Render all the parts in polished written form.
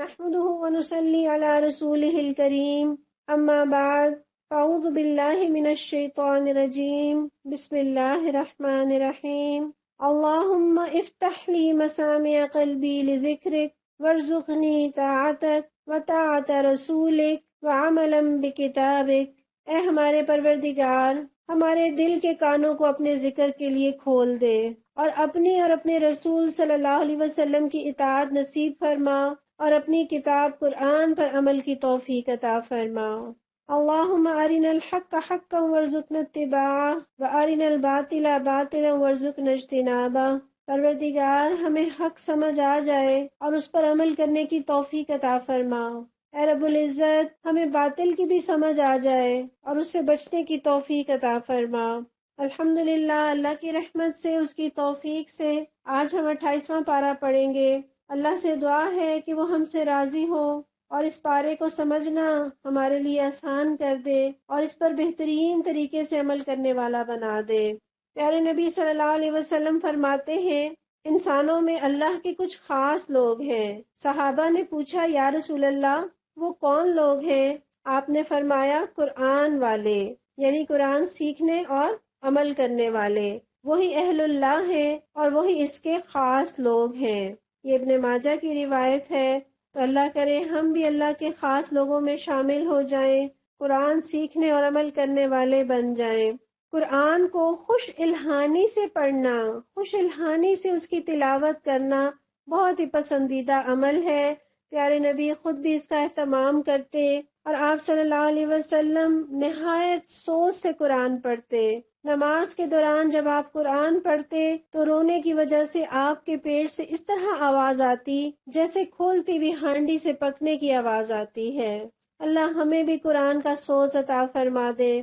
نحمده ونصلي على رسوله الكريم اما بعد اعوذ بالله من الشيطان الرجيم بسم الله الرحمن الرحيم اللهم افتح لي مسامع قلبي لذكرك وارزقني طاعتك وطاعة رسولك وعملا بكتابك۔ اے ہمارے پروردگار، ہمارے دل کے کانوں کو اپنے ذکر کے لیے کھول دے اور اپنی اور اپنے رسول صلی اللہ علیہ وسلم کی اطاعت نصیب فرما اور اپنی کتاب قرآن پر عمل کی توفیق عطا فرما۔ اللہم ارنا الحق حقا وارزقنا اتباعہ وارنا الباطل باطلا وارزقنا اجتنابہ۔ پروردگار، ہمیں حق سمجھ آ جائے اور اس پر عمل کرنے کی توفیق عطا فرما۔ اے رب العزت، ہمیں باطل کی بھی سمجھ آ جائے اور اس سے بچنے کی توفیق عطا فرما۔ الحمدللہ، اللہ کی رحمت سے، اس کی توفیق سے آج ہم 28واں پارہ پڑھیں گے۔ اللہ سے دعا ہے کہ وہ ہم سے راضی ہو اور اس پارے کو سمجھنا ہمارے لیے آسان کر دے اور اس پر بہترین طریقے سے عمل کرنے والا بنا دے۔ پیارے نبی صلی اللہ علیہ وسلم فرماتے ہیں، انسانوں میں اللہ کے کچھ خاص لوگ ہیں۔ صحابہ نے پوچھا، یا رسول اللہ، وہ کون لوگ ہیں؟ آپ نے فرمایا، قرآن والے، یعنی قرآن سیکھنے اور عمل کرنے والے، وہی اہل اللہ ہیں اور وہی اس کے خاص لوگ ہیں۔ یہ ابن ماجہ کی روایت ہے۔ تو اللہ کرے ہم بھی اللہ کے خاص لوگوں میں شامل ہو جائیں، قرآن سیکھنے اور عمل کرنے والے بن جائیں۔ قرآن کو خوش الحانی سے پڑھنا، خوش الحانی سے اس کی تلاوت کرنا بہت ہی پسندیدہ عمل ہے۔ پیارے نبی خود بھی اس کا اہتمام کرتے اور آپ صلی اللہ علیہ وسلم نہایت سوچ سے قرآن پڑھتے۔ نماز کے دوران جب آپ قرآن پڑھتے تو رونے کی وجہ سے آپ کے پیٹ سے اس طرح آواز آتی جیسے کھولتی ہوئی ہانڈی سے پکنے کی آواز آتی ہے۔ اللہ ہمیں بھی قرآن کا سوز عطا فرما دے۔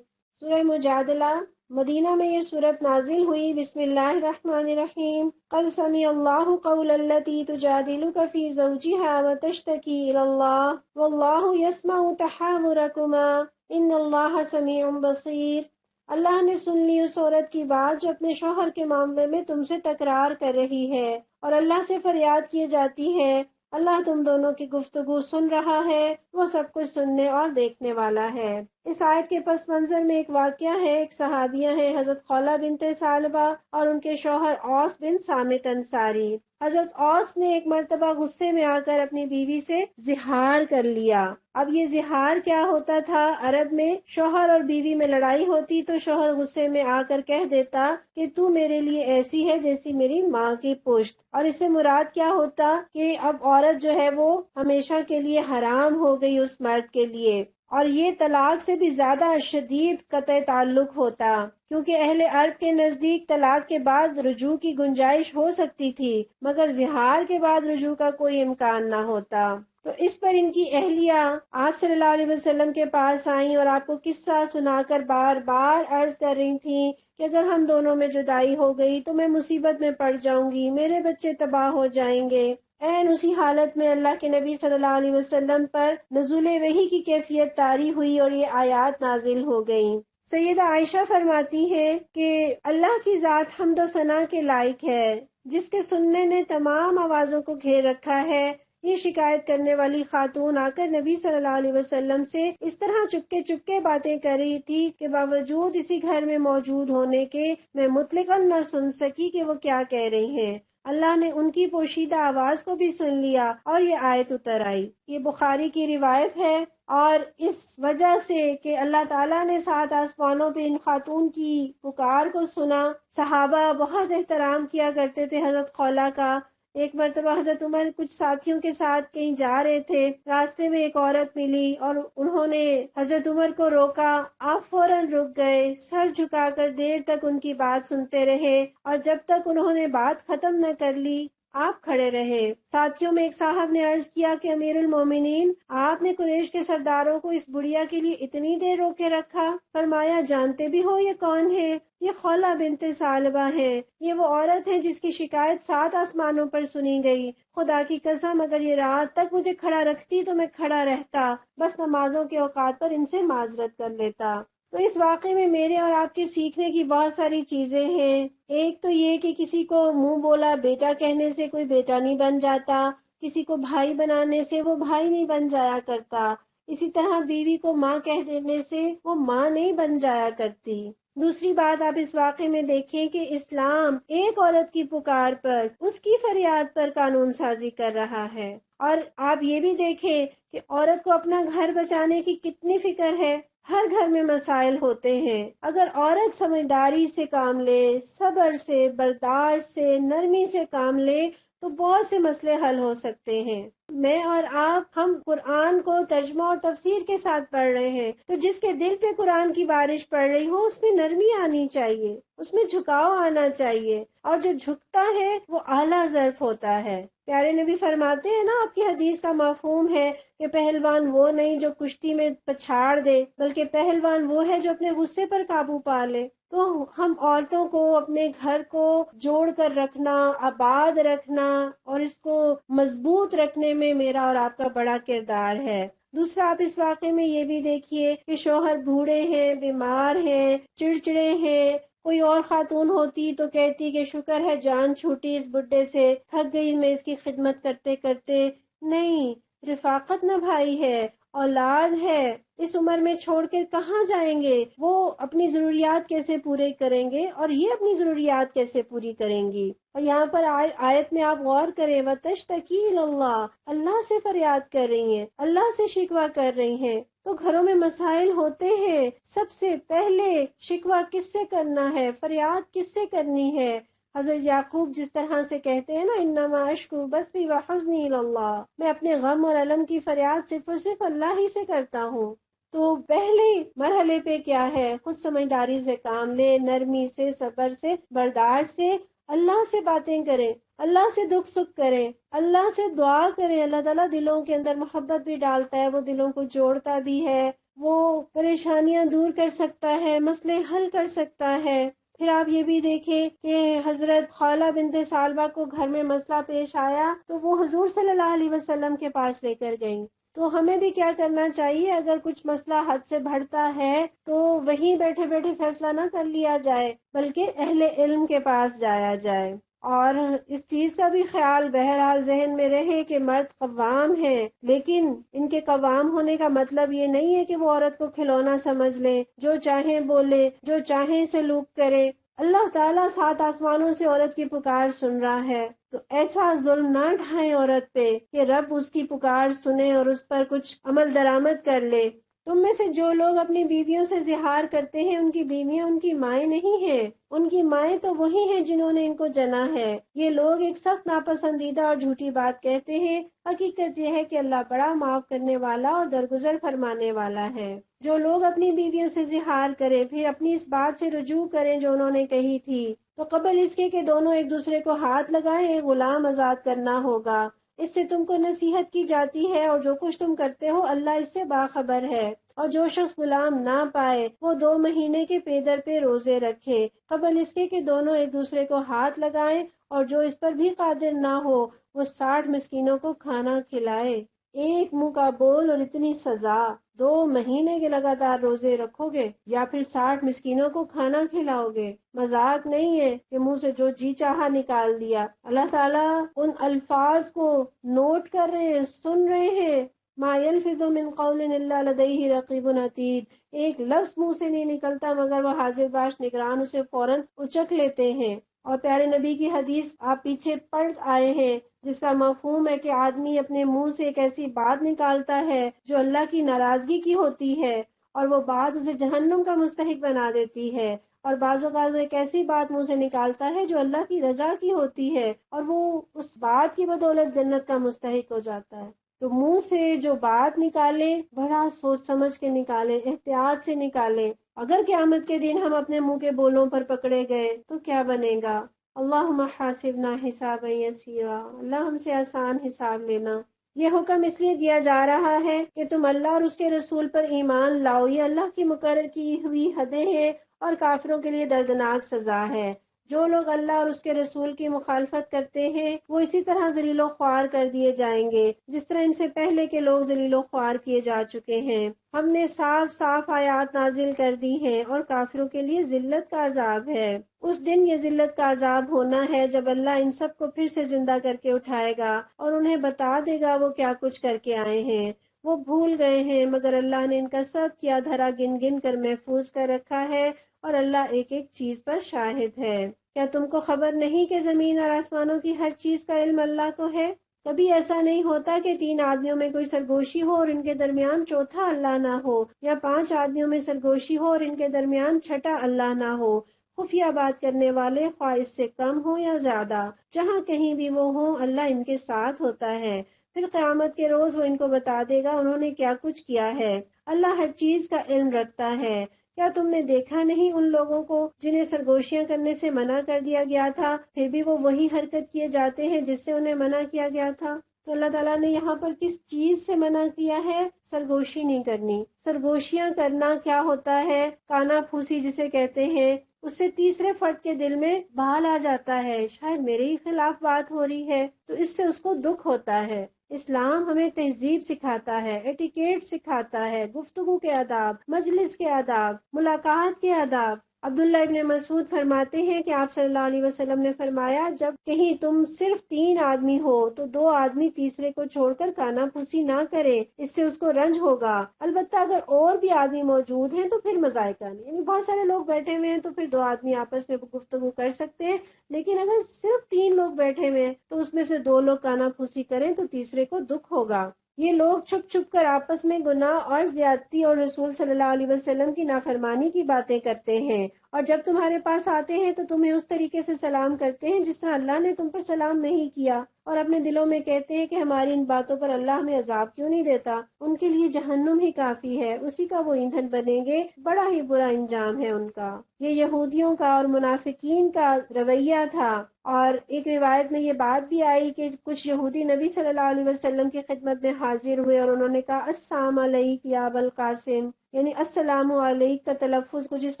سورہ مجادلہ، مدینہ میں یہ سورت نازل ہوئی۔ بسم اللہ الرحمن الرحیم۔ قد سمع اللہ قول التی تجادلک فی زوجہا وتشتکی الی اللہ واللہ یسمع تحاورکما ان اللہ سمیع بصیر۔ اللہ نے سن لی اس عورت کی بات جو اپنے شوہر کے معاملے میں تم سے تکرار کر رہی ہے، اور اللہ سے فریاد کیے جاتی ہے۔ اللہ تم دونوں کی گفتگو سن رہا ہے، وہ سب کچھ سننے اور دیکھنے والا ہے۔ اس آیت کے پس منظر میں ایک واقعہ ہے۔ ایک صحابیہ ہے حضرت خولہ بنت ثعلبہ اور ان کے شوہر اوس بن صامت انصاری۔ حضرت اوس نے ایک مرتبہ غصے میں آ کر اپنی بیوی سے زہار کر لیا۔ اب یہ زہار کیا ہوتا تھا؟ عرب میں شوہر اور بیوی میں لڑائی ہوتی تو شوہر غصے میں آ کر کہہ دیتا کہ تو میرے لیے ایسی ہے جیسی میری ماں کی پشت، اور اس سے مراد کیا ہوتا کہ اب عورت جو ہے وہ ہمیشہ کے لیے حرام ہو گئی اس مرد کے لیے، اور یہ طلاق سے بھی زیادہ شدید قطع تعلق ہوتا، کیونکہ اہل عرب کے نزدیک طلاق کے بعد رجوع کی گنجائش ہو سکتی تھی مگر زہار کے بعد رجوع کا کوئی امکان نہ ہوتا۔ تو اس پر ان کی اہلیہ آپ صلی اللہ علیہ وسلم کے پاس آئیں اور آپ کو قصہ سنا کر بار بار عرض کر رہی تھیں کہ اگر ہم دونوں میں جدائی ہو گئی تو میں مصیبت میں پڑ جاؤں گی، میرے بچے تباہ ہو جائیں گے۔ این اسی حالت میں اللہ کے نبی صلی اللہ علیہ وسلم پر نزول وحی کی کیفیت طاری ہوئی اور یہ آیات نازل ہو گئیں۔ سیدہ عائشہ فرماتی ہے کہ اللہ کی ذات حمد و ثنا کے لائق ہے، جس کے سننے نے تمام آوازوں کو گھیر رکھا ہے۔ یہ شکایت کرنے والی خاتون آ کر نبی صلی اللہ علیہ وسلم سے اس طرح چپکے چپکے باتیں کر رہی تھی کہ باوجود اسی گھر میں موجود ہونے کے میں مطلقاً نہ سن سکی کہ وہ کیا کہہ رہی ہیں۔ اللہ نے ان کی پوشیدہ آواز کو بھی سن لیا اور یہ آیت اتر آئی۔ یہ بخاری کی روایت ہے، اور اس وجہ سے کہ اللہ تعالیٰ نے 7 آسمانوں پہ ان خاتون کی پکار کو سنا، صحابہ بہت احترام کیا کرتے تھے حضرت خولہ کا۔ ایک مرتبہ حضرت عمر کچھ ساتھیوں کے ساتھ کہیں جا رہے تھے، راستے میں ایک عورت ملی اور انہوں نے حضرت عمر کو روکا۔ آپ فوراً رک گئے، سر جھکا کر دیر تک ان کی بات سنتے رہے، اور جب تک انہوں نے بات ختم نہ کر لی آپ کھڑے رہے۔ ساتھیوں میں ایک صاحب نے عرض کیا کہ امیر المومنین، آپ نے قریش کے سرداروں کو اس بڑھیا کے لیے اتنی دیر روکے رکھا؟ فرمایا، جانتے بھی ہو یہ کون ہے؟ یہ خولہ بنت ثعلبہ ہے، یہ وہ عورت ہے جس کی شکایت 7 آسمانوں پر سنی گئی۔ خدا کی قسم اگر یہ رات تک مجھے کھڑا رکھتی تو میں کھڑا رہتا، بس نمازوں کے اوقات پر ان سے معذرت کر لیتا۔ تو اس واقعے میں میرے اور آپ کے سیکھنے کی بہت ساری چیزیں ہیں۔ ایک تو یہ کہ کسی کو منہ بولا بیٹا کہنے سے کوئی بیٹا نہیں بن جاتا، کسی کو بھائی بنانے سے وہ بھائی نہیں بن جایا کرتا، اسی طرح بیوی کو ماں کہہ دینے سے وہ ماں نہیں بن جایا کرتی۔ دوسری بات آپ اس واقعے میں دیکھیں کہ اسلام ایک عورت کی پکار پر، اس کی فریاد پر قانون سازی کر رہا ہے، اور آپ یہ بھی دیکھیں کہ عورت کو اپنا گھر بچانے کی کتنی فکر ہے۔ ہر گھر میں مسائل ہوتے ہیں، اگر عورت سمجھداری سے کام لے، صبر سے، برداشت سے، نرمی سے کام لے تو بہت سے مسئلے حل ہو سکتے ہیں۔ میں اور آپ ہم قرآن کو ترجمہ اور تفسیر کے ساتھ پڑھ رہے ہیں، تو جس کے دل پہ قرآن کی بارش پڑ رہی ہو اس میں نرمی آنی چاہیے، اس میں جھکاؤ آنا چاہیے، اور جو جھکتا ہے وہ اعلیٰ ظرف ہوتا ہے۔ پیارے نبی فرماتے ہیں نا، آپ کی حدیث کا مفہوم ہے کہ پہلوان وہ نہیں جو کشتی میں پچھاڑ دے، بلکہ پہلوان وہ ہے جو اپنے غصے پر قابو پا لے۔ تو ہم عورتوں کو اپنے گھر کو جوڑ کر رکھنا، آباد رکھنا اور اس کو مضبوط رکھنے میں میرا اور آپ کا بڑا کردار ہے۔ دوسرا، آپ اس واقعے میں یہ بھی دیکھیے کہ شوہر بوڑھے ہیں، بیمار ہیں، چڑچڑے ہیں، کوئی اور خاتون ہوتی تو کہتی کہ شکر ہے جان چھوٹی اس بڈھے سے، تھک گئی میں اس کی خدمت کرتے کرتے۔ نہیں، رفاقت نبھائی ہے، اولاد ہے، اس عمر میں چھوڑ کر کہاں جائیں گے؟ وہ اپنی ضروریات کیسے پورے کریں گے اور یہ اپنی ضروریات کیسے پوری کریں گی؟ اور یہاں پر آیت میں آپ غور کریں، وَتَشْتَكِي إِلَى اللَّهِ، اللہ سے فریاد کر رہی ہیں، اللہ سے شکوہ کر رہی ہیں۔ تو گھروں میں مسائل ہوتے ہیں، سب سے پہلے شکوہ کس سے کرنا ہے، فریاد کس سے کرنی ہے؟ حضرت یعقوب جس طرح سے کہتے ہیں نا، انما اشکو بثی وحزنی الی اللہ، میں اپنے غم اور الم کی فریاد صرف اور صرف اللہ ہی سے کرتا ہوں۔ تو پہلے مرحلے پہ کیا ہے؟ خود سمجھداری سے کام لے، نرمی سے، صبر سے، برداشت سے، اللہ سے باتیں کریں، اللہ سے دکھ سکھ کریں، اللہ سے دعا کریں۔ اللہ تعالیٰ دلوں کے اندر محبت بھی ڈالتا ہے، وہ دلوں کو جوڑتا بھی ہے، وہ پریشانیاں دور کر سکتا ہے، مسئلے حل کر سکتا ہے۔ پھر آپ یہ بھی دیکھیں کہ حضرت خولہ بنت ثعلبہ کو گھر میں مسئلہ پیش آیا تو وہ حضور صلی اللہ علیہ وسلم کے پاس لے کر گئیں۔ تو ہمیں بھی کیا کرنا چاہیے؟ اگر کچھ مسئلہ حد سے بڑھتا ہے تو وہیں بیٹھے بیٹھے فیصلہ نہ کر لیا جائے، بلکہ اہل علم کے پاس جایا جائے۔ اور اس چیز کا بھی خیال بہرحال ذہن میں رہے کہ مرد قوام ہیں، لیکن ان کے قوام ہونے کا مطلب یہ نہیں ہے کہ وہ عورت کو کھلونا سمجھ لیں، جو چاہیں بولے، جو چاہیں سلوک کرے۔ اللہ تعالیٰ 7 آسمانوں سے عورت کی پکار سن رہا ہے، تو ایسا ظلم نہ ڈھائیں عورت پہ کہ رب اس کی پکار سنے اور اس پر کچھ عمل درآمد کر لے۔ تم میں سے جو لوگ اپنی بیویوں سے زہار کرتے ہیں، ان کی بیویاں ان کی مائیں نہیں ہیں، ان کی مائیں تو وہی ہیں جنہوں نے ان کو جنا ہے۔ یہ لوگ ایک سخت ناپسندیدہ اور جھوٹی بات کہتے ہیں، حقیقت یہ ہے کہ اللہ بڑا معاف کرنے والا اور درگزر فرمانے والا ہے۔ جو لوگ اپنی بیویوں سے زہار کریں، پھر اپنی اس بات سے رجوع کریں جو انہوں نے کہی تھی، تو قبل اس کے کہ دونوں ایک دوسرے کو ہاتھ لگائیں، غلام آزاد کرنا ہوگا۔ اس سے تم کو نصیحت کی جاتی ہے، اور جو کچھ تم کرتے ہو اللہ اس سے باخبر ہے۔ اور جو شخص غلام نہ پائے وہ 2 مہینے کے پیدر پہ روزے رکھے، قبل اس کے کہ دونوں ایک دوسرے کو ہاتھ لگائیں، اور جو اس پر بھی قادر نہ ہو وہ 60 مسکینوں کو کھانا کھلائے۔ ایک منہ کا بول اور اتنی سزا! 2 مہینے کے لگاتار روزے رکھو گے یا پھر 60 مسکینوں کو کھانا کھلاؤ گے؟ مذاق نہیں ہے کہ منہ سے جو جی چاہا نکال دیا۔ اللہ تعالیٰ ان الفاظ کو نوٹ کر رہے ہیں، سن رہے ہیں۔ ما يلفظ من قول الا لديه رقیب عتید، ایک لفظ منہ سے نہیں نکلتا مگر وہ حاضر باش نگران اسے فوراً اچک لیتے ہیں۔ اور پیارے نبی کی حدیث آپ پیچھے پڑھ آئے ہیں، جس کا مفہوم ہے کہ آدمی اپنے منہ سے ایک ایسی بات نکالتا ہے جو اللہ کی ناراضگی کی ہوتی ہے، اور وہ بات اسے جہنم کا مستحق بنا دیتی ہے، اور بعض اوقات وہ ایک ایسی بات منہ سے نکالتا ہے جو اللہ کی رضا کی ہوتی ہے، اور وہ اس بات کی بدولت جنت کا مستحق ہو جاتا ہے۔ تو منہ سے جو بات نکالے بڑا سوچ سمجھ کے نکالے، احتیاط سے نکالے۔ اگر قیامت کے دن ہم اپنے منہ کے بولوں پر پکڑے گئے تو کیا بنے گا؟ اللہم حاسبنا حسابا یسیرا، اللہ ہم سے آسان حساب لینا۔ یہ حکم اس لیے دیا جا رہا ہے کہ تم اللہ اور اس کے رسول پر ایمان لاؤ، یہ اللہ کی مقرر کی ہوئی حدیں ہیں اور کافروں کے لیے دردناک سزا ہے۔ جو لوگ اللہ اور اس کے رسول کی مخالفت کرتے ہیں وہ اسی طرح ذلیل و خوار کر دیے جائیں گے جس طرح ان سے پہلے کے لوگ ذلیل و خوار کیے جا چکے ہیں۔ ہم نے صاف صاف آیات نازل کر دی ہیں اور کافروں کے لیے ذلت کا عذاب ہے۔ اس دن یہ ذلت کا عذاب ہونا ہے جب اللہ ان سب کو پھر سے زندہ کر کے اٹھائے گا اور انہیں بتا دے گا وہ کیا کچھ کر کے آئے ہیں۔ وہ بھول گئے ہیں مگر اللہ نے ان کا سب کیا دھرا گن گن کر محفوظ کر رکھا ہے اور اللہ ایک ایک چیز پر شاہد ہے۔ کیا تم کو خبر نہیں کہ زمین اور آسمانوں کی ہر چیز کا علم اللہ کو ہے؟ کبھی ایسا نہیں ہوتا کہ 3 آدمیوں میں کوئی سرگوشی ہو اور ان کے درمیان چوتھا اللہ نہ ہو، یا 5 آدمیوں میں سرگوشی ہو اور ان کے درمیان چھٹا اللہ نہ ہو۔ خفیہ بات کرنے والے خواہ اس سے کم ہو یا زیادہ، جہاں کہیں بھی وہ ہوں اللہ ان کے ساتھ ہوتا ہے۔ پھر قیامت کے روز وہ ان کو بتا دے گا انہوں نے کیا کچھ کیا ہے۔ اللہ ہر چیز کا علم رکھتا ہے۔ کیا تم نے دیکھا نہیں ان لوگوں کو جنہیں سرگوشیاں کرنے سے منع کر دیا گیا تھا، پھر بھی وہ وہی حرکت کیے جاتے ہیں جس سے انہیں منع کیا گیا تھا؟ تو اللہ تعالیٰ نے یہاں پر کس چیز سے منع کیا ہے؟ سرگوشی نہیں کرنی۔ سرگوشیاں کرنا کیا ہوتا ہے؟ کانا پھوسی جسے کہتے ہیں، اس سے تیسرے فرد کے دل میں بال آ جاتا ہے، شاید میرے ہی خلاف بات ہو رہی ہے، تو اس سے اس کو دکھ ہوتا ہے۔ اسلام ہمیں تہذیب سکھاتا ہے، ایٹیکیٹ سکھاتا ہے، گفتگو کے آداب، مجلس کے آداب، ملاقات کے آداب۔ عبداللہ ابن مسعود فرماتے ہیں کہ آپ صلی اللہ علیہ وسلم نے فرمایا جب کہیں تم صرف 3 آدمی ہو تو 2 آدمی تیسرے کو چھوڑ کر کانا پھوسی نہ کرے، اس سے اس کو رنج ہوگا۔ البتہ اگر اور بھی آدمی موجود ہیں تو پھر مذائقہ نہیں، یعنی بہت سارے لوگ بیٹھے ہوئے ہیں تو پھر 2 آدمی آپس میں گفتگو کر سکتے ہیں، لیکن اگر صرف 3 لوگ بیٹھے ہوئے ہیں تو اس میں سے 2 لوگ کانا پھوسی کریں تو تیسرے کو دکھ ہوگا۔ یہ لوگ چھپ چھپ کر آپس میں گناہ اور زیادتی اور رسول صلی اللہ علیہ وسلم کی نافرمانی کی باتیں کرتے ہیں، اور جب تمہارے پاس آتے ہیں تو تمہیں اس طریقے سے سلام کرتے ہیں جس طرح اللہ نے تم پر سلام نہیں کیا، اور اپنے دلوں میں کہتے ہیں کہ ہماری ان باتوں پر اللہ ہمیں عذاب کیوں نہیں دیتا۔ ان کے لیے جہنم ہی کافی ہے، اسی کا وہ ایندھن بنیں گے، بڑا ہی برا انجام ہے ان کا۔ یہ یہودیوں کا اور منافقین کا رویہ تھا۔ اور ایک روایت میں یہ بات بھی آئی کہ کچھ یہودی نبی صلی اللہ علیہ وسلم کی خدمت میں حاضر ہوئے اور انہوں نے کہا السلام علیک یا ابا القاسم، یعنی السلام علیک کا تلفظ کچھ اس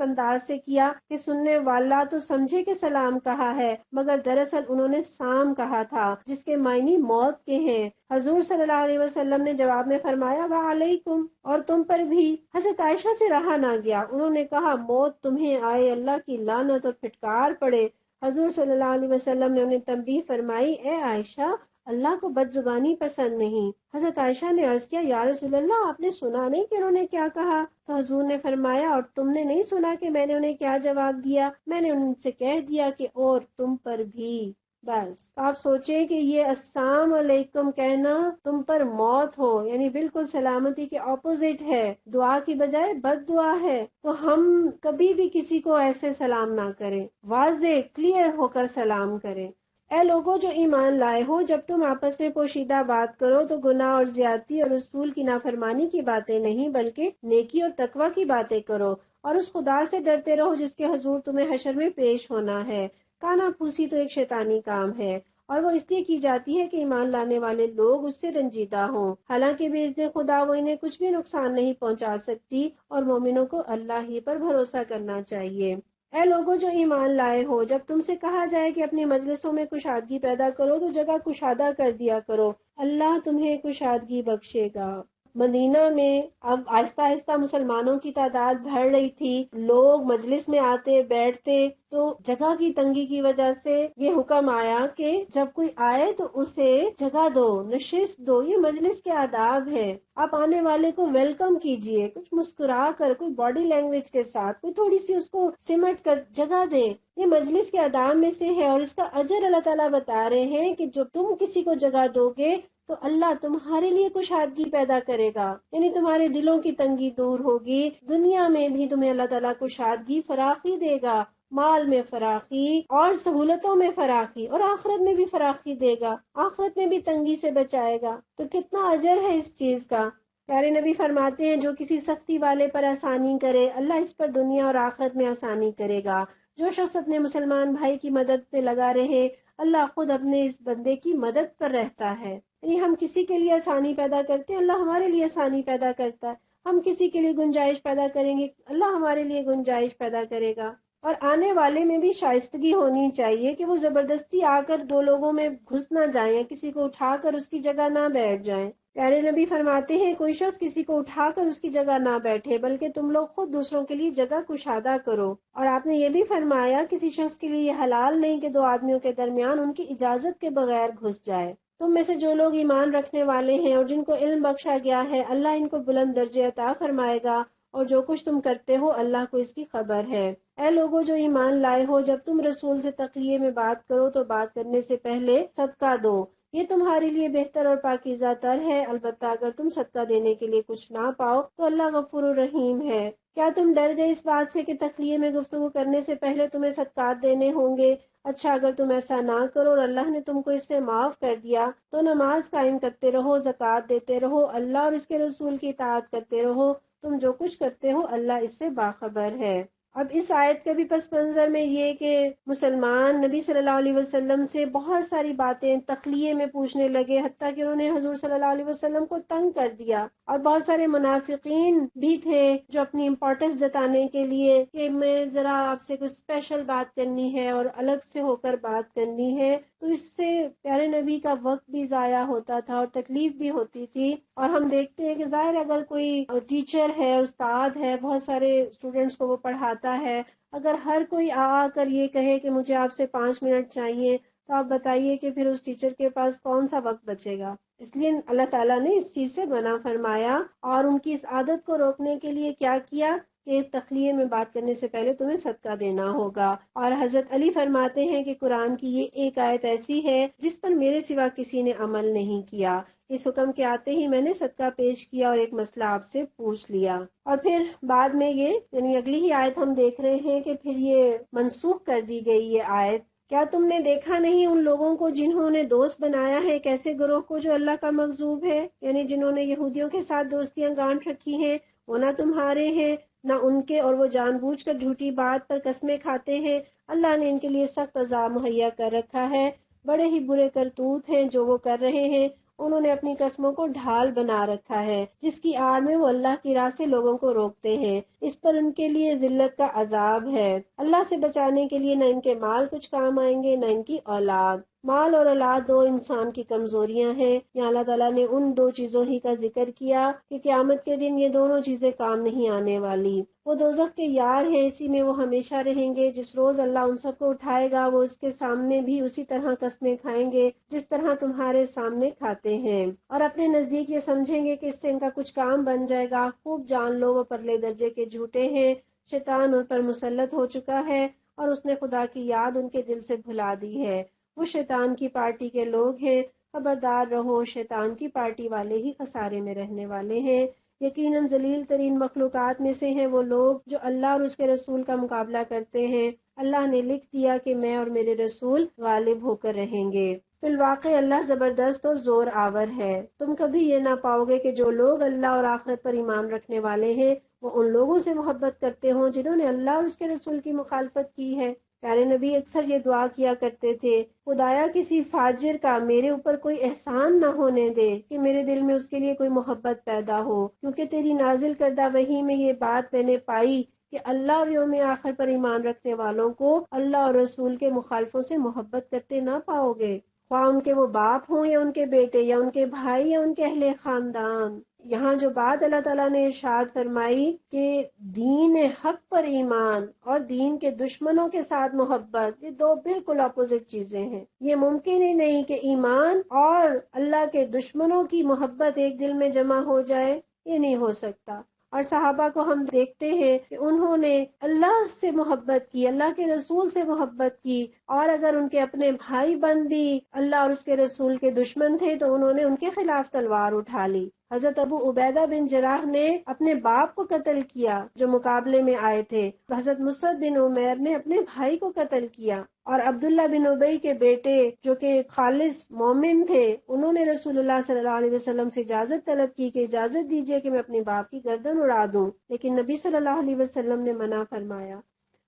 انداز سے کیا کہ سننے والا تو سمجھے کہ سلام کہا ہے، مگر دراصل انہوں نے سام کہا تھا جس کے معنی موت کے ہیں۔ حضور صلی اللہ علیہ وسلم نے جواب میں فرمایا وعلیکم، اور تم پر بھی۔ حضرت عائشہ سے رہا نہ گیا، انہوں نے کہا موت تمہیں آئے، اللہ کی لعنت اور پھٹکار پڑے۔ حضور صلی اللہ علیہ وسلم نے انہیں تنبیہ فرمائی اے عائشہ، اللہ کو بد زبانی پسند نہیں۔ حضرت عائشہ نے عرض کیا یا رسول اللہ آپ نے سنا نہیں کہ انہوں نے کیا کہا؟ تو حضور نے فرمایا اور تم نے نہیں سنا کہ میں نے انہیں کیا جواب دیا؟ میں نے ان سے کہہ دیا کہ اور تم پر بھی۔ بس آپ سوچیں کہ یہ السلام علیکم کہنا تم پر موت ہو، یعنی بالکل سلامتی کے اپوزٹ ہے، دعا کی بجائے بد دعا ہے۔ تو ہم کبھی بھی کسی کو ایسے سلام نہ کریں، واضح کلیئر ہو کر سلام کریں۔ اے لوگوں جو ایمان لائے ہو، جب تم آپس میں پوشیدہ بات کرو تو گناہ اور زیادتی اور رسول کی نافرمانی کی باتیں نہیں بلکہ نیکی اور تقوی کی باتیں کرو، اور اس خدا سے ڈرتے رہو جس کے حضور تمہیں حشر میں پیش ہونا ہے۔ کانا پھوسی تو ایک شیطانی کام ہے، اور وہ اس لیے کی جاتی ہے کہ ایمان لانے والے لوگ اس سے رنجیدہ ہوں، حالانکہ باذن خدا وہ انہیں کچھ بھی نقصان نہیں پہنچا سکتی، اور مومنوں کو اللہ ہی پر بھروسہ کرنا چاہیے۔ اے لوگوں جو ایمان لائے ہو، جب تم سے کہا جائے کہ اپنی مجلسوں میں کشادگی پیدا کرو تو جگہ کشادہ کر دیا کرو، اللہ تمہیں کشادگی بخشے گا۔ مدینہ میں اب آہستہ آہستہ مسلمانوں کی تعداد بڑھ رہی تھی، لوگ مجلس میں آتے بیٹھتے، تو جگہ کی تنگی کی وجہ سے یہ حکم آیا کہ جب کوئی آئے تو اسے جگہ دو، نشست دو، یہ مجلس کے آداب ہے۔ آپ آنے والے کو ویلکم کیجئے، کچھ مسکرا کر، کوئی باڈی لینگویج کے ساتھ، کوئی تھوڑی سی اس کو سمٹ کر جگہ دے، یہ مجلس کے آداب میں سے ہے، اور اس کا اجر اللہ تعالیٰ بتا رہے ہیں کہ جو تم کسی کو جگہ دو گے تو اللہ تمہارے لیے کشادگی پیدا کرے گا، یعنی تمہارے دلوں کی تنگی دور ہوگی، دنیا میں بھی تمہیں اللہ تعالیٰ کشادگی فراخی دے گا، مال میں فراخی اور سہولتوں میں فراخی، اور آخرت میں بھی فراخی دے گا، آخرت میں بھی تنگی سے بچائے گا۔ تو کتنا اجر ہے اس چیز کا۔ پیارے نبی فرماتے ہیں جو کسی سختی والے پر آسانی کرے اللہ اس پر دنیا اور آخرت میں آسانی کرے گا۔ جو شخص اپنے مسلمان بھائی کی مدد پہ لگا رہے اللہ خود اپنے اس بندے کی مدد پر رہتا ہے۔ یعنی ہم کسی کے لیے آسانی پیدا کرتے ہیں اللہ ہمارے لیے آسانی پیدا کرتا ہے، ہم کسی کے لیے گنجائش پیدا کریں گے اللہ ہمارے لیے گنجائش پیدا کرے گا۔ اور آنے والے میں بھی شائستگی ہونی چاہیے کہ وہ زبردستی آ کر دو لوگوں میں گھس نہ جائیں، کسی کو اٹھا کر اس کی جگہ نہ بیٹھ جائیں۔ پیارے نبی فرماتے ہیں کوئی شخص کسی کو اٹھا کر اس کی جگہ نہ بیٹھے، بلکہ تم لوگ خود دوسروں کے لیے جگہ کشادہ کرو۔ اور آپ نے یہ بھی فرمایا کسی شخص کے لیے یہ حلال نہیں کہ دو آدمیوں کے درمیان ان کی اجازت کے بغیر گھس جائے۔ تم میں سے جو لوگ ایمان رکھنے والے ہیں اور جن کو علم بخشا گیا ہے، اللہ ان کو بلند درجے عطا فرمائے گا، اور جو کچھ تم کرتے ہو اللہ کو اس کی خبر ہے۔ اے لوگو جو ایمان لائے ہو، جب تم رسول سے تقیے میں بات کرو تو بات کرنے سے پہلے صدقہ دو، یہ تمہارے لیے بہتر اور پاکیزہ تر ہے۔ البتہ اگر تم صدقہ دینے کے لیے کچھ نہ پاؤ تو اللہ غفور الرحیم ہے۔ کیا تم ڈر گئے اس بات سے کہ تقیے میں گفتگو کرنے سے پہلے تمہیں صدقات دینے ہوں گے؟ اچھا اگر تم ایسا نہ کرو اور اللہ نے تم کو اس سے معاف کر دیا تو نماز قائم کرتے رہو، زکوٰۃ دیتے رہو، اللہ اور اس کے رسول کی اطاعت کرتے رہو، تم جو کچھ کرتے ہو اللہ اس سے باخبر ہے۔ اب اس آیت کا بھی پس منظر میں یہ کہ مسلمان نبی صلی اللہ علیہ وسلم سے بہت ساری باتیں تخلیے میں پوچھنے لگے، حتیٰ کہ انہوں نے حضور صلی اللہ علیہ وسلم کو تنگ کر دیا، اور بہت سارے منافقین بھی تھے جو اپنی امپورٹنس جتانے کے لیے کہ میں ذرا آپ سے کچھ اسپیشل بات کرنی ہے اور الگ سے ہو کر بات کرنی ہے، تو اس سے پیارے نبی کا وقت بھی ضائع ہوتا تھا اور تکلیف بھی ہوتی تھی۔ اور ہم دیکھتے ہیں کہ ظاہر اگر کوئی ٹیچر ہے، استاد ہے، بہت سارے اسٹوڈنٹس کو وہ پڑھاتا ہے، اگر ہر کوئی آ کر یہ کہے کہ مجھے آپ سے 5 منٹ چاہیے، تو آپ بتائیے کہ پھر اس ٹیچر کے پاس کون سا وقت بچے گا۔ اس لیے اللہ تعالیٰ نے اس چیز سے منع فرمایا، اور ان کی اس عادت کو روکنے کے لیے کیا کیا کہ تخلیے میں بات کرنے سے پہلے تمہیں صدقہ دینا ہوگا۔ اور حضرت علی فرماتے ہیں کہ قرآن کی یہ ایک آیت ایسی ہے جس پر میرے سوا کسی نے عمل نہیں کیا، اس حکم کے آتے ہی میں نے صدقہ پیش کیا اور ایک مسئلہ آپ سے پوچھ لیا۔ اور پھر بعد میں یہ یعنی اگلی ہی آیت ہم دیکھ رہے ہیں کہ پھر یہ منسوخ کر دی گئی یہ آیت۔ کیا تم نے دیکھا نہیں ان لوگوں کو جنہوں نے دوست بنایا ہے ایک ایسے گروہ کو جو اللہ کا مغضوب ہے، یعنی جنہوں نے یہودیوں کے ساتھ دوستیاں گانٹھ رکھی ہیں، وہ نہ تمہارے ہیں نہ ان کے، اور وہ جان بوجھ کر جھوٹی بات پر قسمیں کھاتے ہیں۔ اللہ نے ان کے لیے سخت عذاب مہیا کر رکھا ہے، بڑے ہی برے کرتوت ہیں جو وہ کر رہے ہیں۔ انہوں نے اپنی قسموں کو ڈھال بنا رکھا ہے جس کی آڑ میں وہ اللہ کی راہ سے لوگوں کو روکتے ہیں، اس پر ان کے لیے ذلت کا عذاب ہے۔ اللہ سے بچانے کے لیے نہ ان کے مال کچھ کام آئیں گے نہ ان کی اولاد۔ مال اور اولاد دو انسان کی کمزوریاں ہیں، یہاں اللہ تعالیٰ نے ان دو چیزوں ہی کا ذکر کیا کہ قیامت کے دن یہ دونوں چیزیں کام نہیں آنے والی۔ وہ دوزخ کے یار ہیں، اسی میں وہ ہمیشہ رہیں گے۔ جس روز اللہ ان سب کو اٹھائے گا وہ اس کے سامنے بھی اسی طرح قسمیں کھائیں گے جس طرح تمہارے سامنے کھاتے ہیں، اور اپنے نزدیک یہ سمجھیں گے کہ اس سے ان کا کچھ کام بن جائے گا۔ خوب جان لو وہ پرلے درجے کے جھوٹے ہیں، شیطان ان پر مسلط ہو چکا ہے اور اس نے خدا کی یاد ان کے دل سے بھلا دی ہے۔ وہ شیطان کی پارٹی کے لوگ ہیں، خبردار رہو شیطان کی پارٹی والے ہی خسارے میں رہنے والے ہیں۔ یقیناً ذلیل ترین مخلوقات میں سے ہیں وہ لوگ جو اللہ اور اس کے رسول کا مقابلہ کرتے ہیں۔ اللہ نے لکھ دیا کہ میں اور میرے رسول غالب ہو کر رہیں گے۔ فی الواقع اللہ زبردست اور زور آور ہے۔ تم کبھی یہ نہ پاؤ گے کہ جو لوگ اللہ اور آخرت پر ایمان رکھنے والے ہیں وہ ان لوگوں سے محبت کرتے ہوں جنہوں نے اللہ اور اس کے رسول کی مخالفت کی ہے۔ پیارے نبی اکثر یہ دعا کیا کرتے تھے، خدایا کسی فاجر کا میرے اوپر کوئی احسان نہ ہونے دے کہ میرے دل میں اس کے لیے کوئی محبت پیدا ہو، کیونکہ تیری نازل کردہ وحی میں یہ بات میں نے پائی کہ اللہ اور یوم آخر پر ایمان رکھنے والوں کو اللہ اور رسول کے مخالفوں سے محبت کرتے نہ پاؤ گے، خواہ ان کے وہ باپ ہوں یا ان کے بیٹے یا ان کے بھائی یا ان کے اہل خاندان۔ یہاں جو بات اللہ تعالیٰ نے ارشاد فرمائی کہ دین حق پر ایمان اور دین کے دشمنوں کے ساتھ محبت، یہ دو بالکل اپوزٹ چیزیں ہیں۔ یہ ممکن ہی نہیں کہ ایمان اور اللہ کے دشمنوں کی محبت ایک دل میں جمع ہو جائے، یہ نہیں ہو سکتا۔ اور صحابہ کو ہم دیکھتے ہیں کہ انہوں نے اللہ سے محبت کی، اللہ کے رسول سے محبت کی، اور اگر ان کے اپنے بھائی بہن بھی اللہ اور اس کے رسول کے دشمن تھے تو انہوں نے ان کے خلاف تلوار اٹھا لی۔ حضرت ابو عبیدہ بن جراح نے اپنے باپ کو قتل کیا جو مقابلے میں آئے تھے، حضرت مصعب بن عمیر نے اپنے بھائی کو قتل کیا، اور عبداللہ بن ابی کے بیٹے جو کہ خالص مومن تھے انہوں نے رسول اللہ صلی اللہ علیہ وسلم سے اجازت طلب کی کہ اجازت دیجیے کہ میں اپنے باپ کی گردن اڑا دوں، لیکن نبی صلی اللہ علیہ وسلم نے منع فرمایا۔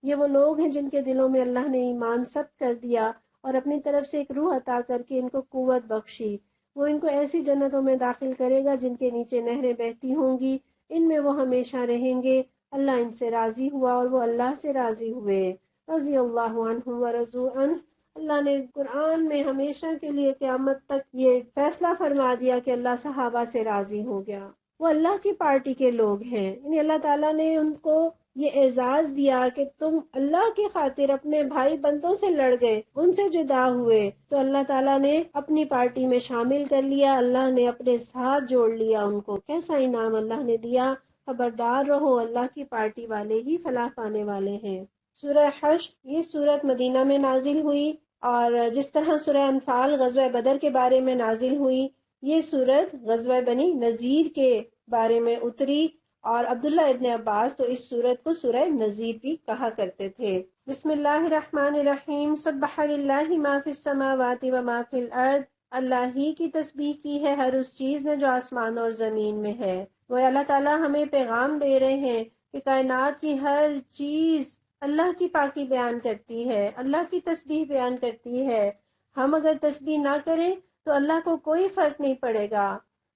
یہ وہ لوگ ہیں جن کے دلوں میں اللہ نے ایمان ثبت کر دیا اور اپنی طرف سے ایک روح عطا کر کے ان کو قوت بخشی۔ وہ ان کو ایسی جنتوں میں داخل کرے گا جن کے نیچے نہریں بہتی ہوں گی، ان میں وہ ہمیشہ رہیں گے۔ اللہ ان سے راضی ہوا اور وہ اللہ سے راضی ہوئے۔ رضی اللہ عنہم ورضوا عنہ۔ اللہ نے قرآن میں ہمیشہ کے لیے قیامت تک یہ فیصلہ فرما دیا کہ اللہ صحابہ سے راضی ہو گیا، وہ اللہ کی پارٹی کے لوگ ہیں۔ یعنی اللہ تعالیٰ نے ان کو یہ اعزاز دیا کہ تم اللہ کی خاطر اپنے بھائی بندوں سے لڑ گئے، ان سے جدا ہوئے، تو اللہ تعالیٰ نے اپنی پارٹی میں شامل کر لیا، اللہ نے اپنے ساتھ جوڑ لیا ان کو۔ کیسا انعام اللہ نے دیا! خبردار رہو، اللہ کی پارٹی والے ہی فلاح پانے والے ہیں۔ سورہ حشر یہ سورت مدینہ میں نازل ہوئی، اور جس طرح سورہ انفال غزوہ بدر کے بارے میں نازل ہوئی، یہ سورت غزوہ بنی نذیر کے بارے میں اتری، اور عبداللہ ابن عباس تو اس سورت کو سورہ نذیر بھی کہا کرتے تھے۔ بسم اللہ الرحمن الرحیم، سبح للہ ما فی السماوات و ما فی الارض، اللہ ہی کی تسبیح کی ہے ہر اس چیز نے جو آسمان اور زمین میں ہے۔ وہ اللہ تعالیٰ ہمیں پیغام دے رہے ہیں کہ کائنات کی ہر چیز اللہ کی پاکی بیان کرتی ہے، اللہ کی تسبیح بیان کرتی ہے۔ ہم اگر تسبیح نہ کریں تو اللہ کو کوئی فرق نہیں پڑے گا،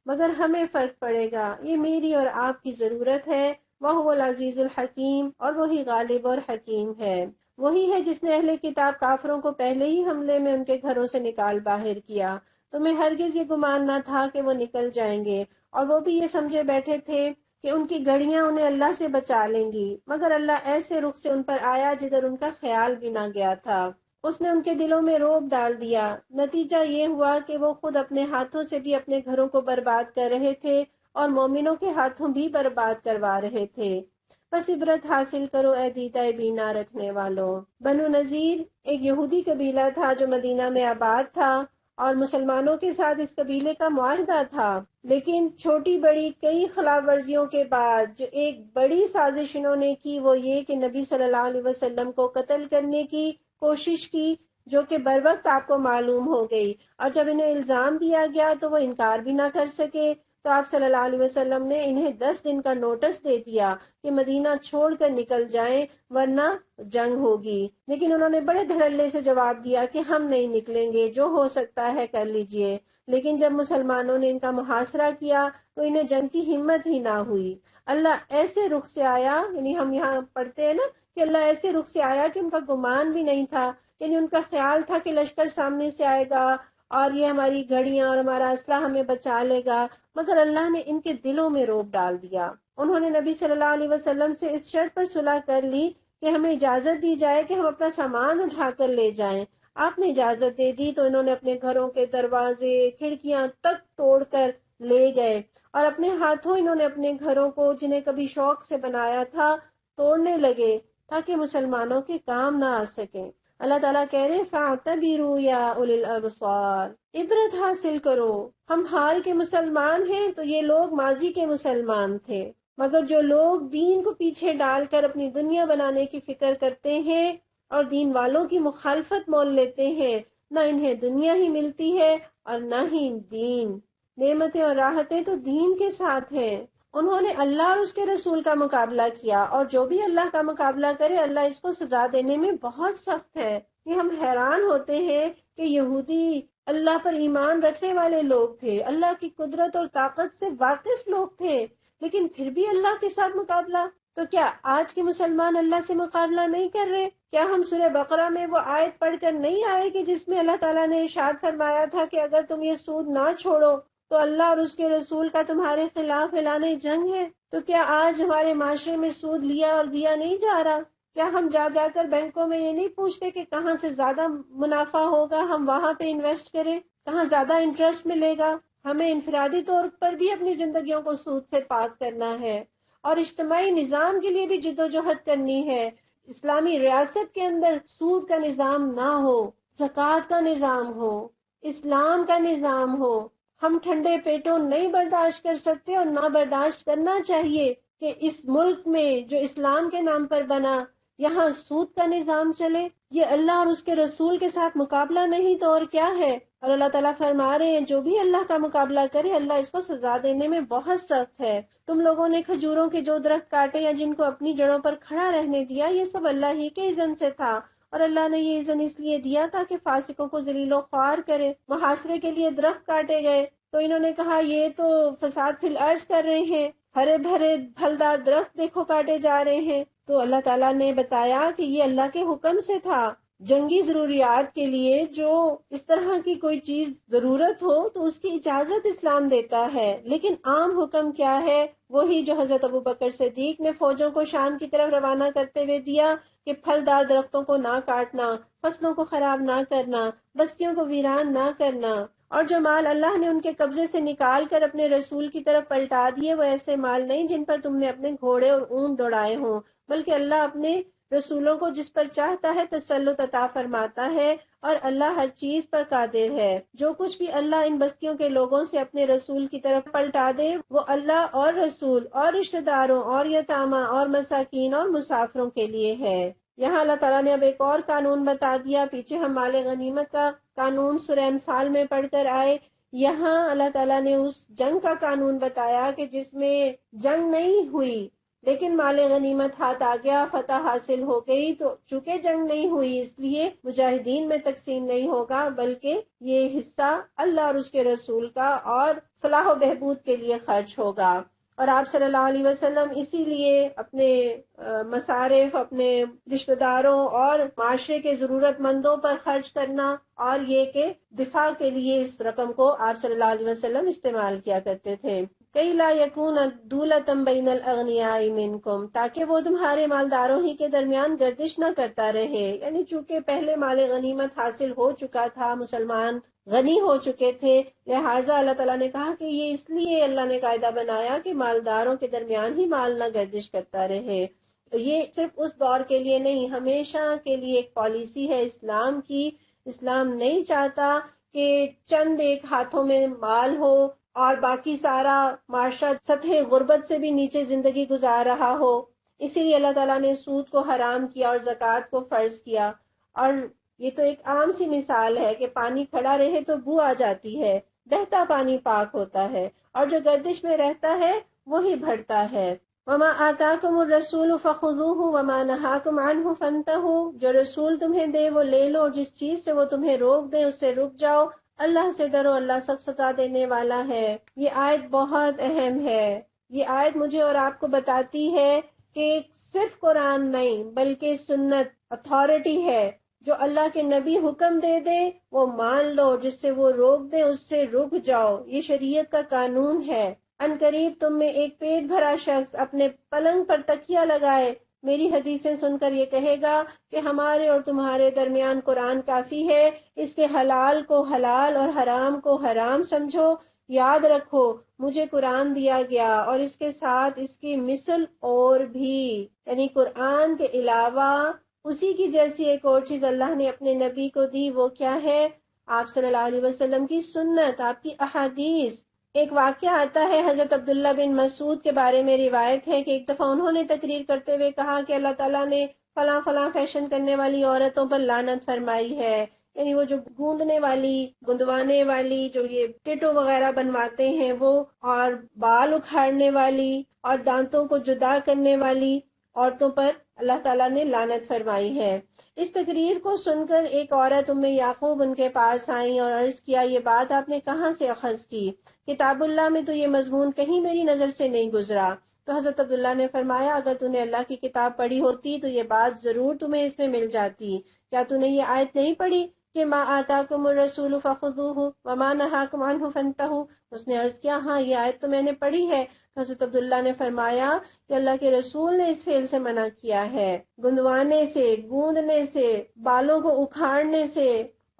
مگر ہمیں فرق پڑے گا۔ یہ میری اور آپ کی ضرورت ہے۔ وَهُوَ الْعَزِيزُ الْحَكِيمُ، اور وہی غالب اور حکیم ہے۔ وہی ہے جس نے اہل کتاب کافروں کو پہلے ہی حملے میں ان کے گھروں سے نکال باہر کیا۔ تمہیں ہرگز یہ گمان نہ تھا کہ وہ نکل جائیں گے، اور وہ بھی یہ سمجھے بیٹھے تھے کہ ان کی گڑیاں انہیں اللہ سے بچا لیں گی، مگر اللہ ایسے رخ سے ان پر آیا جدھر ان کا خیال بھی نہ گیا تھا۔ اس نے ان کے دلوں میں رعب ڈال دیا۔ نتیجہ یہ ہوا کہ وہ خود اپنے ہاتھوں سے بھی اپنے گھروں کو برباد کر رہے تھے، اور مومنوں کے ہاتھوں بھی برباد کروا رہے تھے۔ بس عبرت حاصل کرو اے دیدہ بینا رکھنے والوں۔ بنو نذیر ایک یہودی قبیلہ تھا جو مدینہ میں آباد تھا، اور مسلمانوں کے ساتھ اس قبیلے کا معاہدہ تھا، لیکن چھوٹی بڑی کئی خلاف ورزیوں کے بعد جو ایک بڑی سازش انہوں نے کی وہ یہ کہ نبی صلی اللہ علیہ وسلم کو قتل کرنے کی کوشش کی، جو کہ بروقت آپ کو معلوم ہو گئی، اور جب انہیں الزام دیا گیا تو وہ انکار بھی نہ کر سکے، تو آپ صلی اللہ علیہ وسلم نے انہیں 10 دن کا نوٹس دے دیا کہ مدینہ چھوڑ کر نکل جائیں ورنہ جنگ ہوگی۔ لیکن انہوں نے بڑے دھڑلے سے جواب دیا کہ ہم نہیں نکلیں گے، جو ہو سکتا ہے کر لیجئے۔ لیکن جب مسلمانوں نے ان کا محاصرہ کیا تو انہیں جنگ کی ہمت ہی نہ ہوئی۔ اللہ ایسے رخ سے آیا، یعنی ہم یہاں پڑھتے ہیں نا کہ اللہ ایسے رخ سے آیا کہ ان کا گمان بھی نہیں تھا، یعنی ان کا خیال تھا کہ لشکر سامنے سے آئے گا اور یہ ہماری گھڑیاں اور ہمارا اسلحہ ہمیں بچا لے گا، مگر اللہ نے ان کے دلوں میں رعب ڈال دیا۔ انہوں نے نبی صلی اللہ علیہ وسلم سے اس شرط پر صلح کر لی کہ ہمیں اجازت دی جائے کہ ہم اپنا سامان اٹھا کر لے جائیں۔ آپ نے اجازت دے دی تو انہوں نے اپنے گھروں کے دروازے کھڑکیاں تک توڑ کر لے گئے، اور اپنے ہاتھوں انہوں نے اپنے گھروں کو جنہیں کبھی شوق سے بنایا تھا توڑنے لگے تاکہ مسلمانوں کے کام نہ آ سکیں۔ اللہ تعالیٰ کہہ رہے ہیں فَاعْتَبِرُوا يَا أُولِي الْأَبْصَارِ، عبرت حاصل کرو۔ ہم حال کے مسلمان ہیں تو یہ لوگ ماضی کے مسلمان تھے، مگر جو لوگ دین کو پیچھے ڈال کر اپنی دنیا بنانے کی فکر کرتے ہیں اور دین والوں کی مخالفت مول لیتے ہیں، نہ انہیں دنیا ہی ملتی ہے اور نہ ہی دین۔ نعمتیں اور راحتیں تو دین کے ساتھ ہیں۔ انہوں نے اللہ اور اس کے رسول کا مقابلہ کیا، اور جو بھی اللہ کا مقابلہ کرے اللہ اس کو سزا دینے میں بہت سخت ہے۔ یہ ہم حیران ہوتے ہیں کہ یہودی اللہ پر ایمان رکھنے والے لوگ تھے، اللہ کی قدرت اور طاقت سے واقف لوگ تھے، لیکن پھر بھی اللہ کے ساتھ مقابلہ۔ تو کیا آج کے مسلمان اللہ سے مقابلہ نہیں کر رہے؟ کیا ہم سورہ بقرہ میں وہ آیت پڑھ کر نہیں آئے کہ جس میں اللہ تعالیٰ نے ارشاد فرمایا تھا کہ اگر تم یہ سود نہ چھوڑو تو اللہ اور اس کے رسول کا تمہارے خلاف اعلان جنگ ہے؟ تو کیا آج ہمارے معاشرے میں سود لیا اور دیا نہیں جا رہا؟ کیا ہم جا کر بینکوں میں یہ نہیں پوچھتے کہ کہاں سے زیادہ منافع ہوگا ہم وہاں پہ انویسٹ کریں، کہاں زیادہ انٹرسٹ ملے گا؟ ہمیں انفرادی طور پر بھی اپنی زندگیوں کو سود سے پاک کرنا ہے، اور اجتماعی نظام کے لیے بھی جدوجہد کرنی ہے۔ اسلامی ریاست کے اندر سود کا نظام نہ ہو، زکوٰۃ کا نظام ہو، اسلام کا نظام ہو۔ ہم ٹھنڈے پیٹوں نہیں برداشت کر سکتے، اور نہ برداشت کرنا چاہیے کہ اس ملک میں جو اسلام کے نام پر بنا یہاں سود کا نظام چلے۔ یہ اللہ اور اس کے رسول کے ساتھ مقابلہ نہیں تو اور کیا ہے؟ اور اللہ تعالیٰ فرما رہے ہیں جو بھی اللہ کا مقابلہ کرے اللہ اس کو سزا دینے میں بہت سخت ہے۔ تم لوگوں نے کھجوروں کے جو درخت کاٹے یا جن کو اپنی جڑوں پر کھڑا رہنے دیا، یہ سب اللہ ہی کے اذن سے تھا، اور اللہ نے یہ اذن اس لیے دیا تھا کہ فاسقوں کو ذلیل و خوار کرے۔ محاصرے کے لیے درخت کاٹے گئے تو انہوں نے کہا یہ تو فساد فی الارض کر رہے ہیں، ہرے بھرے پھلدار درخت دیکھو کاٹے جا رہے ہیں۔ تو اللہ تعالیٰ نے بتایا کہ یہ اللہ کے حکم سے تھا. جنگی ضروریات کے لیے جو اس طرح کی کوئی چیز ضرورت ہو تو اس کی اجازت اسلام دیتا ہے، لیکن عام حکم کیا ہے؟ وہی جو حضرت ابو بکر صدیق نے فوجوں کو شام کی طرف روانہ کرتے ہوئے دیا کہ پھلدار درختوں کو نہ کاٹنا، فصلوں کو خراب نہ کرنا، بستیوں کو ویران نہ کرنا، اور جو مال اللہ نے ان کے قبضے سے نکال کر اپنے رسول کی طرف پلٹا دیے وہ ایسے مال نہیں جن پر تم نے اپنے گھوڑے اور اونٹ دوڑائے ہوں، بلکہ اللہ اپنے رسولوں کو جس پر چاہتا ہے تسلط عطا فرماتا ہے، اور اللہ ہر چیز پر قادر ہے. جو کچھ بھی اللہ ان بستیوں کے لوگوں سے اپنے رسول کی طرف پلٹا دے وہ اللہ اور رسول اور رشتہ داروں اور یتامہ اور مساکین اور مسافروں کے لیے ہے. یہاں اللہ تعالیٰ نے اب ایک اور قانون بتا دیا. پیچھے ہم مال غنیمت کا قانون سورہ انفال میں پڑھ کر آئے، یہاں اللہ تعالیٰ نے اس جنگ کا قانون بتایا کہ جس میں جنگ نہیں ہوئی لیکن مال غنیمت ہاتھ آ گیا، فتح حاصل ہو گئی. تو چونکہ جنگ نہیں ہوئی اس لیے مجاہدین میں تقسیم نہیں ہوگا، بلکہ یہ حصہ اللہ اور اس کے رسول کا اور فلاح و بہبود کے لیے خرچ ہوگا. اور آپ صلی اللہ علیہ وسلم اسی لیے اپنے مصارف، اپنے رشتہ داروں اور معاشرے کے ضرورت مندوں پر خرچ کرنا اور یہ کہ دفاع کے لیے اس رقم کو آپ صلی اللہ علیہ وسلم استعمال کیا کرتے تھے. کئی لا یکون دولتم بین الاغنیاء منکم، تاکہ وہ تمہارے مالداروں ہی کے درمیان گردش نہ کرتا رہے. یعنی چونکہ پہلے مال غنیمت حاصل ہو چکا تھا، مسلمان غنی ہو چکے تھے، لہٰذا اللہ تعالیٰ نے کہا کہ یہ اس لیے اللہ نے قاعدہ بنایا کہ مالداروں کے درمیان ہی مال نہ گردش کرتا رہے. یہ صرف اس دور کے لیے نہیں، ہمیشہ کے لیے ایک پالیسی ہے اسلام کی. اسلام نہیں چاہتا کہ چند ایک ہاتھوں میں مال ہو اور باقی سارا معاشرہ سطح غربت سے بھی نیچے زندگی گزار رہا ہو. اسی لیے اللہ تعالیٰ نے سود کو حرام کیا اور زکوٰۃ کو فرض کیا. اور یہ تو ایک عام سی مثال ہے کہ پانی کھڑا رہے تو بو آ جاتی ہے، بہتا پانی پاک ہوتا ہے، اور جو گردش میں رہتا ہے وہی بڑھتا ہے. وما آتاکم الرسول فخذوہ وما نہاکم عنہ فانتہوا، جو رسول تمہیں دے وہ لے لو، اور جس چیز سے وہ تمہیں روک دے اس سے رک جاؤ. اللہ سے ڈرو، اللہ سخت سزا دینے والا ہے. یہ آیت بہت اہم ہے. یہ آیت مجھے اور آپ کو بتاتی ہے کہ صرف قرآن نہیں بلکہ سنت اتھارٹی ہے. جو اللہ کے نبی حکم دے دے وہ مان لو، جس سے وہ روک دے اس سے رک جاؤ. یہ شریعت کا قانون ہے. ان قریب تم میں ایک پیٹ بھرا شخص اپنے پلنگ پر تکیہ لگائے میری حدیثیں سن کر یہ کہے گا کہ ہمارے اور تمہارے درمیان قرآن کافی ہے، اس کے حلال کو حلال اور حرام کو حرام سمجھو. یاد رکھو مجھے قرآن دیا گیا اور اس کے ساتھ اس کی مثل اور بھی، یعنی قرآن کے علاوہ اسی کی جیسی ایک اور چیز اللہ نے اپنے نبی کو دی. وہ کیا ہے؟ آپ صلی اللہ علیہ وسلم کی سنت، آپ کی احادیث. ایک واقعہ آتا ہے حضرت عبداللہ بن مسعود کے بارے میں روایت ہے کہ ایک دفعہ انہوں نے تقریر کرتے ہوئے کہا کہ اللہ تعالیٰ نے فلاں فلاں فیشن کرنے والی عورتوں پر لعنت فرمائی ہے. یعنی وہ جو گوندنے والی، گندوانے والی، جو یہ ٹیٹو وغیرہ بنواتے ہیں وہ، اور بال اکھاڑنے والی اور دانتوں کو جدا کرنے والی عورتوں پر اللہ تعالیٰ نے لعنت فرمائی ہے. اس تقریر کو سن کر ایک عورت ام یعقوب ان کے پاس آئیں اور عرض کیا یہ بات آپ نے کہاں سے اخذ کی؟ کتاب اللہ میں تو یہ مضمون کہیں میری نظر سے نہیں گزرا. تو حضرت عبداللہ نے فرمایا اگر تو نے اللہ کی کتاب پڑھی ہوتی تو یہ بات ضرور تمہیں اس میں مل جاتی. کیا تو نے یہ آیت نہیں پڑھی کہ ما آتاکم الرسول فخذوہ وما نہاکم عنہ فانتہوا؟ اس نے عرض کیا ہاں یہ آیت تو میں نے پڑھی ہے. حضرت عبداللہ نے فرمایا کہ اللہ کے رسول نے اس فعل سے منع کیا ہے، گندوانے سے، گوندنے سے، بالوں کو اکھاڑنے سے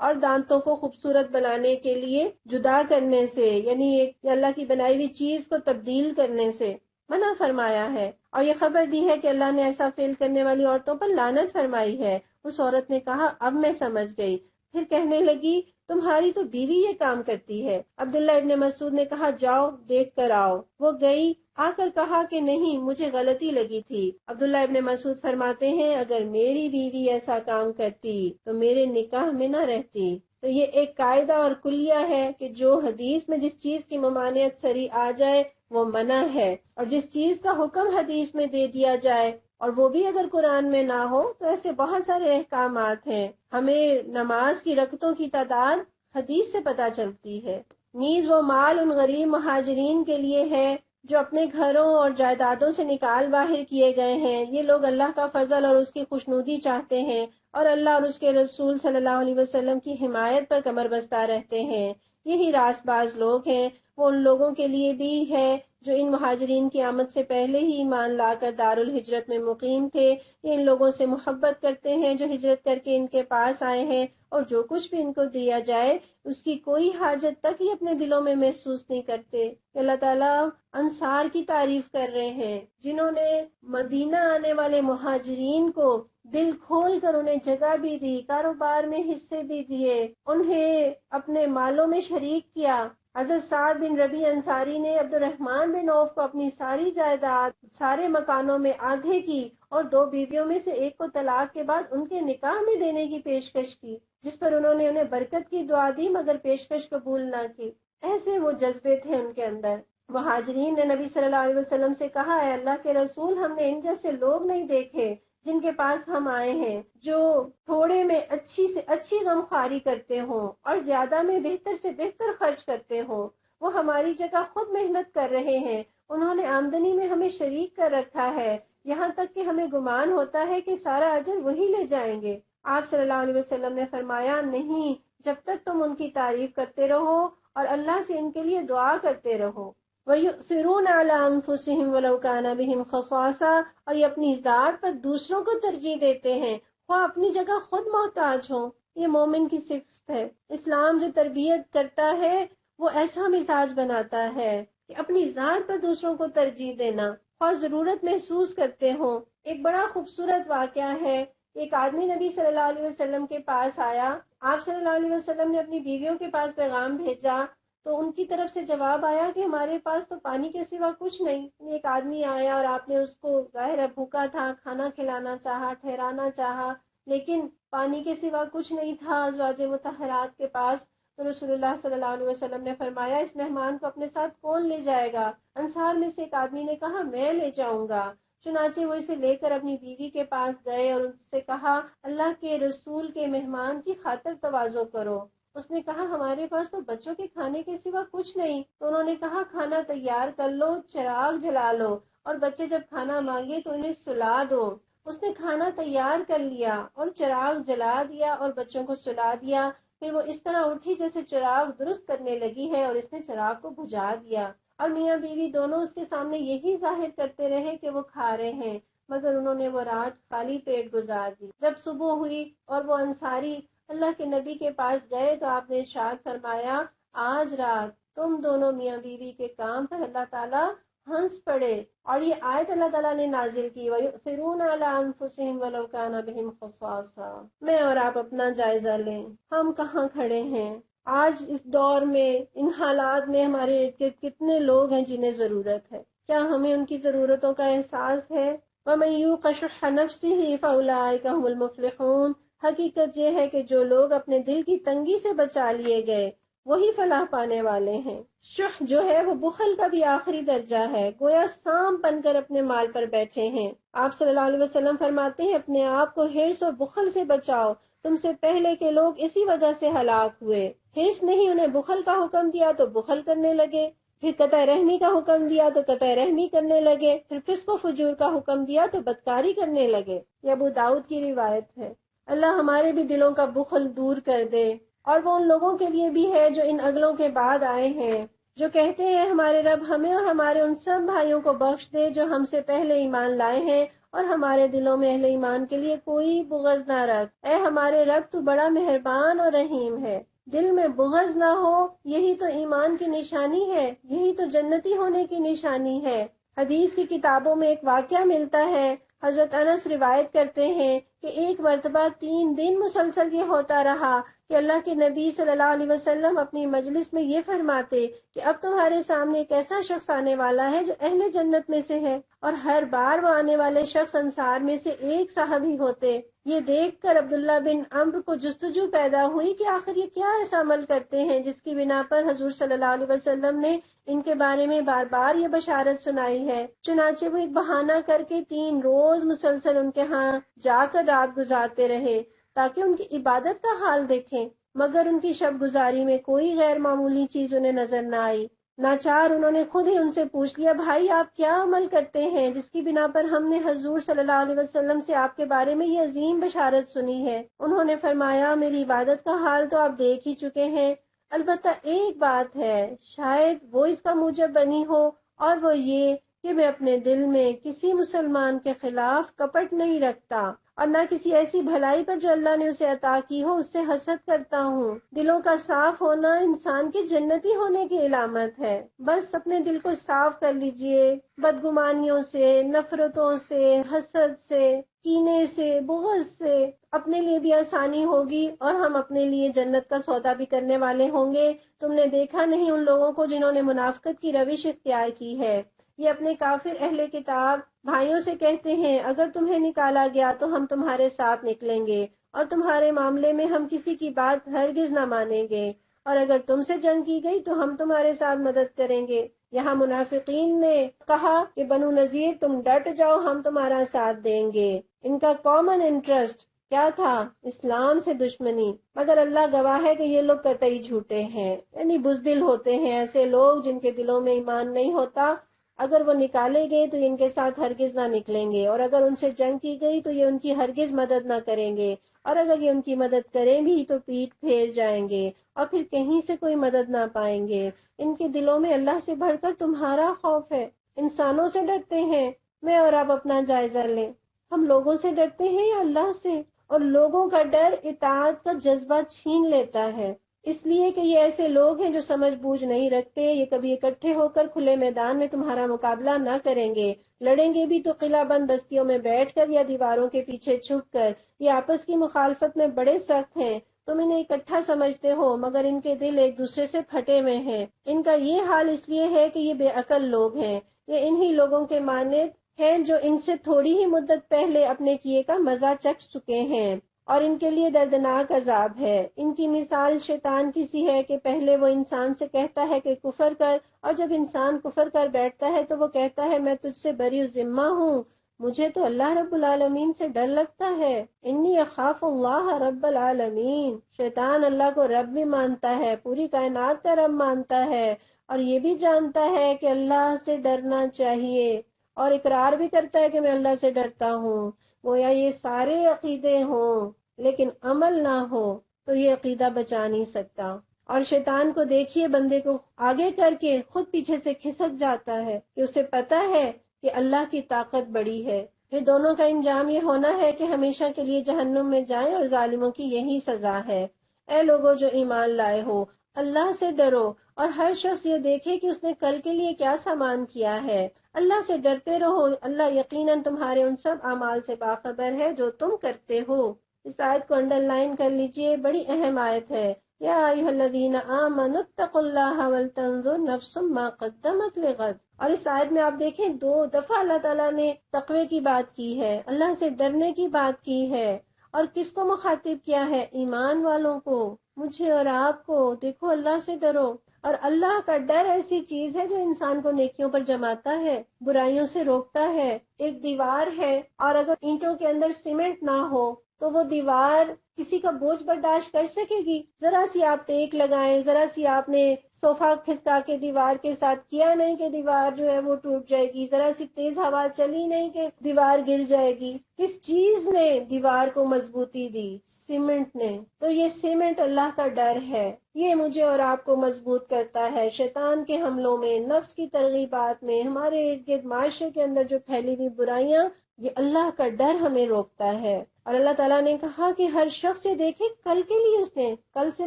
اور دانتوں کو خوبصورت بنانے کے لیے جدا کرنے سے، یعنی ایک اللہ کی بنائی ہوئی چیز کو تبدیل کرنے سے منع فرمایا ہے. اور یہ خبر دی ہے کہ اللہ نے ایسا فعل کرنے والی عورتوں پر لعنت فرمائی ہے. اس عورت نے کہا اب میں سمجھ گئی. پھر کہنے لگی تمہاری تو بیوی یہ کام کرتی ہے. عبداللہ ابن مسعود نے کہا جاؤ دیکھ کر آؤ. وہ گئی، آ کر کہا کہ نہیں مجھے غلطی لگی تھی. عبداللہ ابن مسعود فرماتے ہیں اگر میری بیوی ایسا کام کرتی تو میرے نکاح میں نہ رہتی. تو یہ ایک قاعدہ اور کلیہ ہے کہ جو حدیث میں جس چیز کی ممانعت صریح آ جائے وہ منع ہے، اور جس چیز کا حکم حدیث میں دے دیا جائے اور وہ بھی اگر قرآن میں نہ ہو تو ایسے بہت سارے احکامات ہیں. ہمیں نماز کی رکعتوں کی تعداد حدیث سے پتہ چلتی ہے. نیز وہ مال ان غریب مہاجرین کے لیے ہے جو اپنے گھروں اور جائیدادوں سے نکال باہر کیے گئے ہیں، یہ لوگ اللہ کا فضل اور اس کی خوشنودی چاہتے ہیں اور اللہ اور اس کے رسول صلی اللہ علیہ وسلم کی حمایت پر کمر بستہ رہتے ہیں۔ یہی راست باز لوگ ہیں۔ وہ ان لوگوں کے لیے بھی ہے جو ان مہاجرین کی آمد سے پہلے ہی ایمان لا کر دار الہجرت میں مقیم تھے۔ یہ ان لوگوں سے محبت کرتے ہیں جو ہجرت کر کے ان کے پاس آئے ہیں، اور جو کچھ بھی ان کو دیا جائے اس کی کوئی حاجت تک ہی اپنے دلوں میں محسوس نہیں کرتے۔ اللہ تعالیٰ انصار کی تعریف کر رہے ہیں جنہوں نے مدینہ آنے والے مہاجرین کو دل کھول کر انہیں جگہ بھی دی، کاروبار میں حصے بھی دیے، انہیں اپنے مالوں میں شریک کیا۔ حضرت سعد بن ربیع انصاری نے عبد الرحمن بن عوف کو اپنی ساری جائیداد، سارے مکانوں میں آدھے کی، اور 2 بیویوں میں سے ایک کو طلاق کے بعد ان کے نکاح میں دینے کی پیشکش کی، جس پر انہوں نے انہیں برکت کی دعا دی مگر پیشکش قبول نہ کی۔ ایسے وہ جذبے تھے ان کے اندر۔ مہاجرین نے نبی صلی اللہ علیہ وسلم سے کہا، اے اللہ کے رسول، ہم نے ان جیسے لوگ نہیں دیکھے جن کے پاس ہم آئے ہیں، جو تھوڑے میں اچھی سے اچھی غمخواری کرتے ہوں اور زیادہ میں بہتر سے بہتر خرچ کرتے ہوں۔ وہ ہماری جگہ خود محنت کر رہے ہیں، انہوں نے آمدنی میں ہمیں شریک کر رکھا ہے، یہاں تک کہ ہمیں گمان ہوتا ہے کہ سارا اجر وہی لے جائیں گے۔ آپ صلی اللہ علیہ وسلم نے فرمایا، نہیں، جب تک تم ان کی تعریف کرتے رہو اور اللہ سے ان کے لیے دعا کرتے رہو۔ وَيُؤْثِرُونَ عَلَىٰ أَنفُسِهِمْ وَلَوْ كَانَ بِهِمْ خَصَاصَةٌ، اور یہ اپنی ذات پر دوسروں کو ترجیح دیتے ہیں خواہ اپنی جگہ خود محتاج ہوں۔ یہ مومن کی صفت ہے۔ اسلام جو تربیت کرتا ہے وہ ایسا مزاج بناتا ہے کہ اپنی ذات پر دوسروں کو ترجیح دینا، خواہ ضرورت محسوس کرتے ہوں۔ ایک بڑا خوبصورت واقعہ ہے۔ ایک آدمی نبی صلی اللہ علیہ وسلم کے پاس آیا، آپ صلی اللہ علیہ وسلم نے اپنی بیویوں کے پاس پیغام بھیجا تو ان کی طرف سے جواب آیا کہ ہمارے پاس تو پانی کے سوا کچھ نہیں۔ ایک آدمی آیا اور آپ نے اس کو، ظاہر ہے بھوکا تھا، کھانا کھلانا چاہا، ٹھہرانا چاہا، لیکن پانی کے سوا کچھ نہیں تھا ازواج مطہرات کے پاس۔ تو رسول اللہ صلی اللہ علیہ وسلم نے فرمایا، اس مہمان کو اپنے ساتھ کون لے جائے گا؟ انصار میں سے ایک آدمی نے کہا، میں لے جاؤں گا۔ چنانچہ وہ اسے لے کر اپنی بیوی کے پاس گئے اور اس سے کہا، اللہ کے رسول کے مہمان کی خاطر تواضع کرو۔ اس نے کہا، ہمارے پاس تو بچوں کے کھانے کے سوا کچھ نہیں۔ تو انہوں نے کہا، کھانا تیار کر لو، چراغ جلا لو، اور بچے جب کھانا مانگے تو انہیں سلا دو۔ اس نے کھانا تیار کر لیا اور چراغ جلا دیا اور بچوں کو سلا دیا۔ پھر وہ اس طرح اٹھی جیسے چراغ درست کرنے لگی ہے، اور اس نے چراغ کو بجھا دیا، اور میاں بیوی دونوں اس کے سامنے یہی ظاہر کرتے رہے کہ وہ کھا رہے ہیں، مگر انہوں نے وہ رات خالی پیٹ گزار دی۔ جب صبح ہوئی اور وہ انصاری اللہ کے نبی کے پاس گئے تو آپ نے ارشاد فرمایا، آج رات تم دونوں میاں بیوی کے کام پر اللہ تعالیٰ ہنس پڑے۔ اور یہ آیت اللہ تعالیٰ نے نازل کی، وَيُؤْثِرُونَ عَلَىٰ أَنفُسِهِمْ وَلَوْ كَانَ بِهِمْ خَصَاصَةٌ۔ میں اور آپ اپنا جائزہ لیں، ہم کہاں کھڑے ہیں آج اس دور میں، ان حالات میں ہمارے ارد گرد کتنے لوگ ہیں جنہیں ضرورت ہے؟ کیا ہمیں ان کی ضرورتوں کا احساس ہے؟ وَمَن يُوقَ شُحَّ نَفْسِهِ فَأُولَٰئِكَ هُمُ الْمُفْلِحُونَ۔ حقیقت یہ ہے کہ جو لوگ اپنے دل کی تنگی سے بچا لیے گئے وہی فلاح پانے والے ہیں۔ شح جو ہے وہ بخل کا بھی آخری درجہ ہے، گویا سام بن کر اپنے مال پر بیٹھے ہیں۔ آپ صلی اللہ علیہ وسلم فرماتے ہیں، اپنے آپ کو حرص اور بخل سے بچاؤ، تم سے پہلے کے لوگ اسی وجہ سے ہلاک ہوئے۔ حرص نہیں انہیں بخل کا حکم دیا تو بخل کرنے لگے، پھر قطع رحمی کا حکم دیا تو قطع رحمی کرنے لگے، پھر فسق و فجور کا حکم دیا تو بدکاری کرنے لگے۔ یہ ابو داؤد کی روایت ہے۔ اللہ ہمارے بھی دلوں کا بخل دور کر دے، اور وہ ان لوگوں کے لیے بھی ہے جو ان اگلوں کے بعد آئے ہیں، جو کہتے ہیں ہمارے رب ہمیں اور ہمارے ان سب بھائیوں کو بخش دے جو ہم سے پہلے ایمان لائے ہیں، اور ہمارے دلوں میں اہل ایمان کے لیے کوئی بغض نہ رکھ۔ اے ہمارے رب، تو بڑا مہربان اور رحیم ہے۔ دل میں بغض نہ ہو، یہی تو ایمان کی نشانی ہے، یہی تو جنتی ہونے کی نشانی ہے۔ حدیث کی کتابوں میں ایک واقعہ ملتا ہے، حضرت انس روایت کرتے ہیں کہ ایک مرتبہ 3 دن مسلسل یہ ہوتا رہا کہ اللہ کے نبی صلی اللہ علیہ وسلم اپنی مجلس میں یہ فرماتے کہ اب تمہارے سامنے ایک ایسا شخص آنے والا ہے جو اہل جنت میں سے ہے، اور ہر بار وہ آنے والے شخص انصار میں سے ایک صحابی ہوتے۔ یہ دیکھ کر عبداللہ بن عمرو کو جستجو پیدا ہوئی کہ آخر یہ کیا ایسا عمل کرتے ہیں جس کی بنا پر حضور صلی اللہ علیہ وسلم نے ان کے بارے میں بار بار یہ بشارت سنائی ہے۔ چنانچہ وہ ایک بہانہ کر کے 3 روز مسلسل ان کے ہاں جا کر رات گزارتے رہے تاکہ ان کی عبادت کا حال دیکھیں، مگر ان کی شب گزاری میں کوئی غیر معمولی چیز انہیں نظر نہ آئی۔ ناچار انہوں نے خود ہی ان سے پوچھ لیا، بھائی آپ کیا عمل کرتے ہیں جس کی بنا پر ہم نے حضور صلی اللہ علیہ وسلم سے آپ کے بارے میں یہ عظیم بشارت سنی ہے؟ انہوں نے فرمایا، میری عبادت کا حال تو آپ دیکھ ہی چکے ہیں، البتہ ایک بات ہے، شاید وہ اس کا موجب بنی ہو، اور وہ یہ کہ میں اپنے دل میں کسی مسلمان کے خلاف کپٹ نہیں رکھتا، اور نہ کسی ایسی بھلائی پر جو اللہ نے اسے عطا کی ہو اس سے حسد کرتا ہوں۔ دلوں کا صاف ہونا انسان کے جنتی ہونے کی علامت ہے۔ بس اپنے دل کو صاف کر لیجئے، بدگمانیوں سے، نفرتوں سے، حسد سے، کینے سے، بغض سے، اپنے لیے بھی آسانی ہوگی اور ہم اپنے لیے جنت کا سودا بھی کرنے والے ہوں گے۔ تم نے دیکھا نہیں ان لوگوں کو جنہوں نے منافقت کی روش اختیار کی ہے، یہ اپنے کافر اہل کتاب بھائیوں سے کہتے ہیں، اگر تمہیں نکالا گیا تو ہم تمہارے ساتھ نکلیں گے، اور تمہارے معاملے میں ہم کسی کی بات ہرگز نہ مانیں گے، اور اگر تم سے جنگ کی گئی تو ہم تمہارے ساتھ مدد کریں گے۔ یہاں منافقین نے کہا کہ بنو نذیر تم ڈٹ جاؤ، ہم تمہارا ساتھ دیں گے۔ ان کا کامن انٹرسٹ کیا تھا؟ اسلام سے دشمنی، مگر اللہ گواہ ہے کہ یہ لوگ قطعی جھوٹے ہیں، یعنی بزدل ہوتے ہیں ایسے لوگ جن کے دلوں میں ایمان نہیں ہوتا۔ اگر وہ نکالے گئے تو ان کے ساتھ ہرگز نہ نکلیں گے، اور اگر ان سے جنگ کی گئی تو یہ ان کی ہرگز مدد نہ کریں گے، اور اگر یہ ان کی مدد کریں بھی تو پیٹ پھیر جائیں گے اور پھر کہیں سے کوئی مدد نہ پائیں گے۔ ان کے دلوں میں اللہ سے بڑھ کر تمہارا خوف ہے، انسانوں سے ڈرتے ہیں۔ میں اور آپ اپنا جائزہ لیں، ہم لوگوں سے ڈرتے ہیں یا اللہ سے؟ اور لوگوں کا ڈر اطاعت کا جذبہ چھین لیتا ہے، اس لیے کہ یہ ایسے لوگ ہیں جو سمجھ بوجھ نہیں رکھتے، یہ کبھی اکٹھے ہو کر کھلے میدان میں تمہارا مقابلہ نہ کریں گے، لڑیں گے بھی تو قلعہ بند بستیوں میں بیٹھ کر یا دیواروں کے پیچھے چھپ کر۔ یہ آپس کی مخالفت میں بڑے سخت ہیں، تم انہیں اکٹھا سمجھتے ہو مگر ان کے دل ایک دوسرے سے پھٹے ہوئے ہیں۔ ان کا یہ حال اس لیے ہے کہ یہ بے عقل لوگ ہیں، یہ انہی لوگوں کے مانند ہیں جو ان سے تھوڑی ہی مدت پہلے اپنے کیے کا مزہ چکھ چکے ہیں، اور ان کے لیے دردناک عذاب ہے۔ ان کی مثال شیطان کی سی ہے کہ پہلے وہ انسان سے کہتا ہے کہ کفر کر، اور جب انسان کفر کر بیٹھتا ہے تو وہ کہتا ہے میں تجھ سے بری ذمہ ہوں، مجھے تو اللہ رب العالمین سے ڈر لگتا ہے، انی اخاف اللہ رب العالمین۔ شیطان اللہ کو رب بھی مانتا ہے، پوری کائنات کا رب مانتا ہے، اور یہ بھی جانتا ہے کہ اللہ سے ڈرنا چاہیے، اور اقرار بھی کرتا ہے کہ میں اللہ سے ڈرتا ہوں۔ گویا یہ سارے عقیدے ہوں لیکن عمل نہ ہو تو یہ عقیدہ بچا نہیں سکتا۔ اور شیطان کو دیکھیے، بندے کو آگے کر کے خود پیچھے سے کھسک جاتا ہے کہ اسے پتا ہے کہ اللہ کی طاقت بڑی ہے۔ پھر دونوں کا انجام یہ ہونا ہے کہ ہمیشہ کے لیے جہنم میں جائیں، اور ظالموں کی یہی سزا ہے۔ اے لوگوں جو ایمان لائے ہو، اللہ سے ڈرو، اور ہر شخص یہ دیکھے کہ اس نے کل کے لیے کیا سامان کیا ہے۔ اللہ سے ڈرتے رہو، اللہ یقیناً تمہارے ان سب اعمال سے باخبر ہے جو تم کرتے ہو۔ اس آیت کو انڈر لائن کر لیجئے، بڑی اہم آیت ہے۔ یا ایھا الذین آمنوا اتقوا اللہ ولتنظر نفس ما قدمت لغد۔ اور اس آیت میں آپ دیکھیں 2 دفعہ اللہ تعالیٰ نے تقوی کی بات کی ہے، اللہ سے ڈرنے کی بات کی ہے، اور کس کو مخاطب کیا ہے؟ ایمان والوں کو، مجھے اور آپ کو۔ دیکھو اللہ سے ڈرو، اور اللہ کا ڈر ایسی چیز ہے جو انسان کو نیکیوں پر جماتا ہے، برائیوں سے روکتا ہے۔ ایک دیوار ہے، اور اگر اینٹوں کے اندر سیمنٹ نہ ہو تو وہ دیوار کسی کا بوجھ برداشت کر سکے گی؟ ذرا سی آپ ٹیک لگائیں، ذرا سی آپ نے صوفہ کھسکا کے دیوار کے ساتھ کیا نہیں کہ دیوار جو ہے وہ ٹوٹ جائے گی، ذرا سی تیز ہوا چلی نہیں کہ دیوار گر جائے گی۔ کس چیز نے دیوار کو مضبوطی دی؟ سیمنٹ نے۔ تو یہ سیمنٹ اللہ کا ڈر ہے، یہ مجھے اور آپ کو مضبوط کرتا ہے شیطان کے حملوں میں، نفس کی ترغیبات میں، ہمارے ارد گرد معاشرے کے اندر جو پھیلی ہوئی برائیاں، یہ اللہ کا ڈر ہمیں روکتا ہے۔ اور اللہ تعالیٰ نے کہا کہ ہر شخص یہ دیکھے کل کے لیے، اس نے کل سے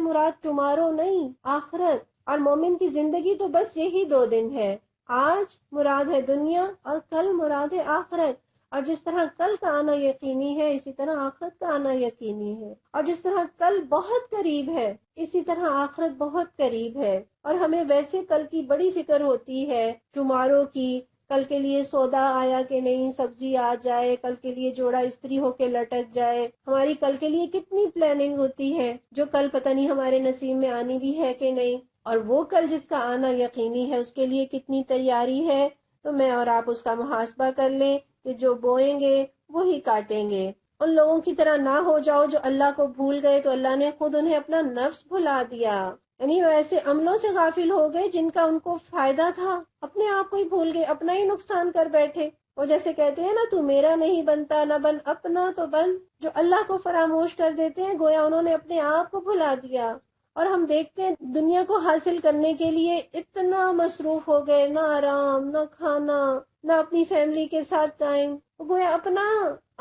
مراد ٹمارو نہیں، آخرت۔ اور مومن کی زندگی تو بس یہی 2 دن ہے، آج مراد ہے دنیا اور کل مراد ہے آخرت۔ اور جس طرح کل کا آنا یقینی ہے اسی طرح آخرت کا آنا یقینی ہے، اور جس طرح کل بہت قریب ہے اسی طرح آخرت بہت قریب ہے۔ اور ہمیں ویسے کل کی بڑی فکر ہوتی ہے، ٹمارو کی، کل کے لیے سودا آیا کہ نہیں، سبزی آ جائے، کل کے لیے جوڑا استری ہو کے لٹک جائے۔ ہماری کل کے لیے کتنی پلاننگ ہوتی ہے جو کل پتہ نہیں ہمارے نصیب میں آنی بھی ہے کہ نہیں، اور وہ کل جس کا آنا یقینی ہے اس کے لیے کتنی تیاری ہے۔ تو میں اور آپ اس کا محاسبہ کر لیں کہ جو بوئیں گے وہی کاٹیں گے۔ ان لوگوں کی طرح نہ ہو جاؤ جو اللہ کو بھول گئے تو اللہ نے خود انہیں اپنا نفس بھلا دیا۔ یعنی وہ ایسے عملوں سے غافل ہو گئے جن کا ان کو فائدہ تھا، اپنے آپ کو ہی بھول گئے، اپنا ہی نقصان کر بیٹھے۔ وہ جیسے کہتے ہیں نا، تو میرا نہیں بنتا، نہ بن اپنا تو بن، جو اللہ کو فراموش کر دیتے ہیں گویا انہوں نے اپنے آپ کو بھلا دیا۔ اور ہم دیکھتے ہیں دنیا کو حاصل کرنے کے لیے اتنا مصروف ہو گئے، نہ آرام، نہ کھانا، نہ اپنی فیملی کے ساتھ ٹائم، گویا اپنا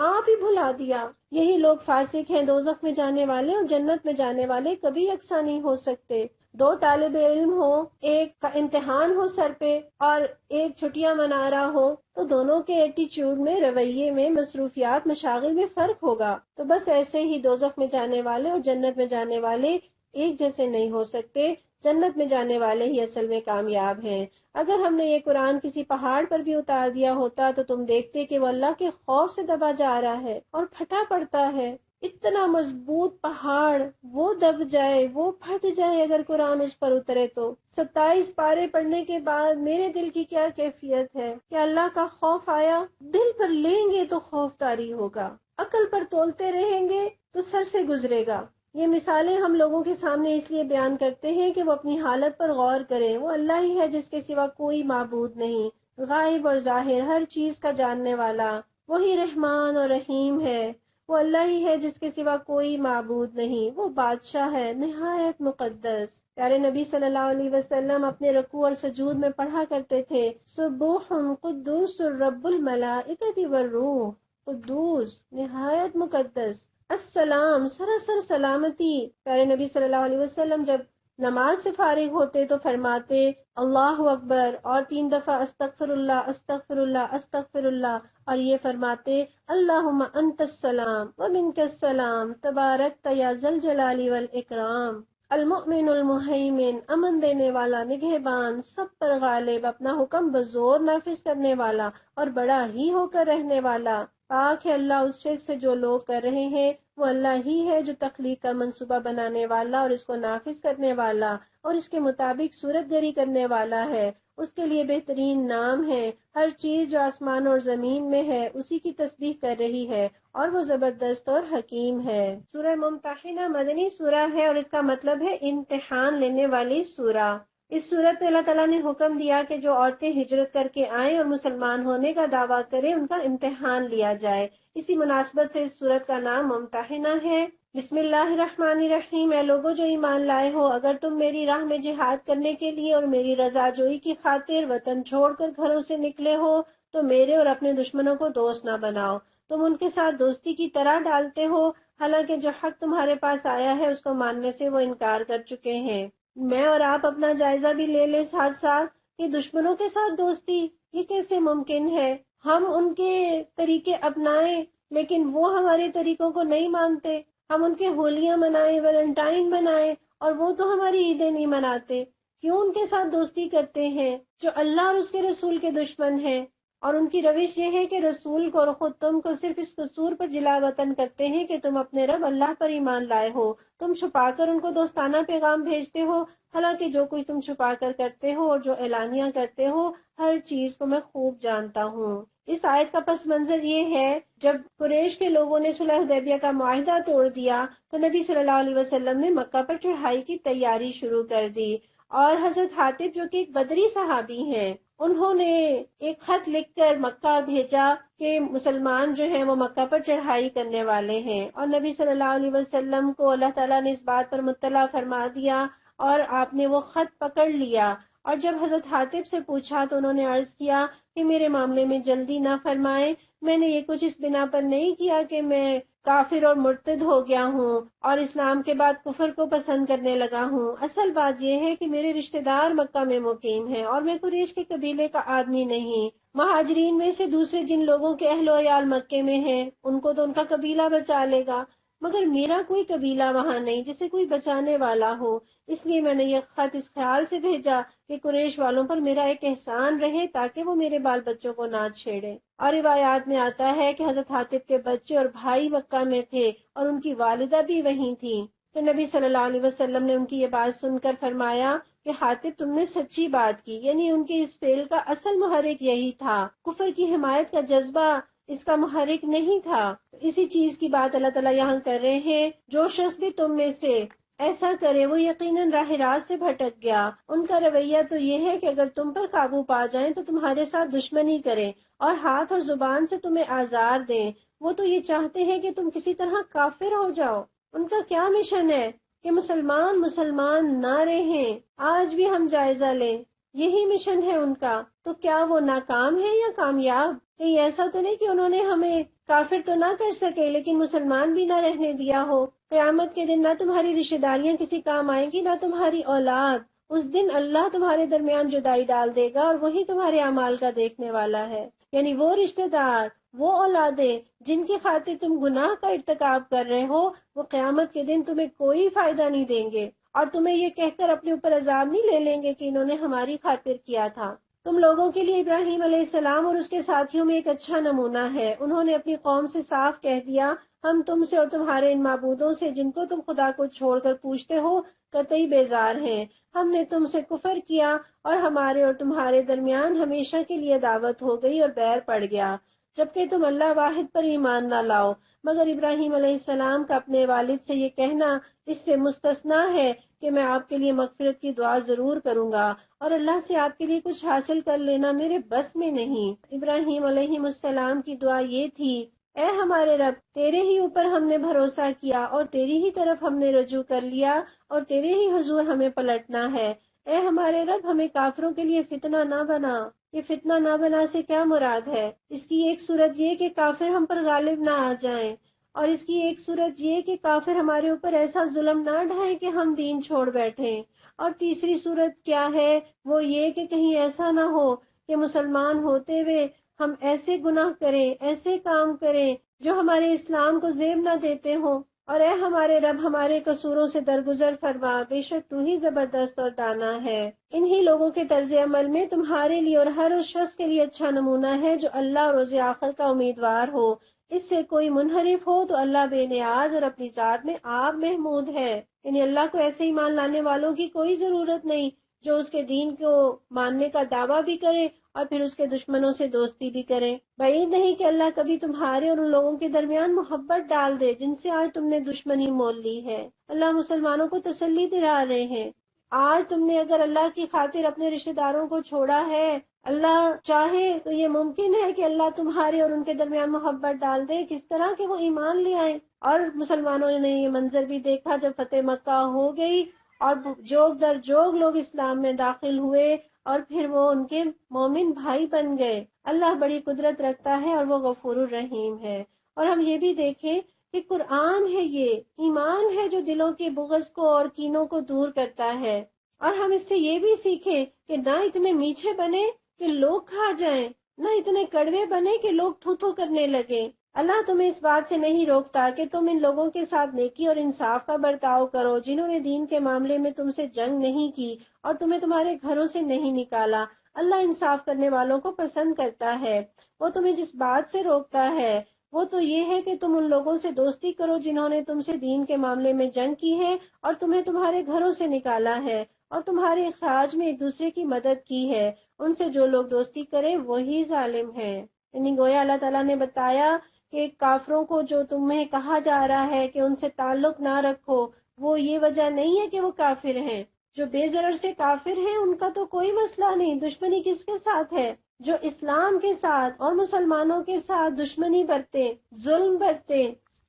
آپ ہی بھلا دیا۔ یہی لوگ فاسق ہیں، دوزخ میں جانے والے اور جنت میں جانے والے کبھی یکساں نہیں ہو سکتے۔ دو طالب علم ہو، ایک کا امتحان ہو سر پہ اور ایک چھٹیاں منا رہا ہو، تو دونوں کے ایٹیچیوڈ میں، رویے میں، مصروفیات، مشاغل میں فرق ہوگا۔ تو بس ایسے ہی دوزخ میں جانے والے اور جنت میں جانے والے ایک جیسے نہیں ہو سکتے۔ جنت میں جانے والے ہی اصل میں کامیاب ہیں۔ اگر ہم نے یہ قرآن کسی پہاڑ پر بھی اتار دیا ہوتا تو تم دیکھتے کہ وہ اللہ کے خوف سے دبا جا رہا ہے اور پھٹا پڑتا ہے۔ اتنا مضبوط پہاڑ، وہ دب جائے، وہ پھٹ جائے اگر قرآن اس پر اترے تو۔ 27 پارے پڑھنے کے بعد میرے دل کی کیا کیفیت ہے کہ اللہ کا خوف آیا، دل پر لیں گے تو خوف طاری ہوگا، عقل پر تولتے رہیں گے تو سر سے گزرے گا۔ یہ مثالیں ہم لوگوں کے سامنے اس لیے بیان کرتے ہیں کہ وہ اپنی حالت پر غور کریں۔ وہ اللہ ہی ہے جس کے سوا کوئی معبود نہیں، غائب اور ظاہر ہر چیز کا جاننے والا، وہی رحمان اور رحیم ہے۔ وہ اللہ ہی ہے جس کے سوا کوئی معبود نہیں، وہ بادشاہ ہے نہایت مقدس۔ پیارے نبی صلی اللہ علیہ وسلم اپنے رکوع اور سجود میں پڑھا کرتے تھے، سبوح قدوس رب الملائکۃ والروح، قدوس نہایت مقدس، السلام سراسر سلامتی۔ پیارے نبی صلی اللہ علیہ وسلم جب نماز سے فارغ ہوتے تو فرماتے اللہ اکبر اور 3 دفعہ استغفر اللہ استغفر اللہ استغفر اللہ، اور یہ فرماتے اللہم انت السلام ومنک السلام تبارکت یا ذا الجلال والاکرام۔ المؤمن المہیمن، امن دینے والا، نگہبان، سب پر غالب، اپنا حکم بزور نافذ کرنے والا اور بڑا ہی ہو کر رہنے والا۔ پاک ہے اللہ اس شرک سے جو لوگ کر رہے ہیں۔ وہ اللہ ہی ہے جو تخلیق کا منصوبہ بنانے والا اور اس کو نافذ کرنے والا اور اس کے مطابق صورت گری کرنے والا ہے۔ اس کے لیے بہترین نام ہے۔ ہر چیز جو آسمان اور زمین میں ہے اسی کی تسبیح کر رہی ہے اور وہ زبردست اور حکیم ہے۔ سورہ ممتحنہ مدنی سورہ ہے اور اس کا مطلب ہے امتحان لینے والی سورہ۔ اس صورت میں اللہ تعالیٰ نے حکم دیا کہ جو عورتیں ہجرت کر کے آئیں اور مسلمان ہونے کا دعویٰ کریں ان کا امتحان لیا جائے۔ اسی مناسبت سے اس صورت کا نام ممتحنہ ہے۔ بسم اللہ الرحمن الرحیم۔ اے لوگو جو ایمان لائے ہو، اگر تم میری راہ میں جہاد کرنے کے لیے اور میری رضا جوئی کی خاطر وطن چھوڑ کر گھروں سے نکلے ہو تو میرے اور اپنے دشمنوں کو دوست نہ بناؤ۔ تم ان کے ساتھ دوستی کی طرح ڈالتے ہو، حالانکہ جو حق تمہارے پاس آیا ہے اس کو ماننے سے وہ انکار کر چکے ہیں۔ میں اور آپ اپنا جائزہ بھی لے لیں ساتھ ساتھ کہ دشمنوں کے ساتھ دوستی یہ کیسے ممکن ہے؟ ہم ان کے طریقے اپنائیں لیکن وہ ہمارے طریقوں کو نہیں مانتے۔ ہم ان کے ہولیاں منائیں، ویلنٹائن منائیں اور وہ تو ہماری عیدیں نہیں مناتے۔ کیوں ان کے ساتھ دوستی کرتے ہیں جو اللہ اور اس کے رسول کے دشمن ہیں؟ اور ان کی روش یہ ہے کہ رسول کو اور خود تم کو صرف اس قصور پر جلا وطن کرتے ہیں کہ تم اپنے رب اللہ پر ایمان لائے ہو۔ تم چھپا کر ان کو دوستانہ پیغام بھیجتے ہو، حالانکہ جو کچھ تم چھپا کر کرتے ہو اور جو اعلانیہ کرتے ہو ہر چیز کو میں خوب جانتا ہوں۔ اس آیت کا پس منظر یہ ہے، جب قریش کے لوگوں نے صلح حدیبیہ کا معاہدہ توڑ دیا تو نبی صلی اللہ علیہ وسلم نے مکہ پر چڑھائی کی تیاری شروع کر دی، اور حضرت حاطب جو کہ ایک بدری صحابی ہیں انہوں نے ایک خط لکھ کر مکہ بھیجا کہ مسلمان جو ہیں وہ مکہ پر چڑھائی کرنے والے ہیں، اور نبی صلی اللہ علیہ وسلم کو اللہ تعالیٰ نے اس بات پر مطلع فرما دیا اور آپ نے وہ خط پکڑ لیا۔ اور جب حضرت حاطب سے پوچھا تو انہوں نے عرض کیا کہ میرے معاملے میں جلدی نہ فرمائیں، میں نے یہ کچھ اس بنا پر نہیں کیا کہ میں کافر اور مرتد ہو گیا ہوں اور اسلام کے بعد کفر کو پسند کرنے لگا ہوں۔ اصل بات یہ ہے کہ میرے رشتہ دار مکہ میں مقیم ہیں اور میں قریش کے قبیلے کا آدمی نہیں۔ مہاجرین میں سے دوسرے جن لوگوں کے اہل و عیال مکے میں ہیں ان کو تو ان کا قبیلہ بچا لے گا، مگر میرا کوئی قبیلہ وہاں نہیں جسے کوئی بچانے والا ہو۔ اس لیے میں نے یہ خط اس خیال سے بھیجا کہ قریش والوں پر میرا ایک احسان رہے تاکہ وہ میرے بال بچوں کو نہ چھیڑیں۔ اور روایات میں آتا ہے کہ حضرت حاطب کے بچے اور بھائی مکہ میں تھے اور ان کی والدہ بھی وہیں تھی، تو نبی صلی اللہ علیہ وسلم نے ان کی یہ بات سن کر فرمایا کہ حاطب تم نے سچی بات کی، یعنی ان کے اس فعل کا اصل محرک یہی تھا، کفر کی حمایت کا جذبہ اس کا محرک نہیں تھا۔ اسی چیز کی بات اللہ تعالیٰ یہاں کر رہے ہیں، جو شخص بھی تم میں سے ایسا کرے وہ یقیناً راہ راست سے بھٹک گیا۔ ان کا رویہ تو یہ ہے کہ اگر تم پر قابو پا جائیں تو تمہارے ساتھ دشمنی کریں اور ہاتھ اور زبان سے تمہیں آزار دیں۔ وہ تو یہ چاہتے ہیں کہ تم کسی طرح کافر ہو جاؤ۔ ان کا کیا مشن ہے کہ مسلمان نہ رہیں۔ آج بھی ہم جائزہ لیں، یہی مشن ہے ان کا، تو کیا وہ ناکام ہے یا کامیاب؟ کہیں ایسا تو نہیں کہ انہوں نے ہمیں کافر تو نہ کر سکے لیکن مسلمان بھی نہ رہنے دیا ہو۔ قیامت کے دن نہ تمہاری رشتہ داریاں کسی کام آئیں گی نہ تمہاری اولاد۔ اس دن اللہ تمہارے درمیان جدائی ڈال دے گا اور وہی تمہارے اعمال کا دیکھنے والا ہے۔ یعنی وہ رشتہ دار، وہ اولادیں جن کی خاطر تم گناہ کا ارتکاب کر رہے ہو، وہ قیامت کے دن تمہیں کوئی فائدہ نہیں دیں گے اور تمہیں یہ کہہ کر اپنے اوپر عذاب نہیں لے لیں گے کہ انہوں نے ہماری خاطر کیا تھا۔ تم لوگوں کے لیے ابراہیم علیہ السلام اور اس کے ساتھیوں میں ایک اچھا نمونہ ہے۔ انہوں نے اپنی قوم سے صاف کہہ دیا، ہم تم سے اور تمہارے ان معبودوں سے جن کو تم خدا کو چھوڑ کر پوجتے ہو قطعی بیزار ہیں۔ ہم نے تم سے کفر کیا اور ہمارے اور تمہارے درمیان ہمیشہ کے لیے عداوت ہو گئی اور بیر پڑ گیا، جبکہ تم اللہ واحد پر ایمان نہ لاؤ۔ مگر ابراہیم علیہ السلام کا اپنے والد سے یہ کہنا اس سے مستثنا ہے کہ میں آپ کے لیے مغفرت کی دعا ضرور کروں گا اور اللہ سے آپ کے لیے کچھ حاصل کر لینا میرے بس میں نہیں۔ ابراہیم علیہ السلام کی دعا یہ تھی، اے ہمارے رب، تیرے ہی اوپر ہم نے بھروسہ کیا اور تیری ہی طرف ہم نے رجوع کر لیا اور تیرے ہی حضور ہمیں پلٹنا ہے۔ اے ہمارے رب، ہمیں کافروں کے لیے فتنہ نہ بنا۔ یہ فتنہ نہ بنا سے کیا مراد ہے؟ اس کی ایک صورت یہ کہ کافر ہم پر غالب نہ آ جائیں، اور اس کی ایک صورت یہ کہ کافر ہمارے اوپر ایسا ظلم نہ ڈھائیں کہ ہم دین چھوڑ بیٹھیں، اور تیسری صورت کیا ہے وہ یہ کہ کہیں ایسا نہ ہو کہ مسلمان ہوتے ہوئے ہم ایسے گناہ کریں، ایسے کام کریں جو ہمارے اسلام کو زیب نہ دیتے ہوں۔ اور اے ہمارے رب، ہمارے قصوروں سے درگزر فرما، بے شک تو ہی زبردست اور دانا ہے۔ انہی لوگوں کے طرز عمل میں تمہارے لیے اور ہر اس شخص کے لیے اچھا نمونہ ہے جو اللہ اور روز آخر کا امیدوار ہو۔ اس سے کوئی منحرف ہو تو اللہ بے نیاز اور اپنی ذات میں آپ محمود ہے۔ یعنی اللہ کو ایسے ایمان لانے والوں کی کوئی ضرورت نہیں جو اس کے دین کو ماننے کا دعویٰ بھی کرے اور پھر اس کے دشمنوں سے دوستی بھی کریں۔ بعید نہیں کہ اللہ کبھی تمہارے اور ان لوگوں کے درمیان محبت ڈال دے جن سے آج تم نے دشمنی مول لی ہے۔ اللہ مسلمانوں کو تسلی دلا رہے ہیں، آج تم نے اگر اللہ کی خاطر اپنے رشتہ داروں کو چھوڑا ہے، اللہ چاہے تو یہ ممکن ہے کہ اللہ تمہارے اور ان کے درمیان محبت ڈال دے، کس طرح کہ وہ ایمان لے آئے۔ اور مسلمانوں نے یہ منظر بھی دیکھا جب فتح مکہ ہو گئی اور جوگ در جوگ لوگ اسلام میں داخل ہوئے اور پھر وہ ان کے مومن بھائی بن گئے۔ اللہ بڑی قدرت رکھتا ہے اور وہ غفور الرحیم ہے۔ اور ہم یہ بھی دیکھیں کہ قرآن ہے، یہ ایمان ہے جو دلوں کے بغض کو اور کینوں کو دور کرتا ہے۔ اور ہم اس سے یہ بھی سیکھیں کہ نہ اتنے میٹھے بنے کہ لوگ کھا جائیں، نہ اتنے کڑوے بنے کہ لوگ تھو تھو کرنے لگیں۔ اللہ تمہیں اس بات سے نہیں روکتا کہ تم ان لوگوں کے ساتھ نیکی اور انصاف کا برتاؤ کرو جنہوں نے دین کے معاملے میں تم سے جنگ نہیں کی اور تمہیں تمہارے گھروں سے نہیں نکالا۔ اللہ انصاف کرنے والوں کو پسند کرتا ہے۔ وہ تمہیں جس بات سے روکتا ہے وہ تو یہ ہے کہ تم ان لوگوں سے دوستی کرو جنہوں نے تم سے دین کے معاملے میں جنگ کی ہے اور تمہیں تمہارے گھروں سے نکالا ہے اور تمہارے اخراج میں ایک دوسرے کی مدد کی ہے۔ ان سے جو لوگ دوستی کریں وہی ظالم ہیں۔ یعنی گویا اللہ تعالیٰ نے بتایا کہ کافروں کو جو تمہیں کہا جا رہا ہے کہ ان سے تعلق نہ رکھو، وہ یہ وجہ نہیں ہے کہ وہ کافر ہیں۔ جو بے ضرر سے کافر ہیں ان کا تو کوئی مسئلہ نہیں، دشمنی کس کے ساتھ ہے؟ جو اسلام کے ساتھ اور مسلمانوں کے ساتھ دشمنی برتے، ظلم برتے۔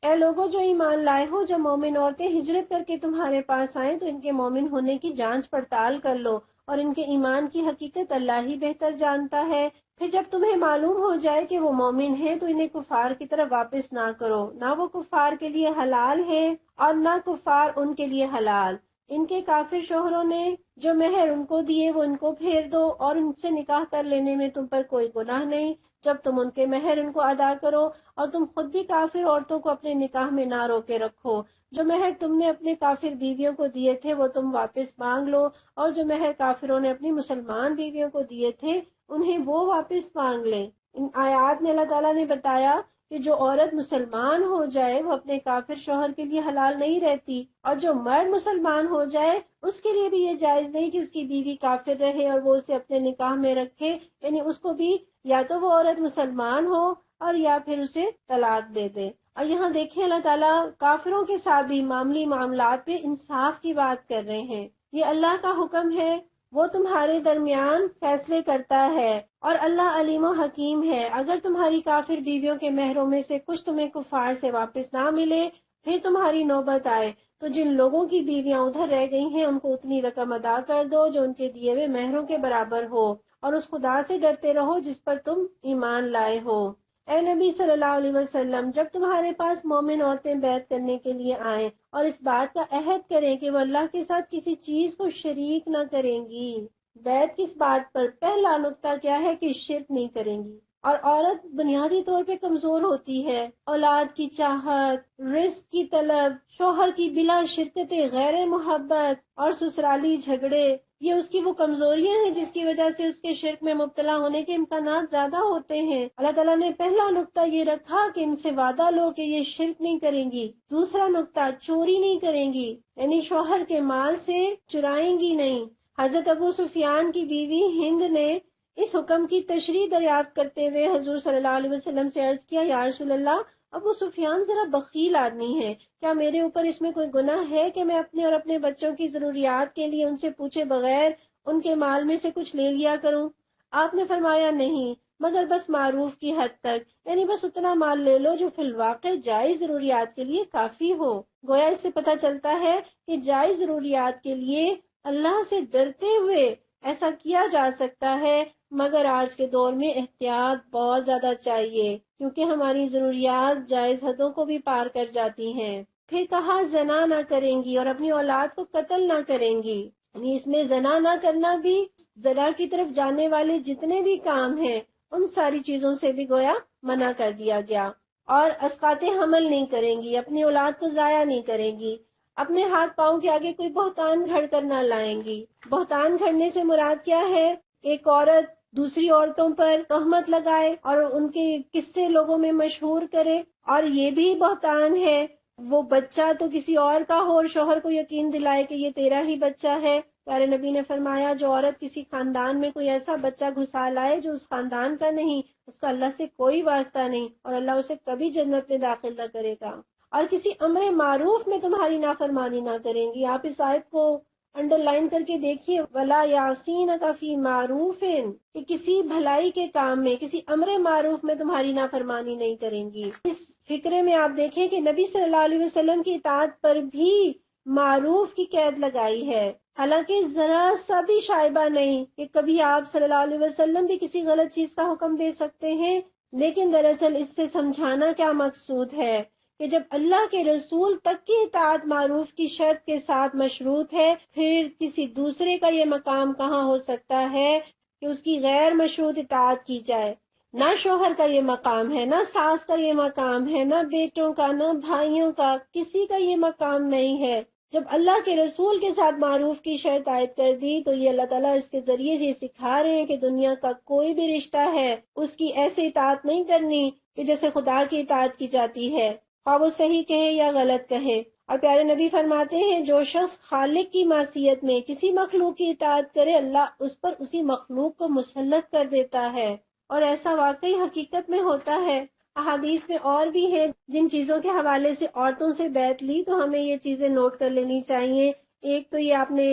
اے لوگوں جو ایمان لائے ہو، جب مومن عورتیں ہجرت کر کے تمہارے پاس آئیں تو ان کے مومن ہونے کی جانچ پڑتال کر لو، اور ان کے ایمان کی حقیقت اللہ ہی بہتر جانتا ہے۔ پھر جب تمہیں معلوم ہو جائے کہ وہ مومن ہیں تو انہیں کفار کی طرف واپس نہ کرو، نہ وہ کفار کے لیے حلال ہیں اور نہ کفار ان کے لیے حلال۔ ان کے کافر شوہروں نے جو مہر ان کو دیے وہ ان کو پھیر دو، اور ان سے نکاح کر لینے میں تم پر کوئی گناہ نہیں جب تم ان کے مہر ان کو ادا کرو، اور تم خود بھی کافر عورتوں کو اپنے نکاح میں نہ روکے رکھو۔ جو مہر تم نے اپنے کافر بیویوں کو دیے تھے وہ تم واپس مانگ لو، اور جو مہر کافروں نے اپنی مسلمان بیویوں کو دیے تھے انہیں وہ واپس مانگ لیں۔ ان آیات میں اللہ تعالیٰ نے بتایا کہ جو عورت مسلمان ہو جائے وہ اپنے کافر شوہر کے لیے حلال نہیں رہتی، اور جو مرد مسلمان ہو جائے اس کے لیے بھی یہ جائز نہیں کہ اس کی بیوی کافر رہے اور وہ اسے اپنے نکاح میں رکھے۔ یعنی اس کو بھی یا تو وہ عورت مسلمان ہو اور یا پھر اسے طلاق دے دے۔ اور یہاں دیکھیں اللہ تعالیٰ کافروں کے ساتھ بھی معاملی معاملات پہ انصاف کی بات کر رہے ہیں. یہ اللہ کا حکم ہے، وہ تمہارے درمیان فیصلے کرتا ہے، اور اللہ علیم و حکیم ہے. اگر تمہاری کافر بیویوں کے مہروں میں سے کچھ تمہیں کفار سے واپس نہ ملے، پھر تمہاری نوبت آئے، تو جن لوگوں کی بیویاں ادھر رہ گئی ہیں ان کو اتنی رقم ادا کر دو جو ان کے دیے ہوئے مہروں کے برابر ہو، اور اس خدا سے ڈرتے رہو جس پر تم ایمان لائے ہو. اے نبی صلی اللہ علیہ وسلم، جب تمہارے پاس مومن عورتیں بیعت کرنے کے لیے آئیں اور اس بات کا عہد کریں کہ وہ اللہ کے ساتھ کسی چیز کو شریک نہ کریں گی. بیعت کس بات پر؟ پہلا نقطہ کیا ہے کہ شرک نہیں کریں گی. اور عورت بنیادی طور پہ کمزور ہوتی ہے، اولاد کی چاہت، رزق کی طلب، شوہر کی بلا شرکت غیر محبت اور سسرالی جھگڑے، یہ اس کی وہ کمزوریاں ہیں جس کی وجہ سے اس کے شرک میں مبتلا ہونے کے امکانات زیادہ ہوتے ہیں. اللہ تعالیٰ نے پہلا نقطہ یہ رکھا کہ ان سے وعدہ لو کہ یہ شرک نہیں کریں گی. دوسرا نقطہ، چوری نہیں کریں گی، یعنی شوہر کے مال سے چرائیں گی نہیں. حضرت ابو سفیان کی بیوی ہند نے اس حکم کی تشریح دریافت کرتے ہوئے حضور صلی اللہ علیہ وسلم سے عرض کیا، یا رسول اللہ، ابو سفیان ذرا بخیل آدمی ہے، کیا میرے اوپر اس میں کوئی گناہ ہے کہ میں اپنے اور اپنے بچوں کی ضروریات کے لیے ان سے پوچھے بغیر ان کے مال میں سے کچھ لے لیا کروں؟ آپ نے فرمایا نہیں، مگر بس معروف کی حد تک، یعنی بس اتنا مال لے لو جو فی الواقع جائز ضروریات کے لیے کافی ہو. گویا اس سے پتہ چلتا ہے کہ جائز ضروریات کے لیے اللہ سے ڈرتے ہوئے ایسا کیا جا سکتا ہے، مگر آج کے دور میں احتیاط بہت زیادہ چاہیے کیونکہ ہماری ضروریات جائز حدوں کو بھی پار کر جاتی ہیں. پھر کہا زنا نہ کریں گی اور اپنی اولاد کو قتل نہ کریں گی، یعنی اس میں زنا نہ کرنا بھی، زنا کی طرف جانے والے جتنے بھی کام ہیں ان ساری چیزوں سے بھی گویا منع کر دیا گیا. اور اسقاط حمل نہیں کریں گی، اپنی اولاد کو ضائع نہیں کریں گی، اپنے ہاتھ پاؤں کے آگے کوئی بہتان گھڑ کر نہ لائیں گی. بہتان گھڑنے سے مراد کیا ہے؟ ایک عورت دوسری عورتوں پر تہمت لگائے اور ان کے قصے لوگوں میں مشہور کرے، اور یہ بھی بہتان ہے وہ بچہ تو کسی اور کا ہو اور شوہر کو یقین دلائے کہ یہ تیرا ہی بچہ ہے. پیارے نبی نے فرمایا، جو عورت کسی خاندان میں کوئی ایسا بچہ گھسا لائے جو اس خاندان کا نہیں، اس کا اللہ سے کوئی واسطہ نہیں اور اللہ اسے کبھی جنت میں داخل نہ کرے گا. اور کسی امر معروف میں تمہاری نافرمانی نہ کریں گی. آپ اس آیت کو انڈر لائن کر کے دیکھیے، وَلَا يَعْصِينَكَ فِي مَعْرُوفٍ، کہ کسی بھلائی کے کام میں، کسی امر معروف میں تمہاری نافرمانی نہیں کریں گی. اس فکرے میں آپ دیکھیں کہ نبی صلی اللہ علیہ وسلم کی اطاعت پر بھی معروف کی قید لگائی ہے، حالانکہ ذرا سا بھی شائبہ نہیں کہ کبھی آپ صلی اللہ علیہ وسلم بھی کسی غلط چیز کا حکم دے سکتے ہیں. لیکن دراصل اس سے سمجھانا کیا مقصود ہے کہ جب اللہ کے رسول تک کی اطاعت معروف کی شرط کے ساتھ مشروط ہے، پھر کسی دوسرے کا یہ مقام کہاں ہو سکتا ہے کہ اس کی غیر مشروط اطاعت کی جائے. نہ شوہر کا یہ مقام ہے، نہ ساس کا یہ مقام ہے، نہ بیٹوں کا، نہ بھائیوں کا، کسی کا یہ مقام نہیں ہے. جب اللہ کے رسول کے ساتھ معروف کی شرط عائد کر دی تو یہ اللہ تعالیٰ اس کے ذریعے یہ سکھا رہے ہیں کہ دنیا کا کوئی بھی رشتہ ہے اس کی ایسے اطاعت نہیں کرنی کہ جیسے خدا کی اطاعت کی جاتی ہے، خواہ وہ صحیح کہے یا غلط کہے. اور پیارے نبی فرماتے ہیں، جو شخص خالق کی معصیت میں کسی مخلوق کی اطاعت کرے، اللہ اس پر اسی مخلوق کو مسلط کر دیتا ہے. اور ایسا واقعی حقیقت میں ہوتا ہے. احادیث میں اور بھی ہے جن چیزوں کے حوالے سے عورتوں سے بیعت لی تو ہمیں یہ چیزیں نوٹ کر لینی چاہیے. ایک تو یہ آپ نے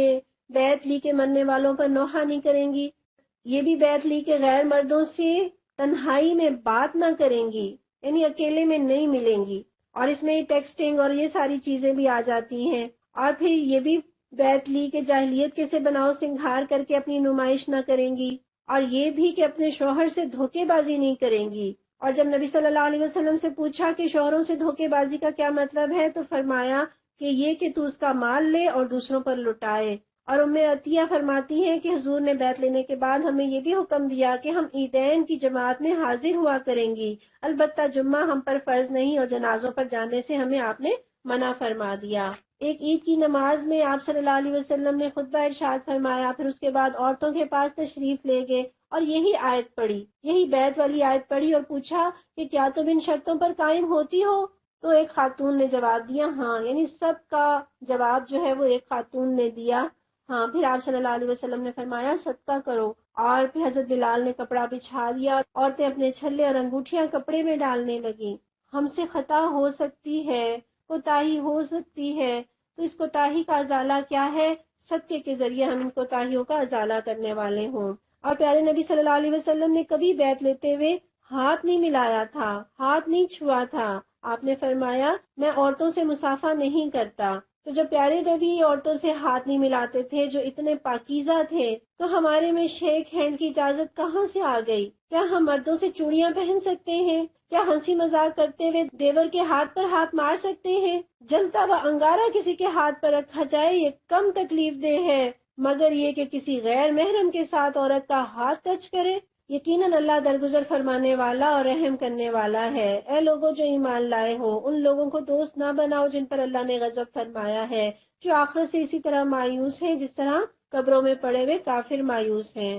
بیعت لی کے مننے والوں پر نوحہ نہیں کریں گی، یہ بھی بیعت لی کہ غیر مردوں سے تنہائی میں بات نہ کریں گی، یعنی اکیلے میں نہیں ملیں گی. اور اس میں ٹیکسٹنگ اور یہ ساری چیزیں بھی آ جاتی ہیں. اور پھر یہ بھی بیعت لی کہ جاہلیت کے سے بناؤ سنگھار کر کے اپنی نمائش نہ کریں گی، اور یہ بھی کہ اپنے شوہر سے دھوکے بازی نہیں کریں گی. اور جب نبی صلی اللہ علیہ وسلم سے پوچھا کہ شوہروں سے دھوکے بازی کا کیا مطلب ہے تو فرمایا کہ یہ کہ تو اس کا مال لے اور دوسروں پر لٹائے. اور ام عطیہ فرماتی ہیں کہ حضور نے بیعت لینے کے بعد ہمیں یہ بھی حکم دیا کہ ہم عیدین کی جماعت میں حاضر ہوا کریں گی، البتہ جمعہ ہم پر فرض نہیں اور جنازوں پر جانے سے ہمیں آپ نے منع فرما دیا. ایک عید کی نماز میں آپ صلی اللہ علیہ وسلم نے خطبہ ارشاد فرمایا، پھر اس کے بعد عورتوں کے پاس تشریف لے گئے اور یہی آیت پڑھی، یہی بیعت والی آیت پڑھی اور پوچھا کہ کیا تم ان شرطوں پر قائم ہوتی ہو؟ تو ایک خاتون نے جواب دیا ہاں، یعنی سب کا جواب جو ہے وہ ایک خاتون نے دیا ہاں. پھر آپ صلی اللہ علیہ وسلم نے فرمایا صدقہ کرو، اور پھر حضرت بلال نے کپڑا بچھا دیا، عورتیں اپنے چھلے اور انگوٹھیاں کپڑے میں ڈالنے لگیں. ہم سے خطا ہو سکتی ہے، کوتاہی ہو سکتی ہے، تو اس کوتاہی کا ازالہ کیا ہے؟ صدقے کے ذریعے ہم ان کوتاہیوں کا ازالہ کرنے والے ہوں۔ اور پیارے نبی صلی اللہ علیہ وسلم نے کبھی بیعت لیتے ہوئے ہاتھ نہیں ملایا تھا، ہاتھ نہیں چھوا تھا۔ آپ نے فرمایا میں عورتوں سے مصافحہ نہیں کرتا۔ تو جب پیارے نبی عورتوں سے ہاتھ نہیں ملاتے تھے جو اتنے پاکیزہ تھے، تو ہمارے میں شیک ہینڈ کی اجازت کہاں سے آ گئی؟ کیا ہم مردوں سے چوڑیاں پہن سکتے ہیں؟ کیا ہنسی مذاق کرتے ہوئے دیور کے ہاتھ پر ہاتھ مار سکتے ہیں؟ جلتا ہوا انگارہ کسی کے ہاتھ پر رکھا جائے یہ کم تکلیف دہ ہے، مگر یہ کہ کسی غیر محرم کے ساتھ عورت کا ہاتھ ٹچ کرے، یقیناً اللہ درگزر فرمانے والا اور رحم کرنے والا ہے۔ اے لوگوں جو ایمان لائے ہو، ان لوگوں کو دوست نہ بناؤ جن پر اللہ نے غضب فرمایا ہے، جو آخرت سے اسی طرح مایوس ہیں جس طرح قبروں میں پڑے ہوئے کافر مایوس ہیں۔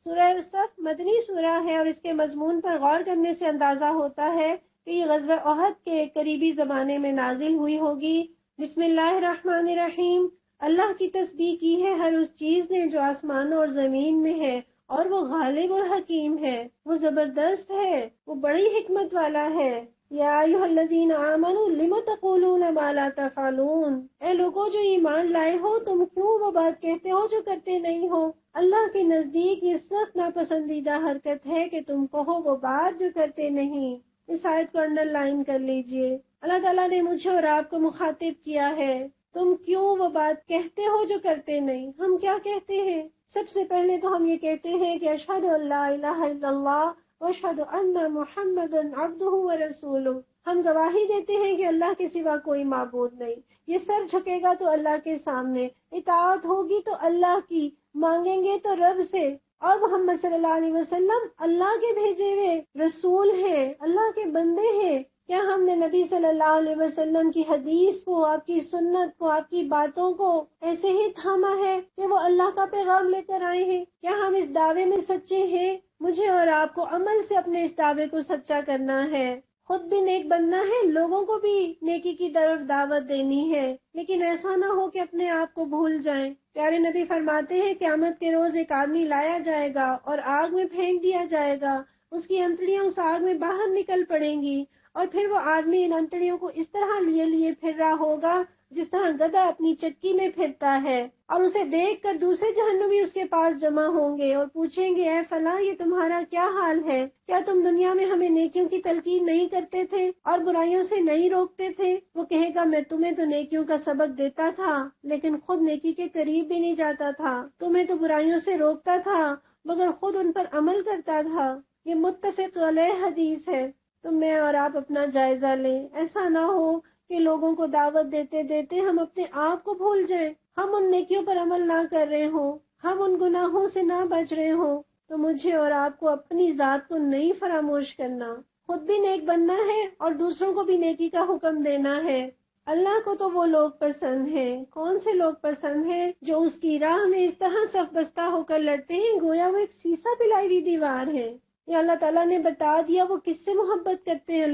سورہ صف مدنی سورہ ہے اور اس کے مضمون پر غور کرنے سے اندازہ ہوتا ہے کہ یہ غزوہ احد کے قریبی زمانے میں نازل ہوئی ہوگی۔ بسم اللہ الرحمن الرحیم۔ اللہ کی تسبیح کی ہے ہر اس چیز نے جو آسمانوں اور زمین میں ہے، اور وہ غالب اور حکیم ہے، وہ زبردست ہے، وہ بڑی حکمت والا ہے۔ یا ایھا الذین آمنوا لم تقولون ما لا تفعلون۔ اے لوگوں جو ایمان لائے ہو، تم کیوں وہ بات کہتے ہو جو کرتے نہیں ہو؟ اللہ کے نزدیک یہ سخت ناپسندیدہ حرکت ہے کہ تم کہو وہ بات جو کرتے نہیں۔ اس آیت کو انڈر لائن کر لیجئے۔ اللہ تعالیٰ نے مجھے اور آپ کو مخاطب کیا ہے، تم کیوں وہ بات کہتے ہو جو کرتے نہیں؟ ہم کیا کہتے ہیں؟ سب سے پہلے تو ہم یہ کہتے ہیں کہ اشہد ان لا الہ الا اللہ واشہد ان محمدا عبدہ ورسولہ۔ ہم گواہی دیتے ہیں کہ اللہ کے سوا کوئی معبود نہیں۔ یہ سر جھکے گا تو اللہ کے سامنے، اطاعت ہوگی تو اللہ کی، مانگیں گے تو رب سے، اور محمد صلی اللہ علیہ وسلم اللہ کے بھیجے ہوئے رسول ہیں، اللہ کے بندے ہیں۔ کیا ہم نے نبی صلی اللہ علیہ وسلم کی حدیث کو، آپ کی سنت کو، آپ کی باتوں کو ایسے ہی تھاما ہے کہ وہ اللہ کا پیغام لے کر آئے ہیں؟ کیا ہم اس دعوے میں سچے ہیں؟ مجھے اور آپ کو عمل سے اپنے اس دعوے کو سچا کرنا ہے، خود بھی نیک بننا ہے، لوگوں کو بھی نیکی کی طرف دعوت دینی ہے، لیکن ایسا نہ ہو کہ اپنے آپ کو بھول جائیں۔ پیارے نبی فرماتے ہیں قیامت کے روز ایک آدمی لایا جائے گا اور آگ میں پھینک دیا جائے گا، اس کی انتڑیاں اس آگ میں باہر نکل پڑیں گی، اور پھر وہ آدمی ان انتڑیوں کو اس طرح لیے پھر رہا ہوگا جس طرح گدھا اپنی چکی میں پھرتا ہے، اور اسے دیکھ کر دوسرے جہنمی اس کے پاس جمع ہوں گے اور پوچھیں گے اے فلاں یہ تمہارا کیا حال ہے؟ کیا تم دنیا میں ہمیں نیکیوں کی تلقین نہیں کرتے تھے اور برائیوں سے نہیں روکتے تھے؟ وہ کہے گا میں تمہیں تو نیکیوں کا سبق دیتا تھا لیکن خود نیکی کے قریب بھی نہیں جاتا تھا، تمہیں تو برائیوں سے روکتا تھا مگر خود ان پر عمل کرتا تھا۔ یہ متفق علیہ حدیث ہے۔ تو میں اور آپ اپنا جائزہ لیں، ایسا نہ ہو کہ لوگوں کو دعوت دیتے دیتے ہم اپنے آپ کو بھول جائیں، ہم ان نیکیوں پر عمل نہ کر رہے ہوں، ہم ان گناہوں سے نہ بچ رہے ہوں۔ تو مجھے اور آپ کو اپنی ذات کو نہیں فراموش کرنا، خود بھی نیک بننا ہے اور دوسروں کو بھی نیکی کا حکم دینا ہے۔ اللہ کو تو وہ لوگ پسند ہیں، کون سے لوگ پسند ہیں جو اس کی راہ میں اس طرح صف بستہ ہو کر لڑتے ہیں گویا وہ ایک سیسا پلائی ہوئی دیوار ہے۔ یہ اللہ تعالیٰ نے بتا دیا وہ کس سے محبت کرتے ہیں۔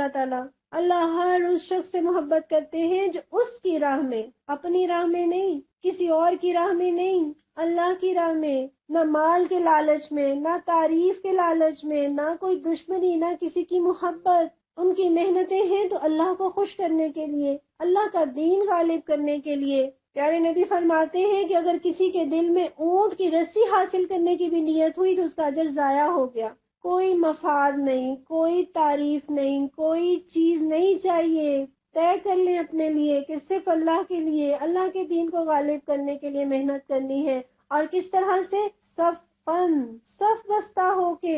اللہ ہر اس شخص سے محبت کرتے ہیں جو اس کی راہ میں، اپنی راہ میں نہیں، کسی اور کی راہ میں نہیں، اللہ کی راہ میں، نہ مال کے لالچ میں، نہ تعریف کے لالچ میں، نہ کوئی دشمنی، نہ کسی کی محبت۔ ان کی محنتیں ہیں تو اللہ کو خوش کرنے کے لیے، اللہ کا دین غالب کرنے کے لیے۔ پیارے نبی فرماتے ہیں کہ اگر کسی کے دل میں اونٹ کی رسی حاصل کرنے کی بھی نیت ہوئی تو اس کا اجر ضائع ہو گیا۔ کوئی مفاد نہیں، کوئی تعریف نہیں، کوئی چیز نہیں چاہیے۔ طے کر لیں اپنے لیے کہ صرف اللہ کے لیے، اللہ کے دین کو غالب کرنے کے لیے محنت کرنی ہے، اور کس طرح سے؟ صف بستہ ہو کے،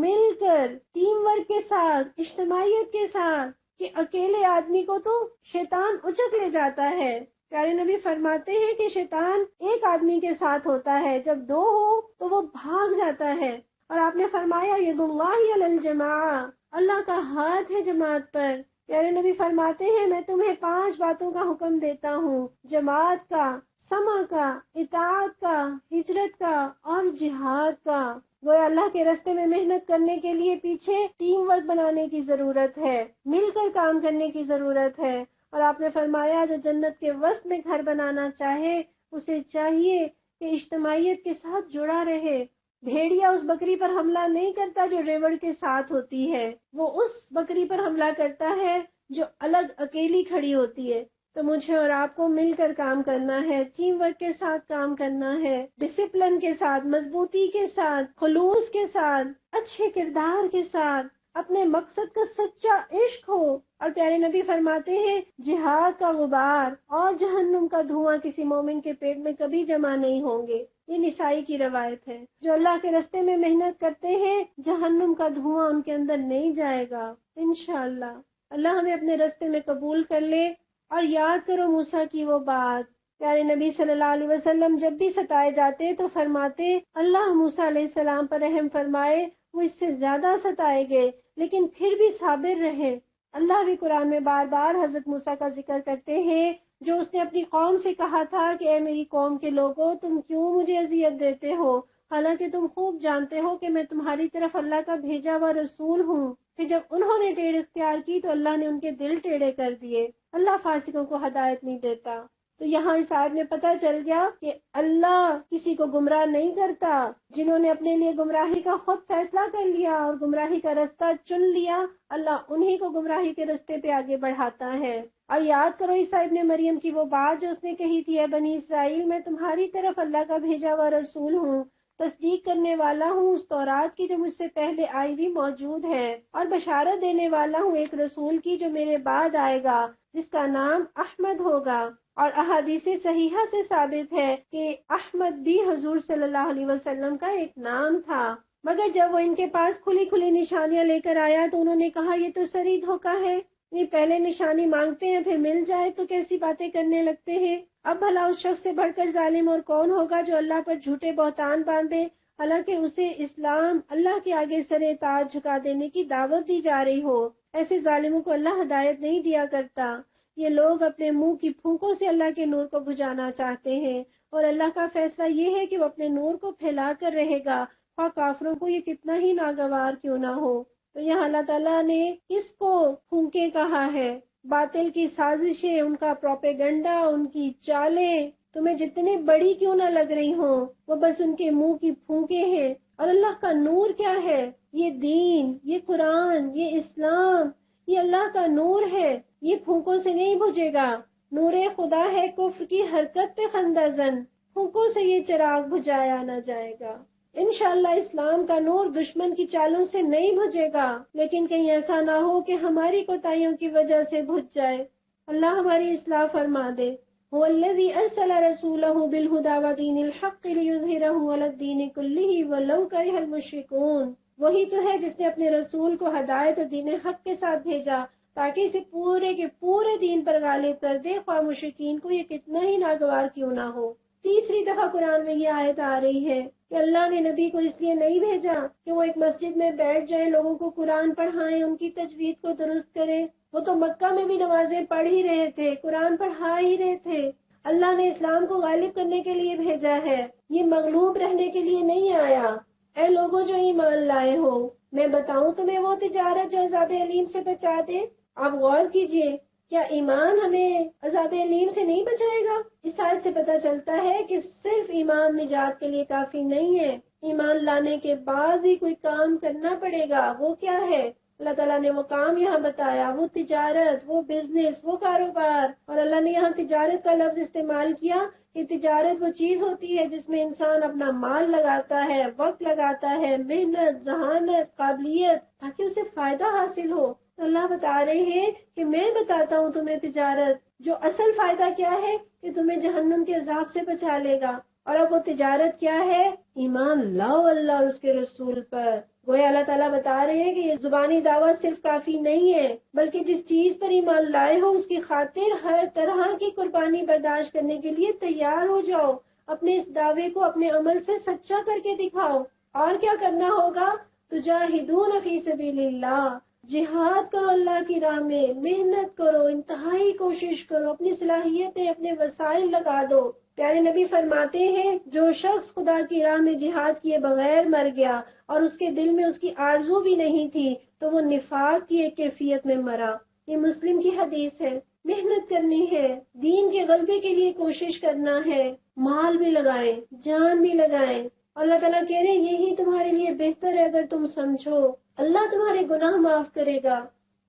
مل کر، ٹیم ورک کے ساتھ، اجتماعیت کے ساتھ، کہ اکیلے آدمی کو تو شیطان اچک لے جاتا ہے۔ پیارے نبی فرماتے ہیں کہ شیطان ایک آدمی کے ساتھ ہوتا ہے، جب دو ہو تو وہ بھاگ جاتا ہے، اور آپ نے فرمایا ید اللہ علی الجماعہ، اللہ کا ہاتھ ہے جماعت پر۔ پیارے نبی فرماتے ہیں میں تمہیں 5 باتوں کا حکم دیتا ہوں، جماعت کا، سمع کا، اطاعت کا، ہجرت کا اور جہاد کا۔ گویا اللہ کے راستے میں محنت کرنے کے لیے پیچھے ٹیم ورک بنانے کی ضرورت ہے، مل کر کام کرنے کی ضرورت ہے۔ اور آپ نے فرمایا جو جنت کے وسط میں گھر بنانا چاہے اسے چاہیے کہ اجتماعیت کے ساتھ جڑا رہے، بھیڑیا اس بکری پر حملہ نہیں کرتا جو ریوڑ کے ساتھ ہوتی ہے، وہ اس بکری پر حملہ کرتا ہے جو الگ اکیلی کھڑی ہوتی ہے۔ تو مجھے اور آپ کو مل کر کام کرنا ہے، ٹیم ورک کے ساتھ کام کرنا ہے، ڈسپلن کے ساتھ، مضبوطی کے ساتھ، خلوص کے ساتھ، اچھے کردار کے ساتھ، اپنے مقصد کا سچا عشق ہو۔ اور پیارے نبی فرماتے ہیں جہاد کا غبار اور جہنم کا دھواں کسی مومن کے پیٹ میں کبھی جمع نہیں ہوں گے۔ یہ نسائی کی روایت ہے۔ جو اللہ کے راستے میں محنت کرتے ہیں جہنم کا دھواں ان کے اندر نہیں جائے گا انشاءاللہ۔ اللہ ہمیں اپنے راستے میں قبول کر لے۔ اور یاد کرو موسیٰ کی وہ بات، پیارے نبی صلی اللہ علیہ وسلم جب بھی ستائے جاتے تو فرماتے اللہ موسیٰ علیہ السلام پر رحم فرمائے، وہ اس سے زیادہ ستائے گئے لیکن پھر بھی صابر رہے۔ اللہ بھی قرآن میں بار بار حضرت موسیٰ کا ذکر کرتے ہیں جو اس نے اپنی قوم سے کہا تھا کہ اے میری قوم کے لوگوں، تم کیوں مجھے اذیت دیتے ہو، حالانکہ تم خوب جانتے ہو کہ میں تمہاری طرف اللہ کا بھیجا ہوا رسول ہوں۔ پھر جب انہوں نے ٹیڑھ اختیار کی تو اللہ نے ان کے دل ٹیڑھے کر دیے۔ اللہ فاسقوں کو ہدایت نہیں دیتا۔ تو یہاں اس آیت میں پتہ چل گیا کہ اللہ کسی کو گمراہ نہیں کرتا۔ جنہوں نے اپنے لیے گمراہی کا خود فیصلہ کر لیا اور گمراہی کا رستہ چن لیا، اللہ انہی کو گمراہی کے رستے پہ آگے بڑھاتا ہے۔ اور یاد کرو عیسیٰ ابن مریم کی وہ بات جو اس نے کہی تھی، اے بنی اسرائیل، میں تمہاری طرف اللہ کا بھیجا ہوا رسول ہوں، تصدیق کرنے والا ہوں اس تورات کی جو مجھ سے پہلے آئی ہوئی موجود ہے، اور بشارت دینے والا ہوں ایک رسول کی جو میرے بعد آئے گا جس کا نام احمد ہوگا۔ اور احادیث صحیحہ سے ثابت ہے کہ احمد بھی حضور صلی اللہ علیہ وسلم کا ایک نام تھا۔ مگر جب وہ ان کے پاس کھلی کھلی نشانیاں لے کر آیا تو انہوں نے کہا یہ تو سری دھوکہ ہے، نہیں پہلے نشانی مانگتے ہیں پھر مل جائے تو کیسی باتیں کرنے لگتے ہیں۔ اب بھلا اس شخص سے بڑھ کر ظالم اور کون ہوگا جو اللہ پر جھوٹے بہتان باندھے، حالانکہ اسے اسلام اللہ کے آگے سرے تاج جھکا دینے کی دعوت دی جا رہی ہو۔ ایسے ظالموں کو اللہ ہدایت نہیں دیا کرتا۔ یہ لوگ اپنے منہ کی پھونکوں سے اللہ کے نور کو بجھانا چاہتے ہیں، اور اللہ کا فیصلہ یہ ہے کہ وہ اپنے نور کو پھیلا کر رہے گا، خواہ کافروں کو یہ کتنا ہی ناگوار کیوں نہ ہو۔ تو یہاں اللہ تعالیٰ نے کس کو پھونکے کہا ہے؟ باطل کی سازشیں، ان کا پروپیگنڈا، ان کی چالیں تمہیں جتنی بڑی کیوں نہ لگ رہی ہوں، وہ بس ان کے منہ کی پھونکے ہیں۔ اور اللہ کا نور کیا ہے؟ یہ دین، یہ قرآن، یہ اسلام، یہ اللہ کا نور ہے، یہ پھونکوں سے نہیں بجھے گا۔ نور خدا ہے کفر کی حرکت پہ خندہ زن، پھونکوں سے یہ چراغ بجھایا نہ جائے گا۔ انشاءاللہ اسلام کا نور دشمن کی چالوں سے نہیں بجھے گا، لیکن کہیں ایسا نہ ہو کہ ہماری کوتاہیوں کی وجہ سے بجھ جائے۔ اللہ ہماری اصلاح فرما دے۔ هو الذی ارسل رسولہ بالہدی ودین الحق لیظہرہ علی الدین کلہ ولو کرہ المشرکون۔ وہی تو ہے جس نے اپنے رسول کو ہدایت اور دین حق کے ساتھ بھیجا تاکہ اسے پورے کے پورے دین پر غالب کر دے، خواہ مشرکین کو یہ کتنا ہی ناگوار کیوں نہ ہو۔ تیسری دفعہ قرآن میں یہ آیت آ رہی ہے کہ اللہ نے نبی کو اس لیے نہیں بھیجا کہ وہ ایک مسجد میں بیٹھ جائیں، لوگوں کو قرآن پڑھائیں، ان کی تجوید کو درست کریں۔ وہ تو مکہ میں بھی نمازیں پڑھ ہی رہے تھے، قرآن پڑھا ہی رہے تھے۔ اللہ نے اسلام کو غالب کرنے کے لیے بھیجا ہے، یہ مغلوب رہنے کے لیے نہیں آیا۔ اے لوگوں جو ایمان لائے ہو، میں بتاؤں تمہیں وہ تجارت جو عذاب علیم سے بچا دے؟ آپ غور کیجئے، کیا ایمان ہمیں عذاب علیم سے نہیں بچائے گا؟ اس آیت سے پتہ چلتا ہے کہ صرف ایمان نجات کے لیے کافی نہیں ہے، ایمان لانے کے بعد ہی کوئی کام کرنا پڑے گا۔ وہ کیا ہے؟ اللہ تعالیٰ نے وہ کام یہاں بتایا، وہ تجارت، وہ بزنس، وہ کاروبار۔ اور اللہ نے یہاں تجارت کا لفظ استعمال کیا کہ تجارت وہ چیز ہوتی ہے جس میں انسان اپنا مال لگاتا ہے، وقت لگاتا ہے، محنت، ذہانت، قابلیت، تاکہ اسے فائدہ حاصل ہو۔ تو اللہ بتا رہے ہیں کہ میں بتاتا ہوں تمہیں تجارت، جو اصل فائدہ کیا ہے کہ تمہیں جہنم کے عذاب سے بچا لے گا۔ اور اب وہ تجارت کیا ہے؟ ایمان لاؤ اللہ اور اس کے رسول پر۔ گویا اللہ تعالیٰ بتا رہے ہیں کہ یہ زبانی دعوت صرف کافی نہیں ہے، بلکہ جس چیز پر ایمان لائے ہو اس کی خاطر ہر طرح کی قربانی برداشت کرنے کے لیے تیار ہو جاؤ۔ اپنے اس دعوے کو اپنے عمل سے سچا کر کے دکھاؤ۔ اور کیا کرنا ہوگا؟ تجاہدون فی سبیل اللہ، جہاد کرو اللہ کی راہ میں، محنت کرو، انتہائی کوشش کرو، اپنی صلاحیتیں، اپنے وسائل لگا دو۔ پیارے نبی فرماتے ہیں جو شخص خدا کی راہ میں جہاد کیے بغیر مر گیا اور اس کے دل میں اس کی آرزو بھی نہیں تھی تو وہ نفاق کی ایک کیفیت میں مرا۔ یہ مسلم کی حدیث ہے۔ محنت کرنی ہے، دین کے غلبے کے لیے کوشش کرنا ہے، مال بھی لگائیں، جان بھی لگائیں، اللہ تعالیٰ کہہ رہے ہیں یہی تمہارے لیے بہتر ہے اگر تم سمجھو، اللہ تمہارے گناہ معاف کرے گا۔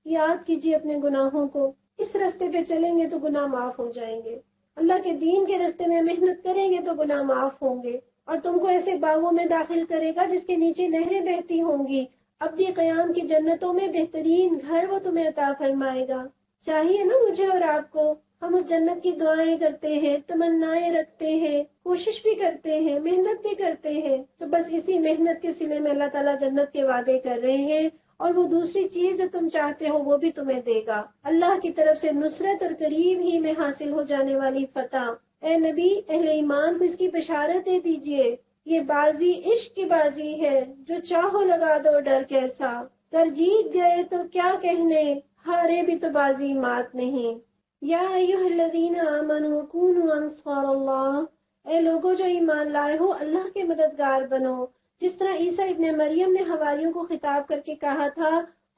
یاد کیجیے اپنے گناہوں کو، اس راستے پہ چلیں گے تو گناہ معاف ہو جائیں گے، اللہ کے دین کے راستے میں محنت کریں گے تو گناہ معاف ہوں گے، اور تم کو ایسے باغوں میں داخل کرے گا جس کے نیچے نہریں بہتی ہوں گی، ابدی قیام کی جنتوں میں بہترین گھر وہ تمہیں عطا فرمائے گا۔ چاہیے نا مجھے اور آپ کو، ہم اس جنت کی دعائیں کرتے ہیں، تمنائیں رکھتے ہیں، کوشش بھی کرتے ہیں، محنت بھی کرتے ہیں، تو بس اسی محنت کے سلے میں اللہ تعالیٰ جنت کے وعدے کر رہے ہیں، اور وہ دوسری چیز جو تم چاہتے ہو وہ بھی تمہیں دے گا، اللہ کی طرف سے نصرت اور قریب ہی میں حاصل ہو جانے والی فتح۔ اے نبی، اہل ایمان کو اس کی بشارت دے دیجئے، یہ بازی عشق کی بازی ہے، جو چاہو لگا دو ڈر کیسا، گر جیت گئے تو کیا کہنے، ہارے بھی تو بازی مات نہیں۔ یا ایھا الذین آمنوا کونوا انصار اللہ، اے لوگوں جو ایمان لائے ہو اللہ کے مددگار بنو، جس طرح عیسیٰ ابن مریم نے حواریوں کو خطاب کر کے کہا تھا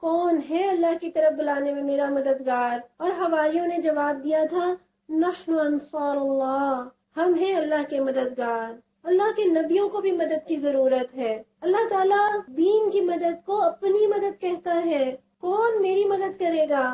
کون ہے اللہ کی طرف بلانے میں میرا مددگار، اور حواریوں نے جواب دیا تھا نحن انصار اللہ، ہم ہیں اللہ کے مددگار۔ اللہ کے نبیوں کو بھی مدد کی ضرورت ہے، اللہ تعالیٰ دین کی مدد کو اپنی مدد کہتا ہے، کون میری مدد کرے گا؟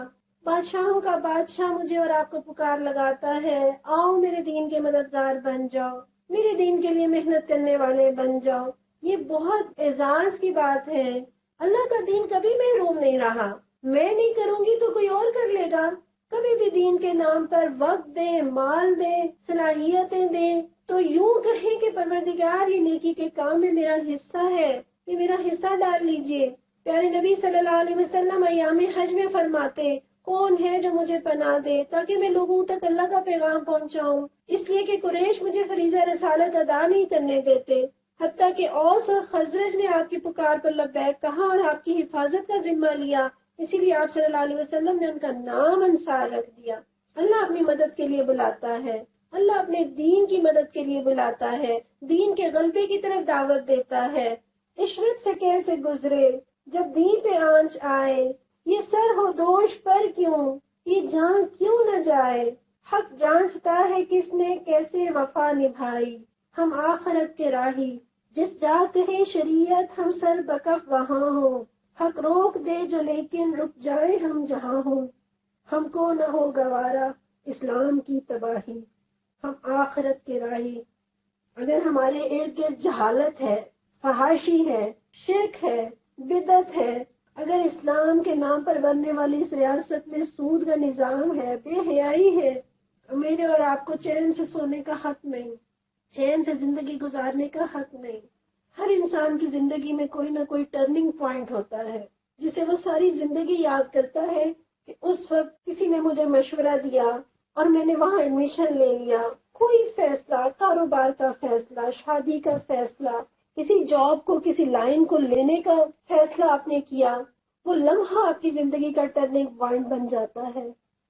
بادشاہوں کا بادشاہ مجھے اور آپ کو پکار لگاتا ہے، آؤ میرے دین کے مددگار بن جاؤ، میرے دین کے لیے محنت کرنے والے بن جاؤ۔ یہ بہت اعزاز کی بات ہے، اللہ کا دین کبھی محروم نہیں رہا، میں نہیں کروں گی تو کوئی اور کر لے گا، کبھی بھی دین کے نام پر وقت دیں، مال دیں، صلاحیتیں دیں، تو یوں کہیں کہ پروردگار یہ نیکی کے کام میں میرا حصہ ہے، یہ میرا حصہ ڈال لیجئے۔ پیارے نبی صلی اللہ علیہ وسلم ایام حج میں فرماتے کون ہے جو مجھے پناہ دے تاکہ میں لوگوں تک اللہ کا پیغام پہنچاؤں، اس لیے کہ قریش مجھے فریضہ رسالت ادا نہیں کرنے دیتے، حتیٰ کہ اوس اور خزرج نے آپ کی پکار پر لبیک کہا اور آپ کی حفاظت کا ذمہ لیا، اسی لیے آپ صلی اللہ علیہ وسلم نے ان کا نام انصار رکھ دیا۔ اللہ اپنی مدد کے لیے بلاتا ہے، اللہ اپنے دین کی مدد کے لیے بلاتا ہے، دین کے غلبے کی طرف دعوت دیتا ہے۔ عشرت سے کیسے گزرے جب دین پہ آنچ آئے، یہ سر ہو دوش پر کیوں، یہ جان کیوں نہ جائے، حق جانچتا ہے کس نے کیسے وفا نبھائی، ہم آخرت کے راہی، جس جا کہیں شریعت ہم سر بکف وہاں ہوں، حق روک دے جو لیکن رک جائے ہم جہاں ہوں، ہم کو نہ ہو گوارا اسلام کی تباہی، ہم آخرت کے راہی۔ اگر ہمارے ارد گرد جہالت ہے، فحاشی ہے، شرک ہے، بدعت ہے، اگر اسلام کے نام پر بننے والی اس ریاست میں سود کا نظام ہے، بے حیائی ہے، تو میرے اور آپ کو چین سے سونے کا حق نہیں، چین سے زندگی گزارنے کا حق نہیں۔ ہر انسان کی زندگی میں کوئی نہ کوئی ٹرننگ پوائنٹ ہوتا ہے جسے وہ ساری زندگی یاد کرتا ہے کہ اس وقت کسی نے مجھے مشورہ دیا اور میں نے وہاں ایڈمیشن لے لیا، کوئی فیصلہ، کاروبار کا فیصلہ، شادی کا فیصلہ، کسی جاب کو، کسی لائن کو لینے کا فیصلہ آپ نے کیا، وہ لمحہ آپ کی زندگی کا ٹرننگ پوائنٹ بن جاتا ہے۔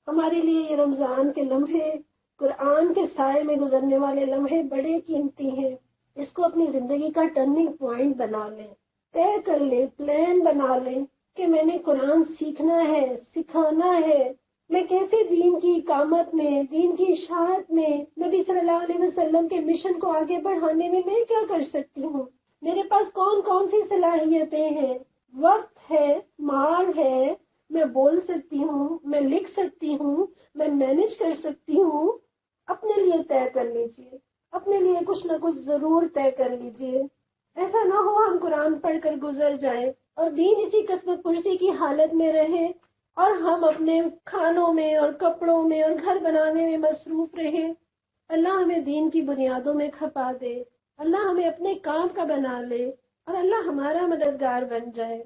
ہمارے لیے یہ رمضان کے لمحے، قرآن کے سائے میں گزرنے والے لمحے بڑے قیمتی ہیں، اس کو اپنی زندگی کا ٹرننگ پوائنٹ بنا لیں، طے کر لیں، پلان بنا لیں کہ میں نے قرآن سیکھنا ہے، سکھانا ہے، میں کیسے دین کی اقامت میں، دین کی اشاعت میں، نبی صلی اللہ علیہ وسلم کے مشن کو آگے بڑھانے میں میں کیا کر سکتی ہوں، میرے پاس کون کون سی صلاحیتیں ہیں، وقت ہے، مال ہے، میں بول سکتی ہوں، میں لکھ سکتی ہوں، میں مینج کر سکتی ہوں۔ اپنے لیے طے کر لیجئے، اپنے لیے کچھ نہ کچھ ضرور طے کر لیجئے، ایسا نہ ہو ہم قرآن پڑھ کر گزر جائیں اور دین اسی کسب پرسی کی حالت میں رہے اور ہم اپنے کھانوں میں اور کپڑوں میں اور گھر بنانے میں مصروف رہیں۔ اللہ ہمیں دین کی بنیادوں میں کھپا دے، اللہ ہمیں اپنے کام کا بنا لے اور اللہ ہمارا مددگار بن جائے۔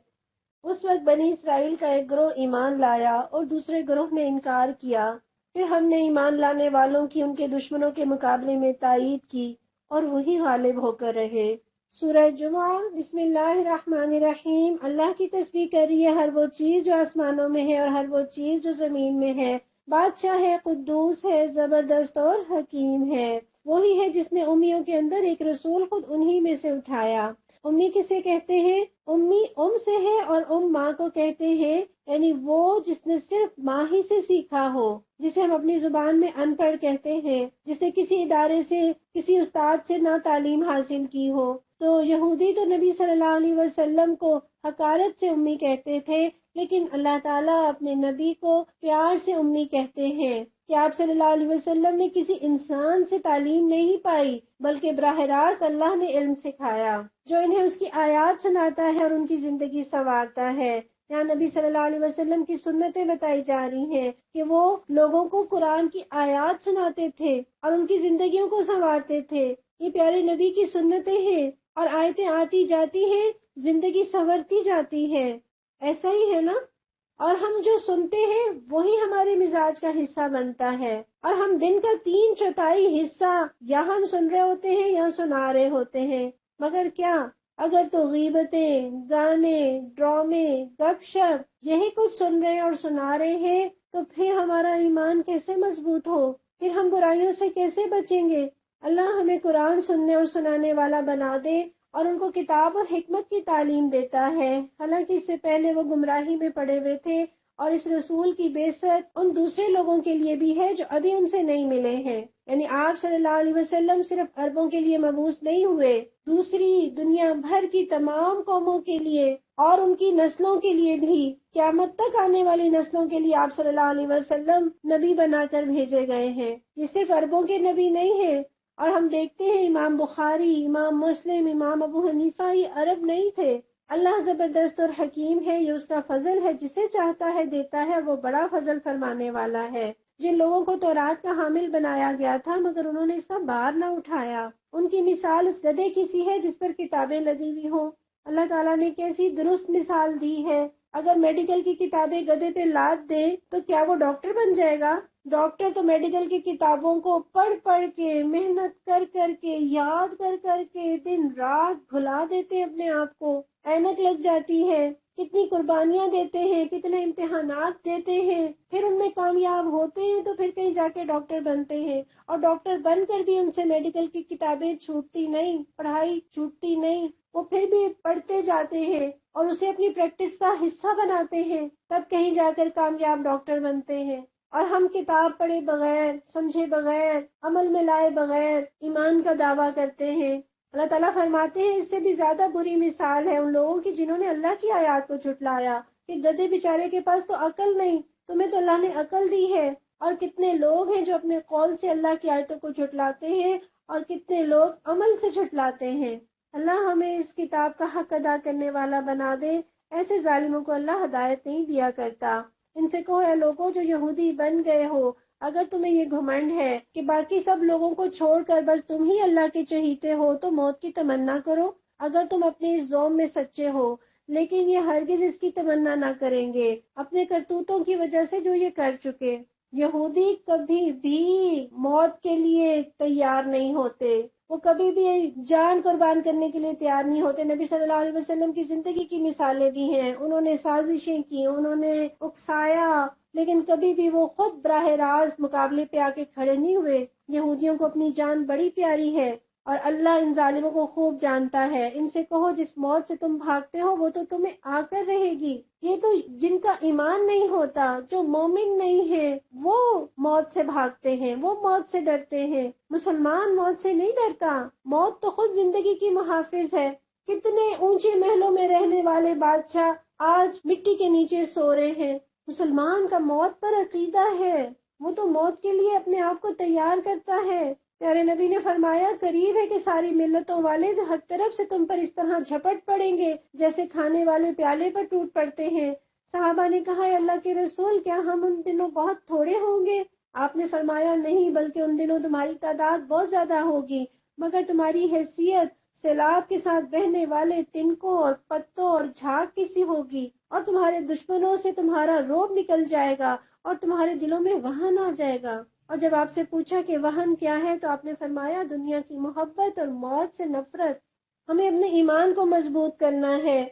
اس وقت بنی اسرائیل کا ایک گروہ ایمان لایا اور دوسرے گروہ نے انکار کیا، پھر ہم نے ایمان لانے والوں کی ان کے دشمنوں کے مقابلے میں تائید کی اور وہی غالب ہو کر رہے۔ سورہ جمعہ، بسم اللہ الرحمن الرحیم۔ اللہ کی تسبیح کر رہی ہے ہر وہ چیز جو آسمانوں میں ہے اور ہر وہ چیز جو زمین میں ہے، بادشاہ ہے، قدوس ہے، زبردست اور حکیم ہے۔ وہی ہے جس نے امیوں کے اندر ایک رسول خود انہی میں سے اٹھایا۔ امی کسے کہتے ہیں؟ امی سے ہے اور ماں کو کہتے ہیں، یعنی وہ جس نے صرف ماں ہی سے سیکھا ہو، جسے ہم اپنی زبان میں ان پڑھ کہتے ہیں، جسے کسی ادارے سے، کسی استاد سے نہ تعلیم حاصل کی ہو۔ تو یہودی تو نبی صلی اللہ علیہ وسلم کو حقارت سے امی کہتے تھے، لیکن اللہ تعالیٰ اپنے نبی کو پیار سے امی کہتے ہیں کہ آپ صلی اللہ علیہ وسلم نے کسی انسان سے تعلیم نہیں پائی، بلکہ براہ راست اللہ نے علم سکھایا، جو انہیں اس کی آیات سناتا ہے اور ان کی زندگی سنوارتا ہے۔ یہاں نبی صلی اللہ علیہ وسلم کی سنتیں بتائی جا رہی ہیں کہ وہ لوگوں کو قرآن کی آیات سناتے تھے اور ان کی زندگیوں کو سنوارتے تھے۔ یہ پیارے نبی کی سنتیں ہیں اور آیتیں آتی جاتی ہیں، زندگی سنورتی جاتی ہے۔ ایسا ہی ہے نا؟ اور ہم جو سنتے ہیں وہی ہمارے مزاج کا حصہ بنتا ہے، اور ہم دن کا 3/4 حصہ یا ہم سن رہے ہوتے ہیں یا سنا رہے ہوتے ہیں، مگر کیا اگر تو غیبتیں، گانے، ڈرامے، گپ شپ یہی کچھ سن رہے اور سنا رہے ہیں تو پھر ہمارا ایمان کیسے مضبوط ہو؟ پھر ہم برائیوں سے کیسے بچیں گے؟ اللہ ہمیں قرآن سننے اور سنانے والا بنا دے اور ان کو کتاب اور حکمت کی تعلیم دیتا ہے، حالانکہ اس سے پہلے وہ گمراہی میں پڑے ہوئے تھے، اور اس رسول کی بعثت ان دوسرے لوگوں کے لیے بھی ہے جو ابھی ان سے نہیں ملے ہیں۔ یعنی آپ صلی اللہ علیہ وسلم صرف عربوں کے لیے مبعوث نہیں ہوئے، دوسری دنیا بھر کی تمام قوموں کے لیے اور ان کی نسلوں کے لیے بھی، قیامت تک آنے والی نسلوں کے لیے آپ صلی اللہ علیہ وسلم نبی بنا کر بھیجے گئے ہیں۔ یہ صرف عربوں کے نبی نہیں ہیں، اور ہم دیکھتے ہیں امام بخاری، امام مسلم، امام ابو حنیفہ یہ عرب نہیں تھے۔ اللہ زبردست اور حکیم ہے، یہ اس کا فضل ہے، جسے چاہتا ہے دیتا ہے، وہ بڑا فضل فرمانے والا ہے۔ جن لوگوں کو تورات کا حامل بنایا گیا تھا مگر انہوں نے اس کا بار نہ اٹھایا، ان کی مثال اس گدھے کی سی ہے جس پر کتابیں لگی ہوئی ہوں۔ اللہ تعالیٰ نے کیسی درست مثال دی ہے، اگر میڈیکل کی کتابیں گدھے پہ لاد دے تو کیا وہ ڈاکٹر بن جائے گا؟ ڈاکٹر تو میڈیکل کی کتابوں کو پڑھ پڑھ کے، محنت کر کر کے، یاد کر کر کے دن رات بھلا دیتے اپنے آپ کو، اینک لگ جاتی ہے، کتنی قربانیاں دیتے ہیں، کتنے امتحانات دیتے ہیں، پھر ان میں کامیاب ہوتے ہیں تو پھر کہیں جا کے ڈاکٹر بنتے ہیں، اور ڈاکٹر بن کر بھی ان سے میڈیکل کی کتابیں چھوٹتی نہیں، پڑھائی چھوٹتی نہیں، وہ پھر بھی پڑھتے جاتے ہیں اور اسے اپنی پریکٹس کا حصہ بناتے ہیں، تب کہیں جا کر کامیاب ڈاکٹر بنتے ہیں۔ اور ہم کتاب پڑھے بغیر، سمجھے بغیر، عمل میں لائے بغیر ایمان کا دعویٰ کرتے ہیں۔ اللہ تعالیٰ فرماتے ہیں اس سے بھی زیادہ بری مثال ہے ان لوگوں کی جنہوں نے اللہ کی آیات کو جھٹلایا، کہ گدھے بیچارے کے پاس تو عقل نہیں، تمہیں تو اللہ نے عقل دی ہے، اور کتنے لوگ ہیں جو اپنے قول سے اللہ کی آیتوں کو جھٹلاتے ہیں، اور کتنے لوگ عمل سے جھٹلاتے ہیں۔ اللہ ہمیں اس کتاب کا حق ادا کرنے والا بنا دے، ایسے ظالموں کو اللہ ہدایت نہیں دیا کرتا۔ ان سے کہو اے لوگوں جو یہودی بن گئے ہو، اگر تمہیں یہ گھمنڈ ہے کہ باقی سب لوگوں کو چھوڑ کر بس تم ہی اللہ کے چہیتے ہو تو موت کی تمنا کرو، اگر تم اپنے اس ذوم میں سچے ہو، لیکن یہ ہرگز اس کی تمنا نہ کریں گے اپنے کرتوتوں کی وجہ سے جو یہ کر چکے۔ یہودی کبھی بھی موت کے لیے تیار نہیں ہوتے، وہ کبھی بھی جان قربان کرنے کے لیے تیار نہیں ہوتے۔ نبی صلی اللہ علیہ وسلم کی زندگی کی مثالیں بھی ہیں، انہوں نے سازشیں کی، انہوں نے اکسایا، لیکن کبھی بھی وہ خود براہ راست مقابلے پہ آ کے کھڑے نہیں ہوئے۔ یہودیوں کو اپنی جان بڑی پیاری ہے، اور اللہ ان ظالموں کو خوب جانتا ہے۔ ان سے کہو جس موت سے تم بھاگتے ہو وہ تو تمہیں آ کر رہے گی۔ یہ تو جن کا ایمان نہیں ہوتا، جو مومن نہیں ہے، وہ موت سے بھاگتے ہیں، وہ موت سے ڈرتے ہیں۔ مسلمان موت سے نہیں ڈرتا، موت تو خود زندگی کی محافظ ہے۔ کتنے اونچے محلوں میں رہنے والے بادشاہ آج مٹی کے نیچے سو رہے ہیں۔ مسلمان کا موت پر عقیدہ ہے، وہ تو موت کے لیے اپنے آپ کو تیار کرتا ہے۔ پیارے نبی نے فرمایا قریب ہے کہ ساری ملتوں والے ہر طرف سے تم پر اس طرح جھپٹ پڑیں گے جیسے کھانے والے پیالے پر ٹوٹ پڑتے ہیں۔ صحابہ نے کہا اے اللہ کے رسول کیا ہم ان دنوں بہت تھوڑے ہوں گے؟ آپ نے فرمایا نہیں، بلکہ ان دنوں تمہاری تعداد بہت زیادہ ہوگی، مگر تمہاری حیثیت سیلاب کے ساتھ بہنے والے تنکوں اور پتوں اور جھاگ کی سی ہوگی، اور تمہارے دشمنوں سے تمہارا رعب نکل جائے گا اور تمہارے دلوں میں وہن آ جائے گا۔ اور جب آپ سے پوچھا کہ وہن کیا ہے تو آپ نے فرمایا دنیا کی محبت اور موت سے نفرت۔ ہمیں اپنے ایمان کو مضبوط کرنا ہے،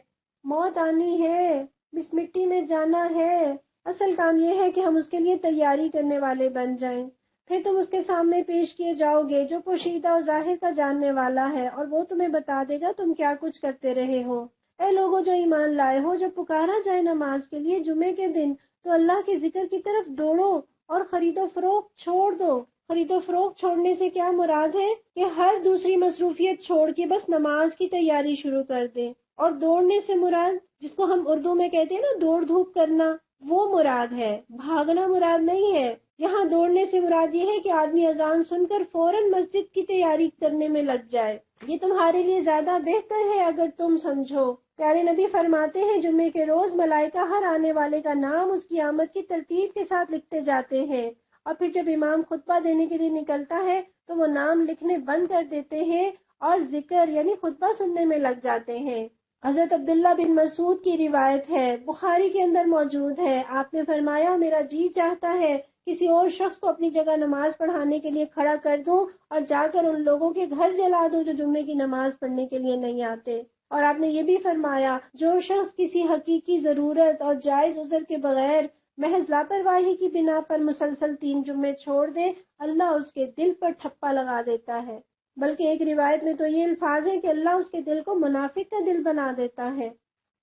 موت آنی ہے، اس مٹی میں جانا ہے، اصل کام یہ ہے کہ ہم اس کے لیے تیاری کرنے والے بن جائیں۔ پھر تم اس کے سامنے پیش کیے جاؤ گے جو پوشیدہ اور ظاہر کا جاننے والا ہے، اور وہ تمہیں بتا دے گا تم کیا کچھ کرتے رہے ہو۔ اے لوگوں جو ایمان لائے ہو، جب پکارا جائے نماز کے لیے جمعے کے دن تو اللہ کے ذکر کی طرف دوڑو اور خرید و فروخت چھوڑ دو، خرید و فروخت چھوڑنے سے کیا مراد ہے کہ ہر دوسری مصروفیت چھوڑ کے بس نماز کی تیاری شروع کر دیں. اور دوڑنے سے مراد، جس کو ہم اردو میں کہتے ہیں نا دوڑ دھوپ کرنا، وہ مراد ہے، بھاگنا مراد نہیں ہے. یہاں دوڑنے سے مراد یہ ہے کہ آدمی اذان سن کر فوراً مسجد کی تیاری کرنے میں لگ جائے. یہ تمہارے لیے زیادہ بہتر ہے اگر تم سمجھو. پیارے نبی فرماتے ہیں جمعے کے روز ملائکہ ہر آنے والے کا نام اس کی آمد کی ترتیب کے ساتھ لکھتے جاتے ہیں، اور پھر جب امام خطبہ دینے کے لیے نکلتا ہے تو وہ نام لکھنے بند کر دیتے ہیں اور ذکر یعنی خطبہ سننے میں لگ جاتے ہیں. حضرت عبداللہ بن مسعود کی روایت ہے، بخاری کے اندر موجود ہے، آپ نے فرمایا میرا جی چاہتا ہے کسی اور شخص کو اپنی جگہ نماز پڑھانے کے لیے کھڑا کر دوں اور جا کر ان لوگوں کے گھر جلا دوں جو جمعے کی نماز پڑھنے کے لیے نہیں آتے. اور آپ نے یہ بھی فرمایا جو شخص کسی حقیقی ضرورت اور جائز عذر کے بغیر محض لاپرواہی کی بنا پر مسلسل 3 جمعے چھوڑ دے، اللہ اس کے دل پر ٹھپا لگا دیتا ہے. بلکہ ایک روایت میں تو یہ الفاظ ہیں کہ اللہ اس کے دل کو منافق کا دل بنا دیتا ہے.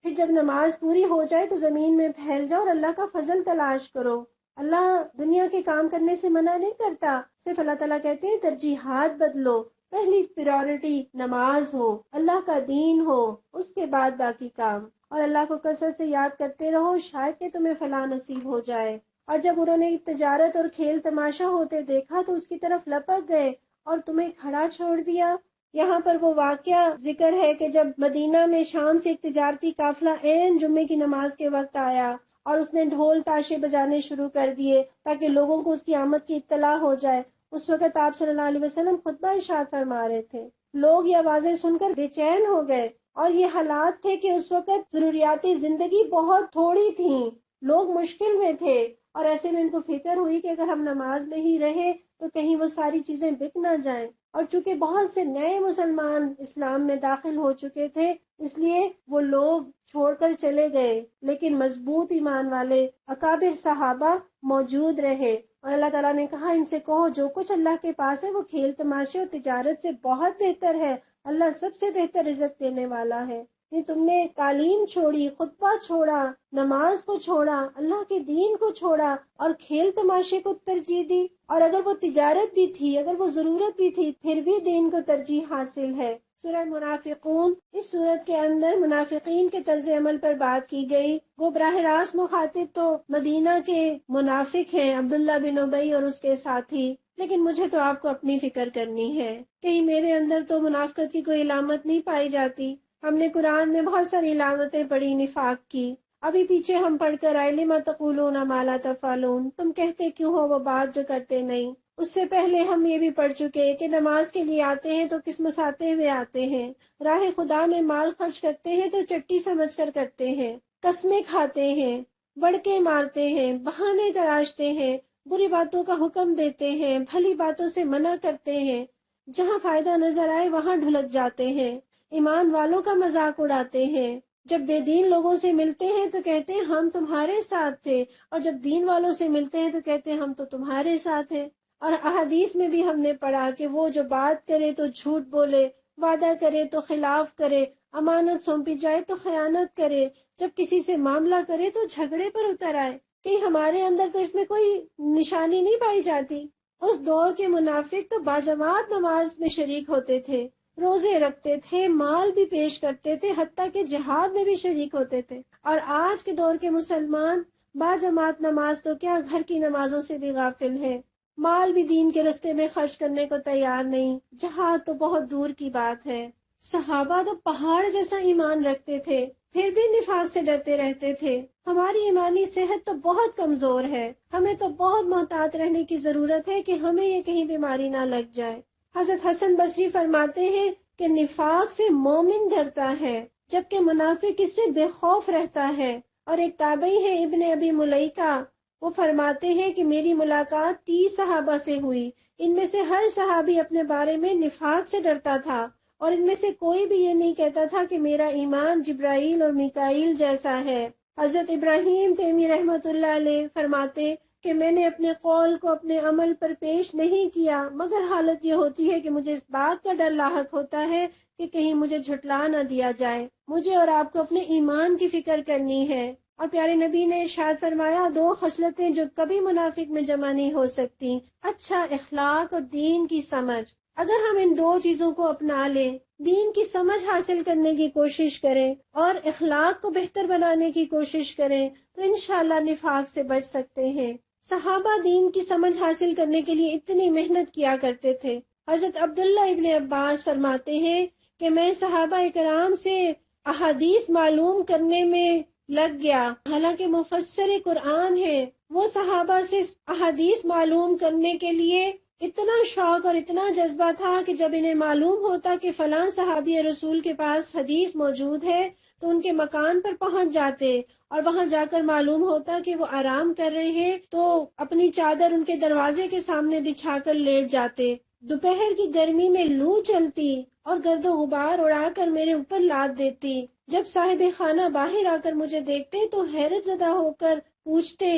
پھر جب نماز پوری ہو جائے تو زمین میں پھیل جاؤ اور اللہ کا فضل تلاش کرو. اللہ دنیا کے کام کرنے سے منع نہیں کرتا، صرف اللہ تعالیٰ کہتے ہیں ترجیحات بدلو، پہلی پریورٹی نماز ہو، اللہ کا دین ہو، اس کے بعد باقی کام. اور اللہ کو کثرت سے یاد کرتے رہو، شاید کہ تمہیں فلاح نصیب ہو جائے. اور جب انہوں نے تجارت اور کھیل تماشا ہوتے دیکھا تو اس کی طرف لپک گئے اور تمہیں کھڑا چھوڑ دیا. یہاں پر وہ واقعہ ذکر ہے کہ جب مدینہ میں شام سے ایک تجارتی قافلہ عین جمعے کی نماز کے وقت آیا اور اس نے ڈھول تاشے بجانے شروع کر دیے تاکہ لوگوں کو اس کی آمد کی اطلاع ہو جائے. اس وقت آپ صلی اللہ علیہ وسلم خطبہ ارشاد فرما رہے تھے. لوگ یہ آوازیں سن کر بے چین ہو گئے، اور یہ حالات تھے کہ اس وقت ضروریات زندگی بہت تھوڑی تھیں، لوگ مشکل میں تھے، اور ایسے میں ان کو فکر ہوئی کہ اگر ہم نماز میں ہی رہے تو کہیں وہ ساری چیزیں بک نہ جائیں. اور چونکہ بہت سے نئے مسلمان اسلام میں داخل ہو چکے تھے اس لیے وہ لوگ چھوڑ کر چلے گئے، لیکن مضبوط ایمان والے اکابر صحابہ موجود رہے. اور اللہ تعالیٰ نے کہا ان سے کہو جو کچھ اللہ کے پاس ہے وہ کھیل تماشے اور تجارت سے بہت بہتر ہے، اللہ سب سے بہتر رزق دینے والا ہے. یہ تم نے تعلیم چھوڑی، خطبہ چھوڑا، نماز کو چھوڑا، اللہ کے دین کو چھوڑا اور کھیل تماشے کو ترجیح دی. اور اگر وہ تجارت بھی تھی، اگر وہ ضرورت بھی تھی، پھر بھی دین کو ترجیح حاصل ہے. سورہ منافقون، اس سورت کے اندر منافقین کے طرز عمل پر بات کی گئی. وہ براہ راست مخاطب تو مدینہ کے منافق ہیں، عبداللہ بن ابی اور اس کے ساتھی. لیکن مجھے تو آپ کو اپنی فکر کرنی ہے، کہیں میرے اندر تو منافقت کی کوئی علامت نہیں پائی جاتی. ہم نے قرآن میں بہت ساری علامتیں پڑھی نفاق کی. ابھی پیچھے ہم پڑھ کر آئے لما تقولون ما لا تفعلون، تم کہتے کیوں ہو وہ بات جو کرتے نہیں. اس سے پہلے ہم یہ بھی پڑھ چکے کہ نماز کے لیے آتے ہیں تو قسمت آتے ہوئے آتے ہیں، راہ خدا میں مال خرچ کرتے ہیں تو چٹی سمجھ کر کرتے ہیں، قسمیں کھاتے ہیں، بڑکے مارتے ہیں، بہانے تراشتے ہیں، بری باتوں کا حکم دیتے ہیں، بھلی باتوں سے منع کرتے ہیں، جہاں فائدہ نظر آئے وہاں ڈھلک جاتے ہیں، ایمان والوں کا مذاق اڑاتے ہیں. جب بے دین لوگوں سے ملتے ہیں تو کہتے ہیں ہم تمہارے ساتھ تھے، اور جب دین والوں سے ملتے ہیں تو کہتے ہیں ہم تو تمہارے ساتھ ہیں. اور احادیث میں بھی ہم نے پڑھا کہ وہ جو بات کرے تو جھوٹ بولے، وعدہ کرے تو خلاف کرے، امانت سونپی جائے تو خیانت کرے، جب کسی سے معاملہ کرے تو جھگڑے پر اتر آئے. کہ ہمارے اندر تو اس میں کوئی نشانی نہیں پائی جاتی. اس دور کے منافق تو باجماعت نماز میں شریک ہوتے تھے، روزے رکھتے تھے، مال بھی پیش کرتے تھے، حتیٰ کہ جہاد میں بھی شریک ہوتے تھے. اور آج کے دور کے مسلمان باجماعت نماز تو کیا گھر کی نمازوں سے بھی غافل ہے، مال بھی دین کے رستے میں خرچ کرنے کو تیار نہیں، جہاد تو بہت دور کی بات ہے. صحابہ تو پہاڑ جیسا ایمان رکھتے تھے، پھر بھی نفاق سے ڈرتے رہتے تھے. ہماری ایمانی صحت تو بہت کمزور ہے، ہمیں تو بہت محتاط رہنے کی ضرورت ہے کہ ہمیں یہ کہیں بیماری نہ لگ جائے. حضرت حسن بصری فرماتے ہیں کہ نفاق سے مومن ڈرتا ہے جبکہ منافق اس سے بے خوف رہتا ہے. اور ایک تابعی ہے ابن ابی ملیکہ، وہ فرماتے ہیں کہ میری ملاقات 30 صحابہ سے ہوئی، ان میں سے ہر صحابی اپنے بارے میں نفاق سے ڈرتا تھا، اور ان میں سے کوئی بھی یہ نہیں کہتا تھا کہ میرا ایمان جبرائیل اور میکائیل جیسا ہے. حضرت ابراہیم تیمی رحمۃ اللہ علیہ فرماتے کہ میں نے اپنے قول کو اپنے عمل پر پیش نہیں کیا مگر حالت یہ ہوتی ہے کہ مجھے اس بات کا ڈر لاحق ہوتا ہے کہ کہیں مجھے جھٹلا نہ دیا جائے. مجھے اور آپ کو اپنے ایمان کی فکر کرنی ہے. اور پیارے نبی نے ارشاد فرمایا 2 خصلتیں جو کبھی منافق میں جمع نہیں ہو سکتی، اچھا اخلاق اور دین کی سمجھ۔ اگر ہم ان 2 چیزوں کو اپنا لیں، دین کی سمجھ حاصل کرنے کی کوشش کریں اور اخلاق کو بہتر بنانے کی کوشش کریں تو انشاءاللہ نفاق سے بچ سکتے ہیں۔ صحابہ دین کی سمجھ حاصل کرنے کے لیے اتنی محنت کیا کرتے تھے۔ حضرت عبداللہ ابن عباس فرماتے ہیں کہ میں صحابہ کرام سے احادیث معلوم کرنے میں لگ گیا، حالانکہ مفسر قرآن ہے، وہ صحابہ سے احادیث معلوم کرنے کے لیے اتنا شوق اور اتنا جذبہ تھا کہ جب انہیں معلوم ہوتا کہ فلاں صحابی رسول کے پاس حدیث موجود ہے تو ان کے مکان پر پہنچ جاتے، اور وہاں جا کر معلوم ہوتا کہ وہ آرام کر رہے ہیں تو اپنی چادر ان کے دروازے کے سامنے بچھا کر لیٹ جاتے۔ دوپہر کی گرمی میں لو چلتی اور گرد و غبار اڑا کر میرے اوپر لاد دیتی۔ جب صاحب خانہ باہر آ کر مجھے دیکھتے تو حیرت زدہ ہو کر پوچھتے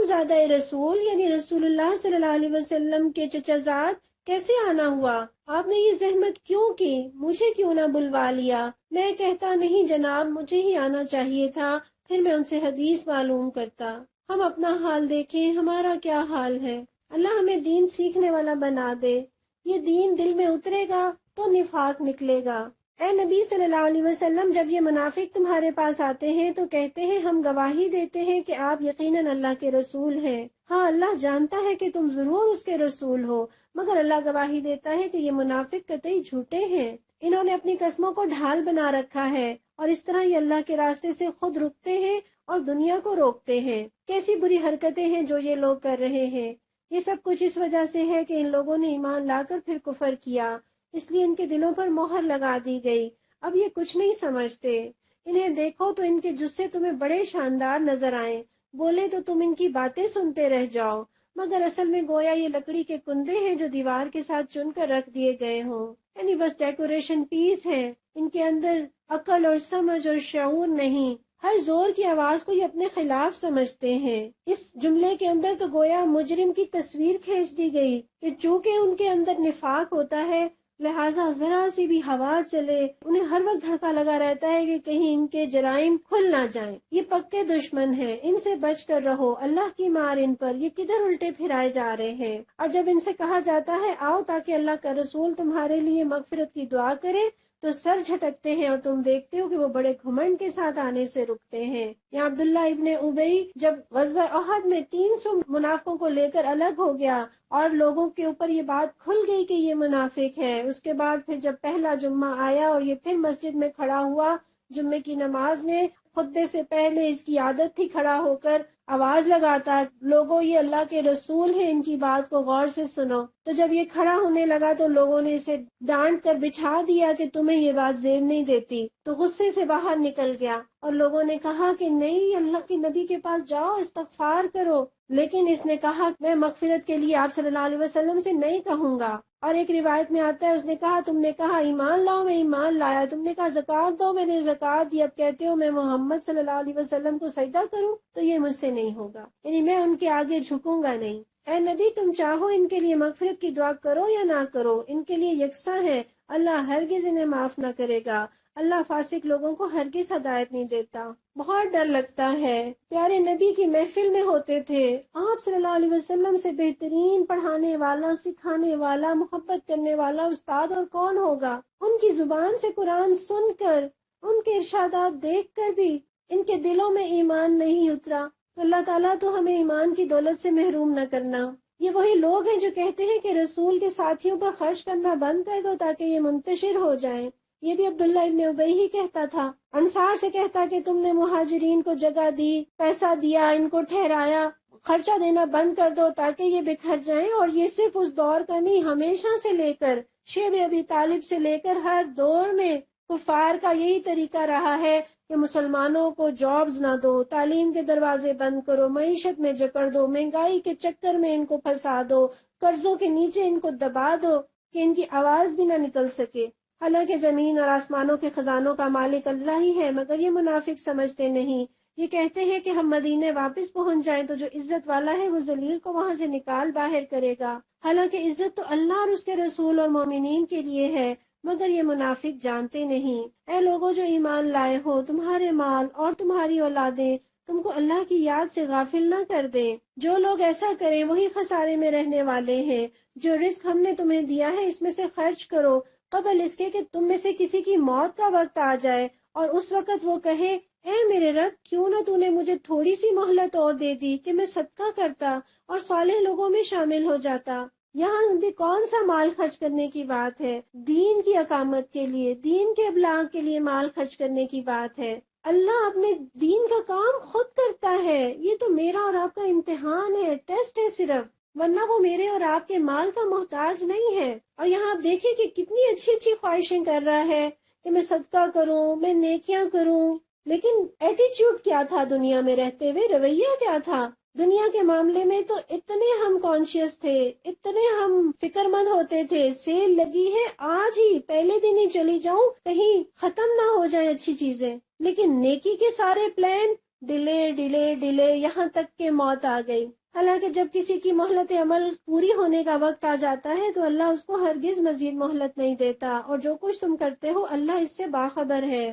زادہ رسول یعنی رسول اللہ صلی اللہ علیہ وسلم کے چچا زاد کیسے آنا ہوا؟ آپ نے یہ زحمت کیوں کی؟ مجھے کیوں نہ بلوا لیا؟ میں کہتا نہیں جناب، مجھے ہی آنا چاہیے تھا، پھر میں ان سے حدیث معلوم کرتا۔ ہم اپنا حال دیکھیں، ہمارا کیا حال ہے۔ اللہ ہمیں دین سیکھنے والا بنا دے۔ یہ دین دل میں اترے گا تو نفاق نکلے گا۔ اے نبی صلی اللہ علیہ وسلم، جب یہ منافق تمہارے پاس آتے ہیں تو کہتے ہیں ہم گواہی دیتے ہیں کہ آپ یقیناً اللہ کے رسول ہیں۔ ہاں، اللہ جانتا ہے کہ تم ضرور اس کے رسول ہو، مگر اللہ گواہی دیتا ہے کہ یہ منافق قطعی جھوٹے ہیں۔ انہوں نے اپنی قسموں کو ڈھال بنا رکھا ہے اور اس طرح یہ اللہ کے راستے سے خود رکتے ہیں اور دنیا کو روکتے ہیں۔ کیسی بری حرکتیں ہیں جو یہ لوگ کر رہے ہیں۔ یہ سب کچھ اس وجہ سے ہے کہ ان لوگوں نے ایمان لا کر پھر کفر کیا، اس لیے ان کے دلوں پر مہر لگا دی گئی۔ اب یہ کچھ نہیں سمجھتے۔ انہیں دیکھو تو ان کے جسے تمہیں بڑے شاندار نظر آئیں، بولے تو تم ان کی باتیں سنتے رہ جاؤ، مگر اصل میں گویا یہ لکڑی کے کندے ہیں جو دیوار کے ساتھ چن کر رکھ دیے گئے ہوں، یعنی بس ڈیکوریشن پیس ہے۔ ان کے اندر عقل اور سمجھ اور شعور نہیں، ہر زور کی آواز کو یہ اپنے خلاف سمجھتے ہیں۔ اس جملے کے اندر تو گویا مجرم کی تصویر کھینچ دی گئی کہ چونکہ ان کے اندر نفاق ہوتا ہے لہٰذا ذرا سی بھی ہوا چلے انہیں ہر وقت دھڑکا لگا رہتا ہے کہ کہیں ان کے جرائم کھل نہ جائیں۔ یہ پکے دشمن ہیں، ان سے بچ کر رہو، اللہ کی مار ان پر، یہ کدھر الٹے پھرائے جا رہے ہیں۔ اور جب ان سے کہا جاتا ہے آؤ تاکہ اللہ کا رسول تمہارے لیے مغفرت کی دعا کرے تو سر جھٹکتے ہیں اور تم دیکھتے ہو کہ وہ بڑے گھمنڈ کے ساتھ آنے سے رکتے ہیں۔ یہاں عبداللہ ابن ابی جب غزوہ احد میں 300 منافقوں کو لے کر الگ ہو گیا اور لوگوں کے اوپر یہ بات کھل گئی کہ یہ منافق ہے، اس کے بعد پھر جب پہلا جمعہ آیا اور یہ پھر مسجد میں کھڑا ہوا جمعے کی نماز میں، خطبے سے پہلے اس کی عادت تھی کھڑا ہو کر آواز لگاتا لوگوں یہ اللہ کے رسول ہیں، ان کی بات کو غور سے سنو۔ تو جب یہ کھڑا ہونے لگا تو لوگوں نے اسے ڈانٹ کر بچھا دیا کہ تمہیں یہ بات زیب نہیں دیتی، تو غصے سے باہر نکل گیا اور لوگوں نے کہا کہ نہیں، اللہ کے نبی کے پاس جاؤ استغفار کرو، لیکن اس نے کہا میں مغفرت کے لیے آپ صلی اللہ علیہ وسلم سے نہیں کہوں گا۔ اور ایک روایت میں آتا ہے اس نے کہا تم نے کہا ایمان لاؤ، میں ایمان لایا، تم نے کہا زکوٰۃ دو، میں نے زکوٰۃ دی، اب کہتے ہو میں محمد صلی اللہ علیہ وسلم کو سجدہ کروں، تو یہ مجھ سے نہیں ہوگا، یعنی میں ان کے آگے جھکوں گا نہیں۔ اے نبی تم چاہو ان کے لیے مغفرت کی دعا کرو یا نہ کرو، ان کے لیے یکساں ہے، اللہ ہرگز انہیں معاف نہ کرے گا، اللہ فاسق لوگوں کو ہرگز ہدایت نہیں دیتا۔ بہت ڈر لگتا ہے، پیارے نبی کی محفل میں ہوتے تھے، آپ صلی اللہ علیہ وسلم سے بہترین پڑھانے والا، سکھانے والا، محبت کرنے والا استاد اور کون ہوگا؟ ان کی زبان سے قرآن سن کر، ان کے ارشادات دیکھ کر بھی ان کے دلوں میں ایمان نہیں اترا، تو اللہ تعالیٰ تو ہمیں ایمان کی دولت سے محروم نہ کرنا۔ یہ وہی لوگ ہیں جو کہتے ہیں کہ رسول کے ساتھیوں پر خرچ کرنا بند کر دو تاکہ یہ منتشر ہو جائیں۔ یہ بھی عبداللہ ابن ابی ہی کہتا تھا، انصار سے کہتا کہ تم نے مہاجرین کو جگہ دی، پیسہ دیا، ان کو ٹھہرایا، خرچہ دینا بند کر دو تاکہ یہ بکھر جائیں۔ اور یہ صرف اس دور کا نہیں، ہمیشہ سے لے کر شیب ابی طالب سے لے کر ہر دور میں کفار کا یہی طریقہ رہا ہے کہ مسلمانوں کو جابز نہ دو، تعلیم کے دروازے بند کرو، معیشت میں جکڑ دو، مہنگائی کے چکر میں ان کو پھنسا دو، قرضوں کے نیچے ان کو دبا دو کہ ان کی آواز بھی نہ نکل سکے۔ حالانکہ زمین اور آسمانوں کے خزانوں کا مالک اللہ ہی ہے، مگر یہ منافق سمجھتے نہیں۔ یہ کہتے ہیں کہ ہم مدینے واپس پہنچ جائیں تو جو عزت والا ہے وہ ذلیل کو وہاں سے نکال باہر کرے گا، حالانکہ عزت تو اللہ اور اس کے رسول اور مومنین کے لیے ہے، مگر یہ منافق جانتے نہیں۔ اے لوگوں جو ایمان لائے ہو، تمہارے مال اور تمہاری اولادیں تم کو اللہ کی یاد سے غافل نہ کر دیں۔ جو لوگ ایسا کریں وہی خسارے میں رہنے والے ہیں۔ جو رزق ہم نے تمہیں دیا ہے اس میں سے خرچ کرو، قبل اس کے کہ تم میں سے کسی کی موت کا وقت آ جائے، اور اس وقت وہ کہے اے میرے رب، کیوں نہ تو نے مجھے تھوڑی سی مہلت اور دے دی کہ میں صدقہ کرتا اور صالح لوگوں میں شامل ہو جاتا۔ یہاں بھی کون سا مال خرچ کرنے کی بات ہے؟ دین کی اقامت کے لیے، دین کے ابلاغ کے لیے مال خرچ کرنے کی بات ہے۔ اللہ اپنے دین کا کام خود کرتا ہے، یہ تو میرا اور آپ کا امتحان ہے، ٹیسٹ ہے صرف، ورنہ وہ میرے اور آپ کے مال کا محتاج نہیں ہے۔ اور یہاں آپ دیکھیں کہ کتنی اچھی اچھی خواہشیں کر رہا ہے کہ میں صدقہ کروں، میں نیکیاں کروں، لیکن ایٹیچیوڈ کیا تھا دنیا میں رہتے ہوئے؟ رویہ کیا تھا؟ دنیا کے معاملے میں تو اتنے ہم کانشیس تھے، اتنے ہم فکر مند ہوتے تھے، سیل لگی ہے آج ہی پہلے دن ہی چلی جاؤں کہیں ختم نہ ہو جائے اچھی چیزیں، لیکن نیکی کے سارے پلان ڈیلے ڈیلے ڈیلے، یہاں تک کہ موت آ گئی۔ حالانکہ جب کسی کی مہلت عمل پوری ہونے کا وقت آ جاتا ہے تو اللہ اس کو ہرگز مزید مہلت نہیں دیتا، اور جو کچھ تم کرتے ہو اللہ اس سے باخبر ہے۔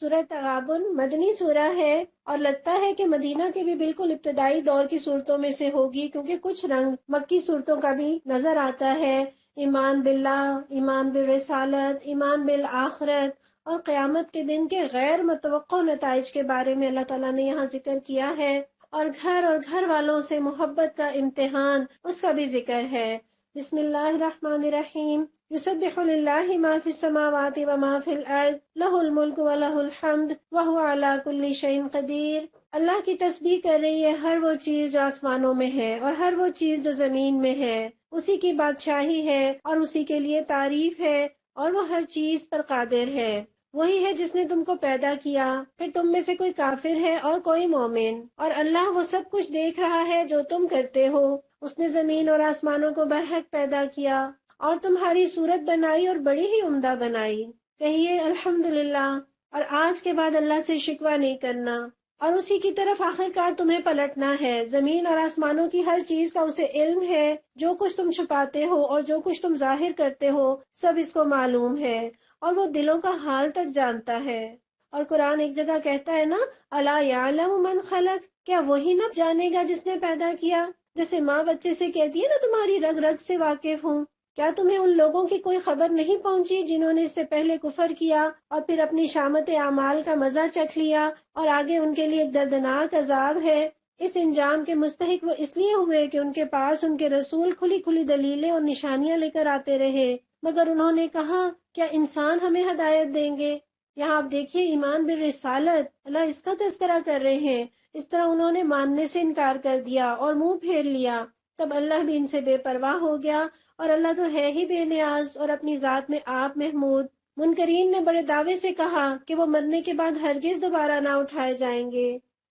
سورہ تغابن مدنی سورہ ہے، اور لگتا ہے کہ مدینہ کے بھی بالکل ابتدائی دور کی صورتوں میں سے ہوگی، کیونکہ کچھ رنگ مکی صورتوں کا بھی نظر آتا ہے۔ ایمان باللہ، ایمان بالرسالت، ایمان بالآخرت اور قیامت کے دن کے غیر متوقع نتائج کے بارے میں اللہ تعالیٰ نے یہاں ذکر کیا ہے، اور گھر والوں سے محبت کا امتحان، اس کا بھی ذکر ہے۔ بسم اللہ الرحمن الرحیم۔ یسبح للہ ما فی السماوات وما فی الارض لہ الملک ولہ الحمد وہو علی کل شیء قدیر۔ اللہ کی تسبیح کر رہی ہے ہر وہ چیز جو آسمانوں میں ہے اور ہر وہ چیز جو زمین میں ہے، اسی کی بادشاہی ہے اور اسی کے لیے تعریف ہے، اور وہ ہر چیز پر قادر ہے۔ وہی ہے جس نے تم کو پیدا کیا، پھر تم میں سے کوئی کافر ہے اور کوئی مومن، اور اللہ وہ سب کچھ دیکھ رہا ہے جو تم کرتے ہو۔ اس نے زمین اور آسمانوں کو برحق پیدا کیا اور تمہاری صورت بنائی اور بڑی ہی عمدہ بنائی۔ کہیے الحمدللہ، اور آج کے بعد اللہ سے شکوہ نہیں کرنا، اور اسی کی طرف آخر کار تمہیں پلٹنا ہے۔ زمین اور آسمانوں کی ہر چیز کا اسے علم ہے، جو کچھ تم چھپاتے ہو اور جو کچھ تم ظاہر کرتے ہو سب اس کو معلوم ہے، اور وہ دلوں کا حال تک جانتا ہے۔ اور قرآن ایک جگہ کہتا ہے نا، الا یعلم من خلق، کیا وہی نہ جانے گا جس نے پیدا کیا؟ جیسے ماں بچے سے کہتی ہے نا تمہاری رگ رگ سے واقف ہوں، کیا تمہیں ان لوگوں کی کوئی خبر نہیں پہنچی جنہوں نے اس سے پہلے کفر کیا اور پھر اپنی شامت اعمال کا مزہ چکھ لیا، اور آگے ان کے لیے ایک دردناک عذاب ہے؟ اس انجام کے مستحق وہ اس لیے ہوئے کہ ان کے پاس ان کے رسول کھلی کھلی دلیلیں اور نشانیاں لے کر آتے رہے، مگر انہوں نے کہا کیا انسان ہمیں ہدایت دیں گے؟ یہاں آپ دیکھیے ایمان بالرسالت، اللہ اس کا تذکرہ کر رہے ہیں۔ اس طرح انہوں نے ماننے سے انکار کر دیا اور منہ پھیر لیا، تب اللہ بھی ان سے بے پرواہ ہو گیا، اور اللہ تو ہے ہی بے نیاز اور اپنی ذات میں آپ محمود۔ منکرین نے بڑے دعوے سے کہا کہ وہ مرنے کے بعد ہرگز دوبارہ نہ اٹھائے جائیں گے۔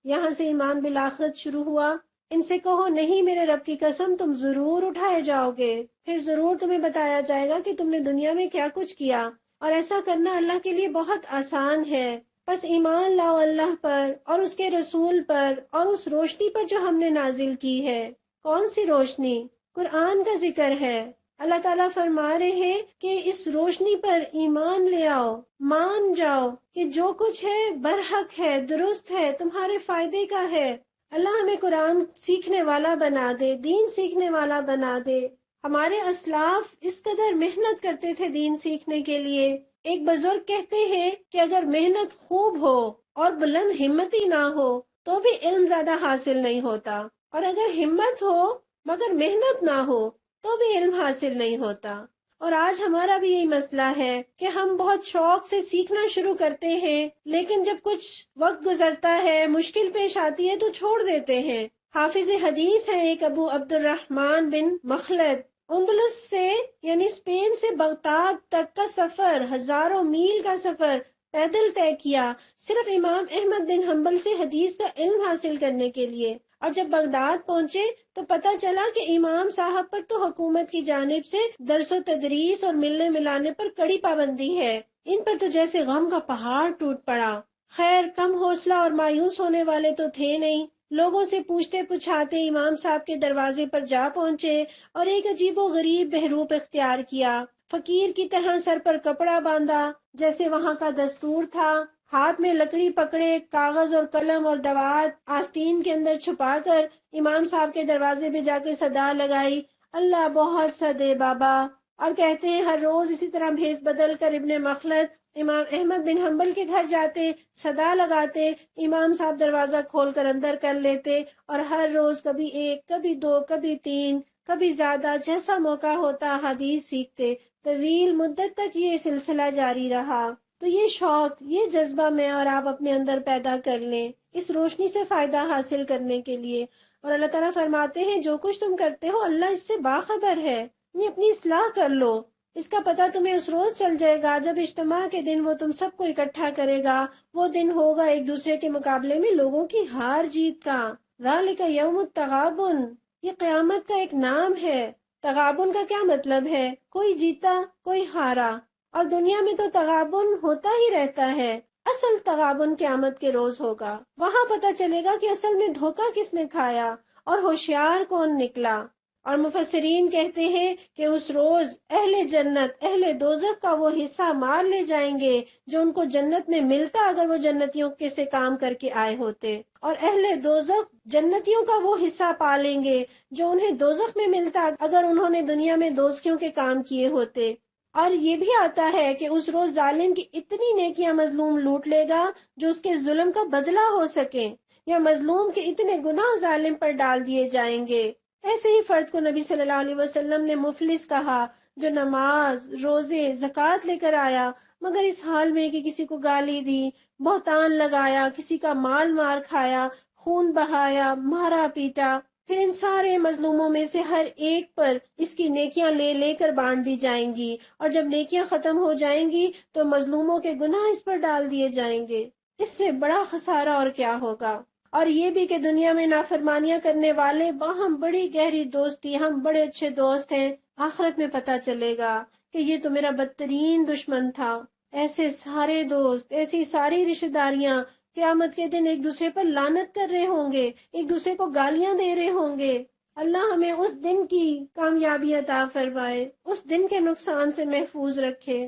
یہاں سے ایمان بالآخرت شروع ہوا۔ ان سے کہو نہیں، میرے رب کی قسم تم ضرور اٹھائے جاؤ گے، پھر ضرور تمہیں بتایا جائے گا کہ تم نے دنیا میں کیا کچھ کیا، اور ایسا کرنا اللہ کے لیے بہت آسان ہے۔ بس ایمان لاؤ اللہ پر اور اس کے رسول پر اور اس روشنی پر جو ہم نے نازل کی ہے۔ کون سی روشنی؟ قرآن کا ذکر ہے۔ اللہ تعالیٰ فرما رہے ہیں کہ اس روشنی پر ایمان لے آؤ، مان جاؤ کہ جو کچھ ہے برحق ہے، درست ہے، تمہارے فائدے کا ہے۔ اللہ ہمیں قرآن سیکھنے والا بنا دے، دین سیکھنے والا بنا دے۔ ہمارے اسلاف اس قدر محنت کرتے تھے دین سیکھنے کے لیے۔ ایک بزرگ کہتے ہیں کہ اگر محنت خوب ہو اور بلند ہمتی نہ ہو تو بھی علم زیادہ حاصل نہیں ہوتا، اور اگر ہمت ہو مگر محنت نہ ہو تو بھی علم حاصل نہیں ہوتا۔ اور آج ہمارا بھی یہی مسئلہ ہے کہ ہم بہت شوق سے سیکھنا شروع کرتے ہیں، لیکن جب کچھ وقت گزرتا ہے، مشکل پیش آتی ہے تو چھوڑ دیتے ہیں۔ حافظ حدیث ہے ایک ابو عبد الرحمن بن مخلد، اندلس سے یعنی اسپین سے بغداد تک کا سفر، ہزاروں میل کا سفر پیدل طے کیا، صرف امام احمد بن حنبل سے حدیث کا علم حاصل کرنے کے لیے۔ اور جب بغداد پہنچے تو پتہ چلا کہ امام صاحب پر تو حکومت کی جانب سے درس و تدریس اور ملنے ملانے پر کڑی پابندی ہے، ان پر تو جیسے غم کا پہاڑ ٹوٹ پڑا۔ خیر، کم حوصلہ اور مایوس ہونے والے تو تھے نہیں، لوگوں سے پوچھتے پچھاتے امام صاحب کے دروازے پر جا پہنچے اور ایک عجیب و غریب بحروپ اختیار کیا۔ فقیر کی طرح سر پر کپڑا باندھا جیسے وہاں کا دستور تھا، ہاتھ میں لکڑی پکڑے، کاغذ اور قلم اور دوات آستین کے اندر چھپا کر امام صاحب کے دروازے پہ جا کے صدا لگائی، اللہ بہت سا دے بابا۔ اور کہتے ہیں ہر روز اسی طرح بھیس بدل کر ابن مخلد امام احمد بن حنبل کے گھر جاتے، صدا لگاتے، امام صاحب دروازہ کھول کر اندر کر لیتے، اور ہر روز کبھی ایک، کبھی دو، کبھی تین، کبھی زیادہ، جیسا موقع ہوتا حدیث سیکھتے۔ طویل مدت تک یہ سلسلہ جاری رہا۔ تو یہ شوق، یہ جذبہ میں اور آپ اپنے اندر پیدا کر لیں اس روشنی سے فائدہ حاصل کرنے کے لیے۔ اور اللہ تعالیٰ فرماتے ہیں جو کچھ تم کرتے ہو اللہ اس سے باخبر ہے، یہ اپنی اصلاح کر لو، اس کا پتہ تمہیں اس روز چل جائے گا جب اجتماع کے دن وہ تم سب کو اکٹھا کرے گا۔ وہ دن ہوگا ایک دوسرے کے مقابلے میں لوگوں کی ہار جیت کا۔ ذالک یوم التغابن، یہ قیامت کا ایک نام ہے۔ تغابن کا کیا مطلب ہے؟ کوئی جیتا کوئی ہارا، اور دنیا میں تو تغابن ہوتا ہی رہتا ہے۔ اصل تغابن قیامت کے روز ہوگا، وہاں پتہ چلے گا کہ اصل میں دھوکہ کس نے کھایا اور ہوشیار کون نکلا۔ اور مفسرین کہتے ہیں کہ اس روز اہل جنت اہل دوزخ کا وہ حصہ مار لے جائیں گے جو ان کو جنت میں ملتا اگر وہ جنتیوں کے سے کام کر کے آئے ہوتے، اور اہل دوزخ جنتیوں کا وہ حصہ پالیں گے جو انہیں دوزخ میں ملتا اگر انہوں نے دنیا میں دوزخیوں کے کام کیے ہوتے۔ اور یہ بھی آتا ہے کہ اس روز ظالم کی اتنی نیکیاں مظلوم لوٹ لے گا جو اس کے ظلم کا بدلہ ہو سکے، یا مظلوم کے اتنے گناہ ظالم پر ڈال دیے جائیں گے۔ ایسے ہی فرد کو نبی صلی اللہ علیہ وسلم نے مفلس کہا جو نماز، روزے، زکوٰۃ لے کر آیا مگر اس حال میں کہ کسی کو گالی دی، بہتان لگایا، کسی کا مال مار کھایا، خون بہایا، مارا پیٹا، پھر ان سارے مظلوموں میں سے ہر ایک پر اس کی نیکیاں لے لے کر بانٹ دی جائیں گی، اور جب نیکیاں ختم ہو جائیں گی تو مظلوموں کے گناہ اس پر ڈال دیے جائیں گے۔ اس سے بڑا خسارہ اور کیا ہوگا؟ اور یہ بھی کہ دنیا میں نافرمانیاں کرنے والے باہم بڑی گہری دوستی، ہم بڑے اچھے دوست ہیں، آخرت میں پتہ چلے گا کہ یہ تو میرا بدترین دشمن تھا۔ ایسے سارے دوست، ایسی ساری رشتہ داریاں قیامت کے دن ایک دوسرے پر لعنت کر رہے ہوں گے، ایک دوسرے کو گالیاں دے رہے ہوں گے۔ اللہ ہمیں اس دن کی کامیابی عطا فرمائے، اس دن کے نقصان سے محفوظ رکھے۔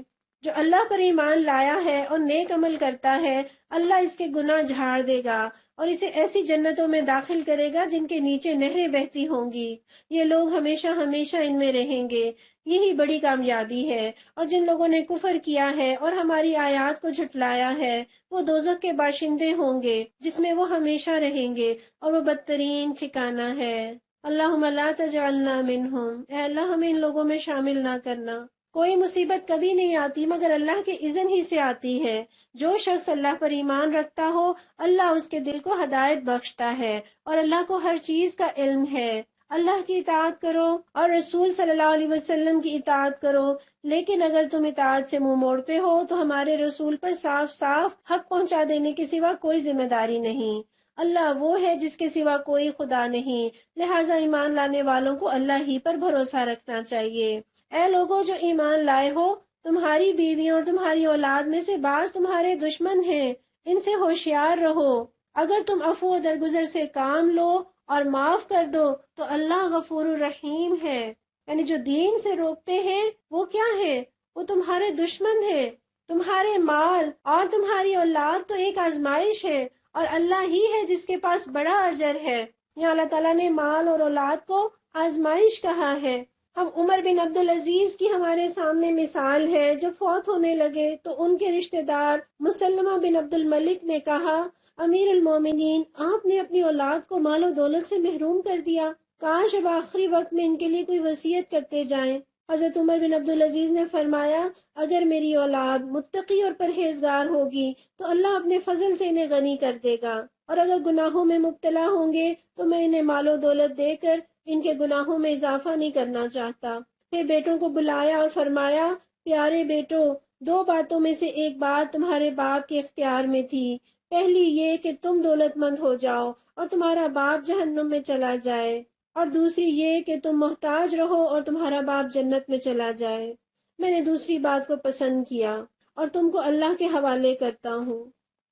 جو اللہ پر ایمان لایا ہے اور نیک عمل کرتا ہے اللہ اس کے گناہ جھاڑ دے گا اور اسے ایسی جنتوں میں داخل کرے گا جن کے نیچے نہریں بہتی ہوں گی۔ یہ لوگ ہمیشہ ہمیشہ ان میں رہیں گے، یہی بڑی کامیابی ہے۔ اور جن لوگوں نے کفر کیا ہے اور ہماری آیات کو جھٹلایا ہے وہ دوزخ کے باشندے ہوں گے جس میں وہ ہمیشہ رہیں گے، اور وہ بدترین ٹھکانہ ہے۔ اللہم لا تجعلنا منہم، اے اللہ ہمیں ان لوگوں میں شامل نہ کرنا۔ کوئی مصیبت کبھی نہیں آتی مگر اللہ کے اذن ہی سے آتی ہے۔ جو شخص اللہ پر ایمان رکھتا ہو اللہ اس کے دل کو ہدایت بخشتا ہے، اور اللہ کو ہر چیز کا علم ہے۔ اللہ کی اطاعت کرو اور رسول صلی اللہ علیہ وسلم کی اطاعت کرو، لیکن اگر تم اطاعت سے منہ موڑتے ہو تو ہمارے رسول پر صاف صاف حق پہنچا دینے کے سوا کوئی ذمہ داری نہیں۔ اللہ وہ ہے جس کے سوا کوئی خدا نہیں، لہٰذا ایمان لانے والوں کو اللہ ہی پر بھروسہ رکھنا چاہیے۔ اے لوگوں جو ایمان لائے ہو، تمہاری بیویوں اور تمہاری اولاد میں سے بعض تمہارے دشمن ہیں، ان سے ہوشیار رہو۔ اگر تم عفو و درگزر سے کام لو اور معاف کر دو تو اللہ غفور الرحیم ہے۔ یعنی جو دین سے روکتے ہیں وہ کیا ہے؟ وہ تمہارے دشمن ہیں۔ تمہارے مال اور تمہاری اولاد تو ایک آزمائش ہے، اور اللہ ہی ہے جس کے پاس بڑا اجر ہے۔ یہاں اللہ تعالیٰ نے مال اور اولاد کو آزمائش کہا ہے۔ ہم عمر بن عبدالعزیز کی ہمارے سامنے مثال ہے، جب فوت ہونے لگے تو ان کے رشتہ دار مسلمہ بن عبد الملک نے کہا امیر المومنین آپ نے اپنی اولاد کو مال و دولت سے محروم کر دیا، کاش اب آخری وقت میں ان کے لیے کوئی وصیت کرتے جائیں۔ حضرت عمر بن عبدالعزیز نے فرمایا اگر میری اولاد متقی اور پرہیزگار ہوگی تو اللہ اپنے فضل سے انہیں غنی کر دے گا، اور اگر گناہوں میں مبتلا ہوں گے تو میں انہیں مال و دولت دے کر ان کے گناہوں میں اضافہ نہیں کرنا چاہتا۔ پھر بیٹوں کو بلایا اور فرمایا پیارے بیٹو، دو باتوں میں سے ایک بات تمہارے باپ کے اختیار میں تھی، پہلی یہ کہ تم دولت مند ہو جاؤ اور تمہارا باپ جہنم میں چلا جائے، اور دوسری یہ کہ تم محتاج رہو اور تمہارا باپ جنت میں چلا جائے۔ میں نے دوسری بات کو پسند کیا اور تم کو اللہ کے حوالے کرتا ہوں۔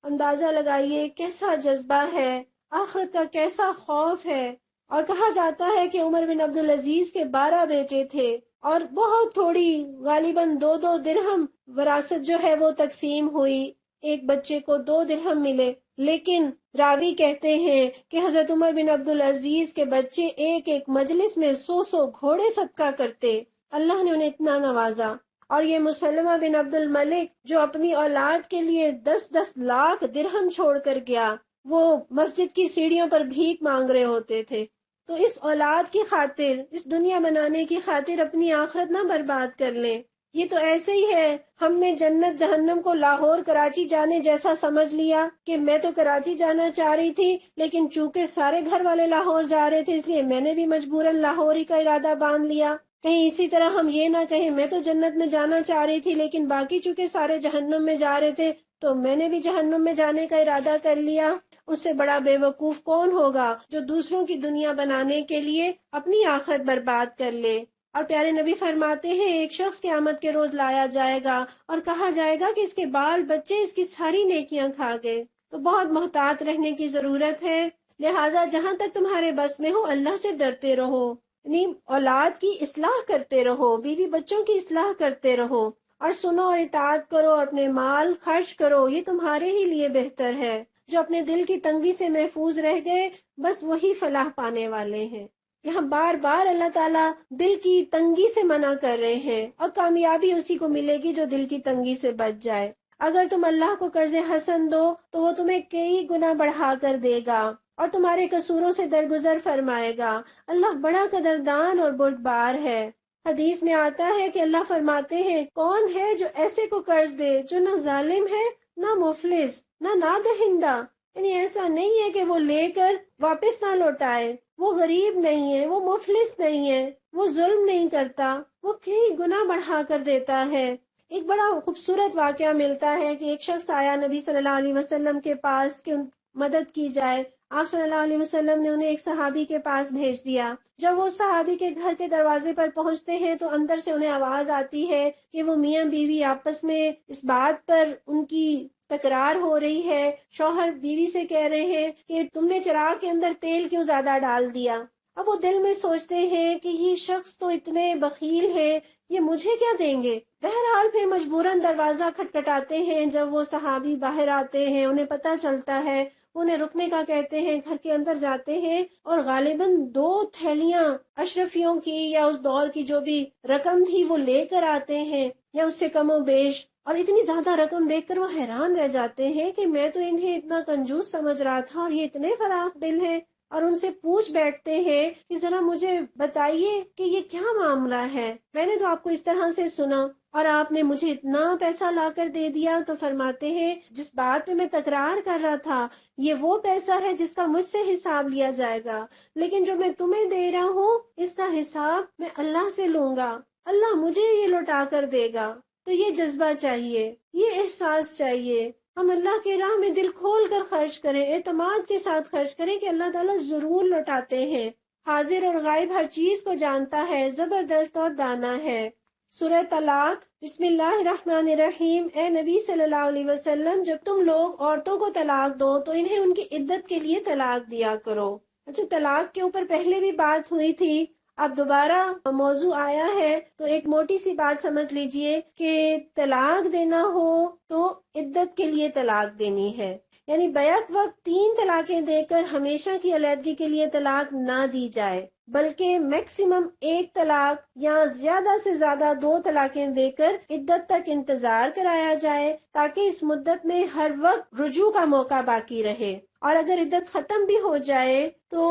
اندازہ لگائیے کیسا جذبہ ہے، آخرت کا کیسا خوف ہے۔ اور کہا جاتا ہے کہ عمر بن عبدالعزیز کے 12 بیٹے تھے اور بہت تھوڑی غالباً 2 درہم وراثت جو ہے وہ تقسیم ہوئی۔ ایک بچے کو 2 درہم ملے، لیکن راوی کہتے ہیں کہ حضرت عمر بن عبدالعزیز کے بچے ایک ایک مجلس میں 100 گھوڑے صدقہ کرتے، اللہ نے انہیں اتنا نوازا۔ اور یہ مسلمہ بن عبد الملک جو اپنی اولاد کے لیے 10 لاکھ درہم چھوڑ کر گیا، وہ مسجد کی سیڑھیوں پر بھیک مانگ رہے ہوتے تھے۔ تو اس اولاد کی خاطر، اس دنیا بنانے کی خاطر اپنی آخرت نہ برباد کر لیں۔ یہ تو ایسے ہی ہے، ہم نے جنت جہنم کو لاہور کراچی جانے جیسا سمجھ لیا کہ میں تو کراچی جانا چاہ رہی تھی، لیکن چونکہ سارے گھر والے لاہور جا رہے تھے اس لیے میں نے بھی مجبوراً لاہور ہی کا ارادہ باندھ لیا۔ کہیں اسی طرح ہم یہ نہ کہیں میں تو جنت میں جانا چاہ رہی تھی لیکن باقی چونکہ سارے جہنم میں جا رہے تھے تو میں نے بھی جہنم میں جانے کا ارادہ کر لیا۔ اس سے بڑا بے وقوف کون ہوگا جو دوسروں کی دنیا بنانے کے لیے اپنی آخرت برباد کر لے۔ اور پیارے نبی فرماتے ہیں ایک شخص قیامت کے روز لایا جائے گا اور کہا جائے گا کہ اس کے بال بچے اس کی ساری نیکیاں کھا گئے۔ تو بہت محتاط رہنے کی ضرورت ہے، لہٰذا جہاں تک تمہارے بس میں ہو اللہ سے ڈرتے رہو، یعنی اولاد کی اصلاح کرتے رہو، بیوی بچوں کی اصلاح کرتے رہو، اور سنو اور اطاعت کرو، اپنے مال خرچ کرو، یہ تمہارے ہی لیے بہتر ہے۔ جو اپنے دل کی تنگی سے محفوظ رہ گئے بس وہی فلاح پانے والے ہیں۔ یہاں بار بار اللہ تعالیٰ دل کی تنگی سے منع کر رہے ہیں، اور کامیابی اسی کو ملے گی جو دل کی تنگی سے بچ جائے۔ اگر تم اللہ کو قرض حسن دو تو وہ تمہیں کئی گنا بڑھا کر دے گا اور تمہارے قصوروں سے درگزر فرمائے گا۔ اللہ بڑا قدردان اور بردبار ہے۔ حدیث میں آتا ہے کہ اللہ فرماتے ہیں کون ہے جو ایسے کو قرض دے جو نہ ظالم ہے، نہ مفلس، نہ نادہندہ، یعنی ایسا نہیں ہے کہ وہ لے کر واپس نہ لوٹائے، وہ غریب نہیں ہے، وہ مفلس نہیں ہے، وہ ظلم نہیں کرتا، وہ کئی گنا بڑھا کر دیتا ہے۔ ایک بڑا خوبصورت واقعہ ملتا ہے کہ ایک شخص آیا نبی صلی اللہ علیہ وسلم کے پاس کہ مدد کی جائے۔ آپ صلی اللہ علیہ وسلم نے انہیں ایک صحابی کے پاس بھیج دیا۔ جب وہ صحابی کے گھر کے دروازے پر پہنچتے ہیں تو اندر سے انہیں آواز آتی ہے کہ وہ میاں بیوی آپس میں اس بات پر ان کی تکرار ہو رہی ہے۔ شوہر بیوی سے کہہ رہے ہیں کہ تم نے چراغ کے اندر تیل کیوں زیادہ ڈال دیا۔ اب وہ دل میں سوچتے ہیں کہ یہ شخص تو اتنے بخیل ہے، یہ مجھے کیا دیں گے۔ بہرحال پھر مجبوراً دروازہ کھٹکھٹاتے ہیں۔ جب وہ صحابی باہر آتے ہیں انہیں پتہ چلتا ہے، انہیں رکنے کا کہتے ہیں، گھر کے اندر جاتے ہیں اور غالباً 2 تھیلیاں اشرفیوں کی یا اس دور کی جو بھی رقم تھی وہ لے کر آتے ہیں یا اس سے کم و بیش، اور اتنی زیادہ رقم دیکھ کر وہ حیران رہ جاتے ہیں کہ میں تو انہیں اتنا کنجوس سمجھ رہا تھا اور یہ اتنے فراخ دل ہیں، اور ان سے پوچھ بیٹھتے ہیں کہ ذرا مجھے بتائیے کہ یہ کیا معاملہ ہے، میں نے تو آپ کو اس طرح سے سنا اور آپ نے مجھے اتنا پیسہ لا کر دے دیا۔ تو فرماتے ہیں جس بات پہ میں تکرار کر رہا تھا یہ وہ پیسہ ہے جس کا مجھ سے حساب لیا جائے گا، لیکن جو میں تمہیں دے رہا ہوں اس کا حساب میں اللہ سے لوں گا، اللہ مجھے یہ لوٹا کر دے گا۔ تو یہ جذبہ چاہیے، یہ احساس چاہیے، ہم اللہ کے راہ میں دل کھول کر خرچ کریں، اعتماد کے ساتھ خرچ کریں کہ اللہ تعالیٰ ضرور لوٹاتے ہیں۔ حاضر اور غائب ہر چیز کو جانتا ہے، زبردست اور دانا ہے۔ سورہ طلاق، بسم اللہ الرحمن الرحیم۔ اے نبی صلی اللہ علیہ وسلم جب تم لوگ عورتوں کو طلاق دو تو انہیں ان کی عدت کے لیے طلاق دیا کرو۔ اچھا، طلاق کے اوپر پہلے بھی بات ہوئی تھی، اب دوبارہ موضوع آیا ہے تو ایک موٹی سی بات سمجھ لیجئے کہ طلاق دینا ہو تو عدت کے لیے طلاق دینی ہے، یعنی بیک وقت 3 طلاقیں دے کر ہمیشہ کی علیحدگی کے لیے طلاق نہ دی جائے، بلکہ میکسیمم 1 طلاق یا زیادہ سے زیادہ 2 طلاقیں دے کر عدت تک انتظار کرایا جائے تاکہ اس مدت میں ہر وقت رجوع کا موقع باقی رہے، اور اگر عدت ختم بھی ہو جائے تو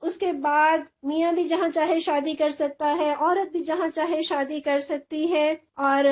اس کے بعد میاں بھی جہاں چاہے شادی کر سکتا ہے، عورت بھی جہاں چاہے شادی کر سکتی ہے، اور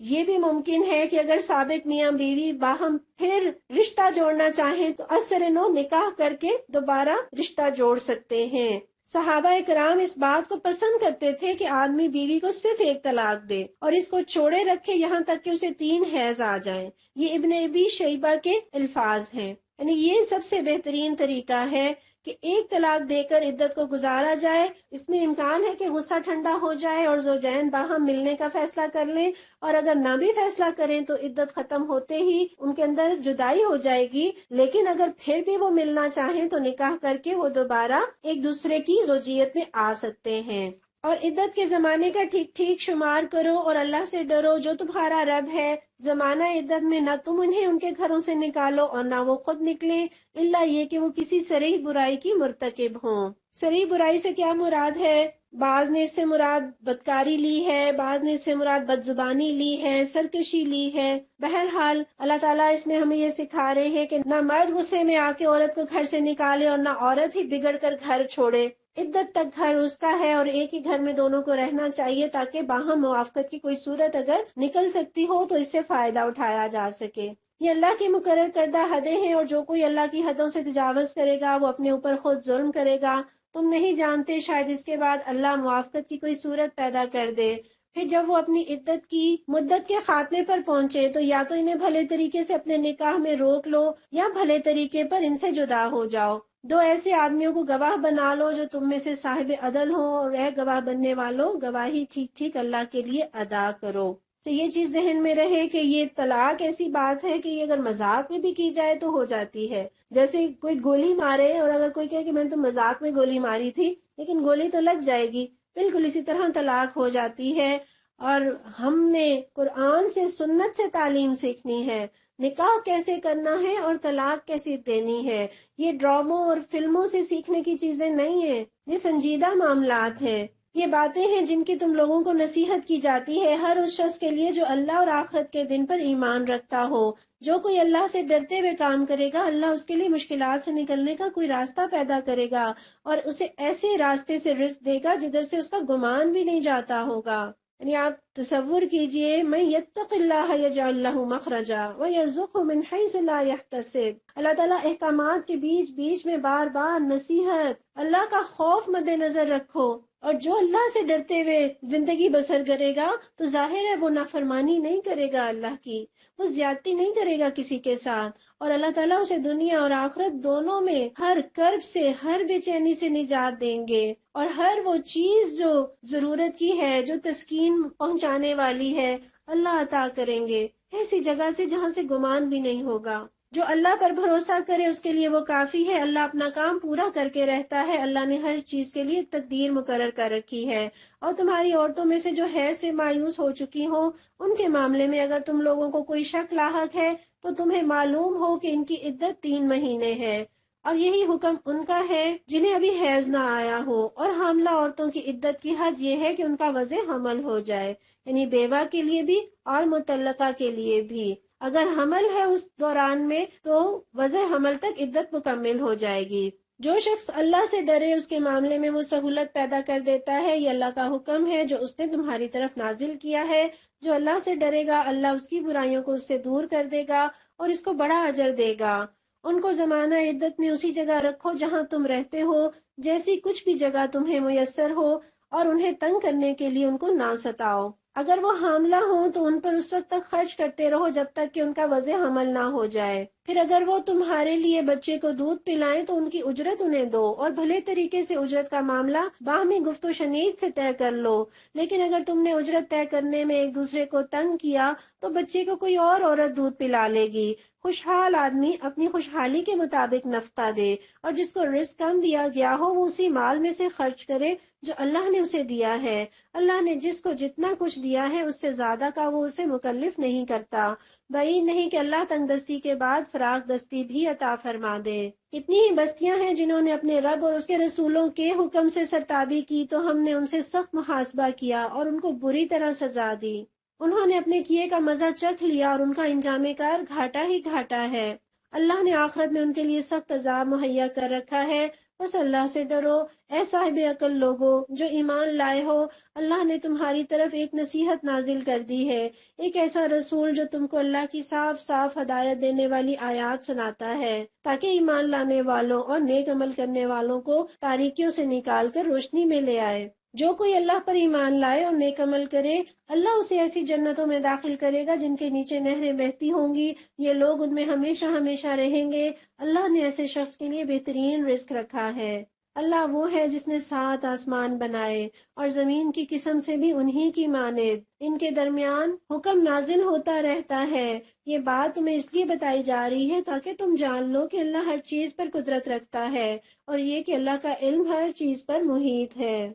یہ بھی ممکن ہے کہ اگر سابق میاں بیوی باہم پھر رشتہ جوڑنا چاہیں تو اثر نو نکاح کر کے دوبارہ رشتہ جوڑ سکتے ہیں۔ صحابہ کرام اس بات کو پسند کرتے تھے کہ آدمی بیوی کو صرف 1 طلاق دے اور اس کو چھوڑے رکھے یہاں تک کہ اسے 3 حیض آ جائیں۔ یہ ابن ابی شیبہ کے الفاظ ہیں، یعنی یہ سب سے بہترین طریقہ ہے کہ 1 طلاق دے کر عدت کو گزارا جائے۔ اس میں امکان ہے کہ غصہ ٹھنڈا ہو جائے اور زوجین باہم ملنے کا فیصلہ کر لیں، اور اگر نہ بھی فیصلہ کریں تو عدت ختم ہوتے ہی ان کے اندر جدائی ہو جائے گی، لیکن اگر پھر بھی وہ ملنا چاہیں تو نکاح کر کے وہ دوبارہ ایک دوسرے کی زوجیت میں آ سکتے ہیں۔ اور عدت کے زمانے کا ٹھیک ٹھیک شمار کرو اور اللہ سے ڈرو، جو تمہارا رب ہے زمانہ عدت میں نہ تم انہیں ان کے گھروں سے نکالو اور نہ وہ خود نکلیں، الا یہ کہ وہ کسی صریح برائی کی مرتکب ہوں۔ صریح برائی سے کیا مراد ہے؟ بعض نے اس سے مراد بدکاری لی ہے، بعض نے اس سے مراد بدزبانی لی ہے، سرکشی لی ہے۔ بہرحال اللہ تعالیٰ اس میں ہمیں یہ سکھا رہے ہیں کہ نہ مرد غصے میں آ کے عورت کو گھر سے نکالے اور نہ عورت ہی بگڑ کر گھر چھوڑے۔ عدت تک گھر اس کا ہے اور ایک ہی گھر میں دونوں کو رہنا چاہیے تاکہ باہم موافقت کی کوئی صورت اگر نکل سکتی ہو تو اس سے فائدہ اٹھایا جا سکے۔ یہ اللہ کی مقرر کردہ حدیں ہیں، اور جو کوئی اللہ کی حدوں سے تجاوز کرے گا وہ اپنے اوپر خود ظلم کرے گا۔ تم نہیں جانتے، شاید اس کے بعد اللہ موافقت کی کوئی صورت پیدا کر دے۔ پھر جب وہ اپنی عدت کی مدت کے خاتمے پر پہنچے تو یا تو انہیں بھلے طریقے سے اپنے نکاح میں روک لو یا بھلے طریقے پر ان سے جدا ہو جاؤ۔ دو ایسے آدمیوں کو گواہ بنا لو جو تم میں سے صاحب عدل ہوں، اور اے گواہ بننے والوں گواہی ٹھیک ٹھیک اللہ کے لیے ادا کرو۔ تو یہ چیز ذہن میں رہے کہ یہ طلاق ایسی بات ہے کہ یہ اگر مذاق میں بھی کی جائے تو ہو جاتی ہے۔ جیسے کوئی گولی مارے اور اگر کوئی کہے کہ میں نے تو مذاق میں گولی ماری تھی لیکن گولی تو لگ جائے گی، بالکل اسی طرح طلاق ہو جاتی ہے۔ اور ہم نے قرآن سے سنت سے تعلیم سیکھنی ہے، نکاح کیسے کرنا ہے اور طلاق کیسے دینی ہے۔ یہ ڈراموں اور فلموں سے سیکھنے کی چیزیں نہیں ہیں، یہ سنجیدہ معاملات ہیں۔ یہ باتیں ہیں جن کی تم لوگوں کو نصیحت کی جاتی ہے ہر اس شخص کے لیے جو اللہ اور آخرت کے دن پر ایمان رکھتا ہو۔ جو کوئی اللہ سے ڈرتے ہوئے کام کرے گا اللہ اس کے لیے مشکلات سے نکلنے کا کوئی راستہ پیدا کرے گا اور اسے ایسے راستے سے رزق دے گا جدھر سے اس کا گمان بھی نہیں جاتا ہوگا۔ یعنی آپ تصور کیجئے، میں یتق اللہ یجعل لہ مخرجا ویرزقہ من حیث لا یحتسب۔ اللہ تعالیٰ احکامات کے بیچ بیچ میں بار بار نصیحت، اللہ کا خوف مد نظر رکھو، اور جو اللہ سے ڈرتے ہوئے زندگی بسر کرے گا تو ظاہر ہے وہ نافرمانی نہیں کرے گا اللہ کی، وہ زیادتی نہیں کرے گا کسی کے ساتھ، اور اللہ تعالیٰ اسے دنیا اور آخرت دونوں میں ہر کرب سے، ہر بے چینی سے نجات دیں گے، اور ہر وہ چیز جو ضرورت کی ہے، جو تسکین پہنچانے والی ہے، اللہ عطا کریں گے ایسی جگہ سے جہاں سے گمان بھی نہیں ہوگا۔ جو اللہ پر بھروسہ کرے اس کے لیے وہ کافی ہے، اللہ اپنا کام پورا کر کے رہتا ہے، اللہ نے ہر چیز کے لیے تقدیر مقرر کر رکھی ہے۔ اور تمہاری عورتوں میں سے جو حیض سے مایوس ہو چکی ہوں ان کے معاملے میں اگر تم لوگوں کو کوئی شک لاحق ہے تو تمہیں معلوم ہو کہ ان کی عدت 3 مہینے ہے، اور یہی حکم ان کا ہے جنہیں ابھی حیض نہ آیا ہو، اور حاملہ عورتوں کی عدت کی حد یہ ہے کہ ان کا وضع حمل ہو جائے، یعنی بیوہ کے لیے بھی اور مطلقہ کے لیے بھی۔ اگر حمل ہے اس دوران میں تو وضع حمل تک عدت مکمل ہو جائے گی۔ جو شخص اللہ سے ڈرے اس کے معاملے میں وہ سہولت پیدا کر دیتا ہے، یہ اللہ کا حکم ہے جو اس نے تمہاری طرف نازل کیا ہے۔ جو اللہ سے ڈرے گا اللہ اس کی برائیوں کو اس سے دور کر دے گا اور اس کو بڑا اجر دے گا۔ ان کو زمانہ عدت میں اسی جگہ رکھو جہاں تم رہتے ہو، جیسی کچھ بھی جگہ تمہیں میسر ہو، اور انہیں تنگ کرنے کے لیے ان کو نہ ستاؤ۔ اگر وہ حاملہ ہوں تو ان پر اس وقت تک خرچ کرتے رہو جب تک کہ ان کا وضع حمل نہ ہو جائے۔ پھر اگر وہ تمہارے لیے بچے کو دودھ پلائیں تو ان کی اجرت انہیں دو، اور بھلے طریقے سے اجرت کا معاملہ باہمی گفت و شنید سے طے کر لو۔ لیکن اگر تم نے اجرت طے کرنے میں ایک دوسرے کو تنگ کیا تو بچے کو کوئی اور عورت دودھ پلا لے گی۔ خوشحال آدمی اپنی خوشحالی کے مطابق نفقہ دے، اور جس کو رزق کم دیا گیا ہو وہ اسی مال میں سے خرچ کرے جو اللہ نے اسے دیا ہے۔ اللہ نے جس کو جتنا کچھ دیا ہے اس سے زیادہ کا وہ اسے مکلف نہیں کرتا۔ بعید نہیں کہ اللہ تنگ دستی کے بعد فراغ دستی بھی عطا فرما دے۔ اتنی ہی بستیاں ہیں جنہوں نے اپنے رب اور اس کے رسولوں کے حکم سے سرتابی کی تو ہم نے ان سے سخت محاسبہ کیا اور ان کو بری طرح سزا دی۔ انہوں نے اپنے کیے کا مزہ چکھ لیا اور ان کا انجام کار گھاٹا ہی گھاٹا ہے۔ اللہ نے آخرت میں ان کے لیے سخت عذاب مہیا کر رکھا ہے۔ بس اللہ سے ڈرو اے صاحب عقل لوگو جو ایمان لائے ہو، اللہ نے تمہاری طرف ایک نصیحت نازل کر دی ہے، ایک ایسا رسول جو تم کو اللہ کی صاف صاف ہدایت دینے والی آیات سناتا ہے تاکہ ایمان لانے والوں اور نیک عمل کرنے والوں کو تاریکیوں سے نکال کر روشنی میں لے آئے۔ جو کوئی اللہ پر ایمان لائے اور نیک عمل کرے اللہ اسے ایسی جنتوں میں داخل کرے گا جن کے نیچے نہریں بہتی ہوں گی، یہ لوگ ان میں ہمیشہ ہمیشہ رہیں گے۔ اللہ نے ایسے شخص کے لیے بہترین رزق رکھا ہے۔ اللہ وہ ہے جس نے 7 آسمان بنائے اور زمین کی قسم سے بھی انہی کی مانند، ان کے درمیان حکم نازل ہوتا رہتا ہے۔ یہ بات تمہیں اس لیے بتائی جا رہی ہے تاکہ تم جان لو کہ اللہ ہر چیز پر قدرت رکھتا ہے، اور یہ کہ اللہ کا علم ہر چیز پر محیط ہے۔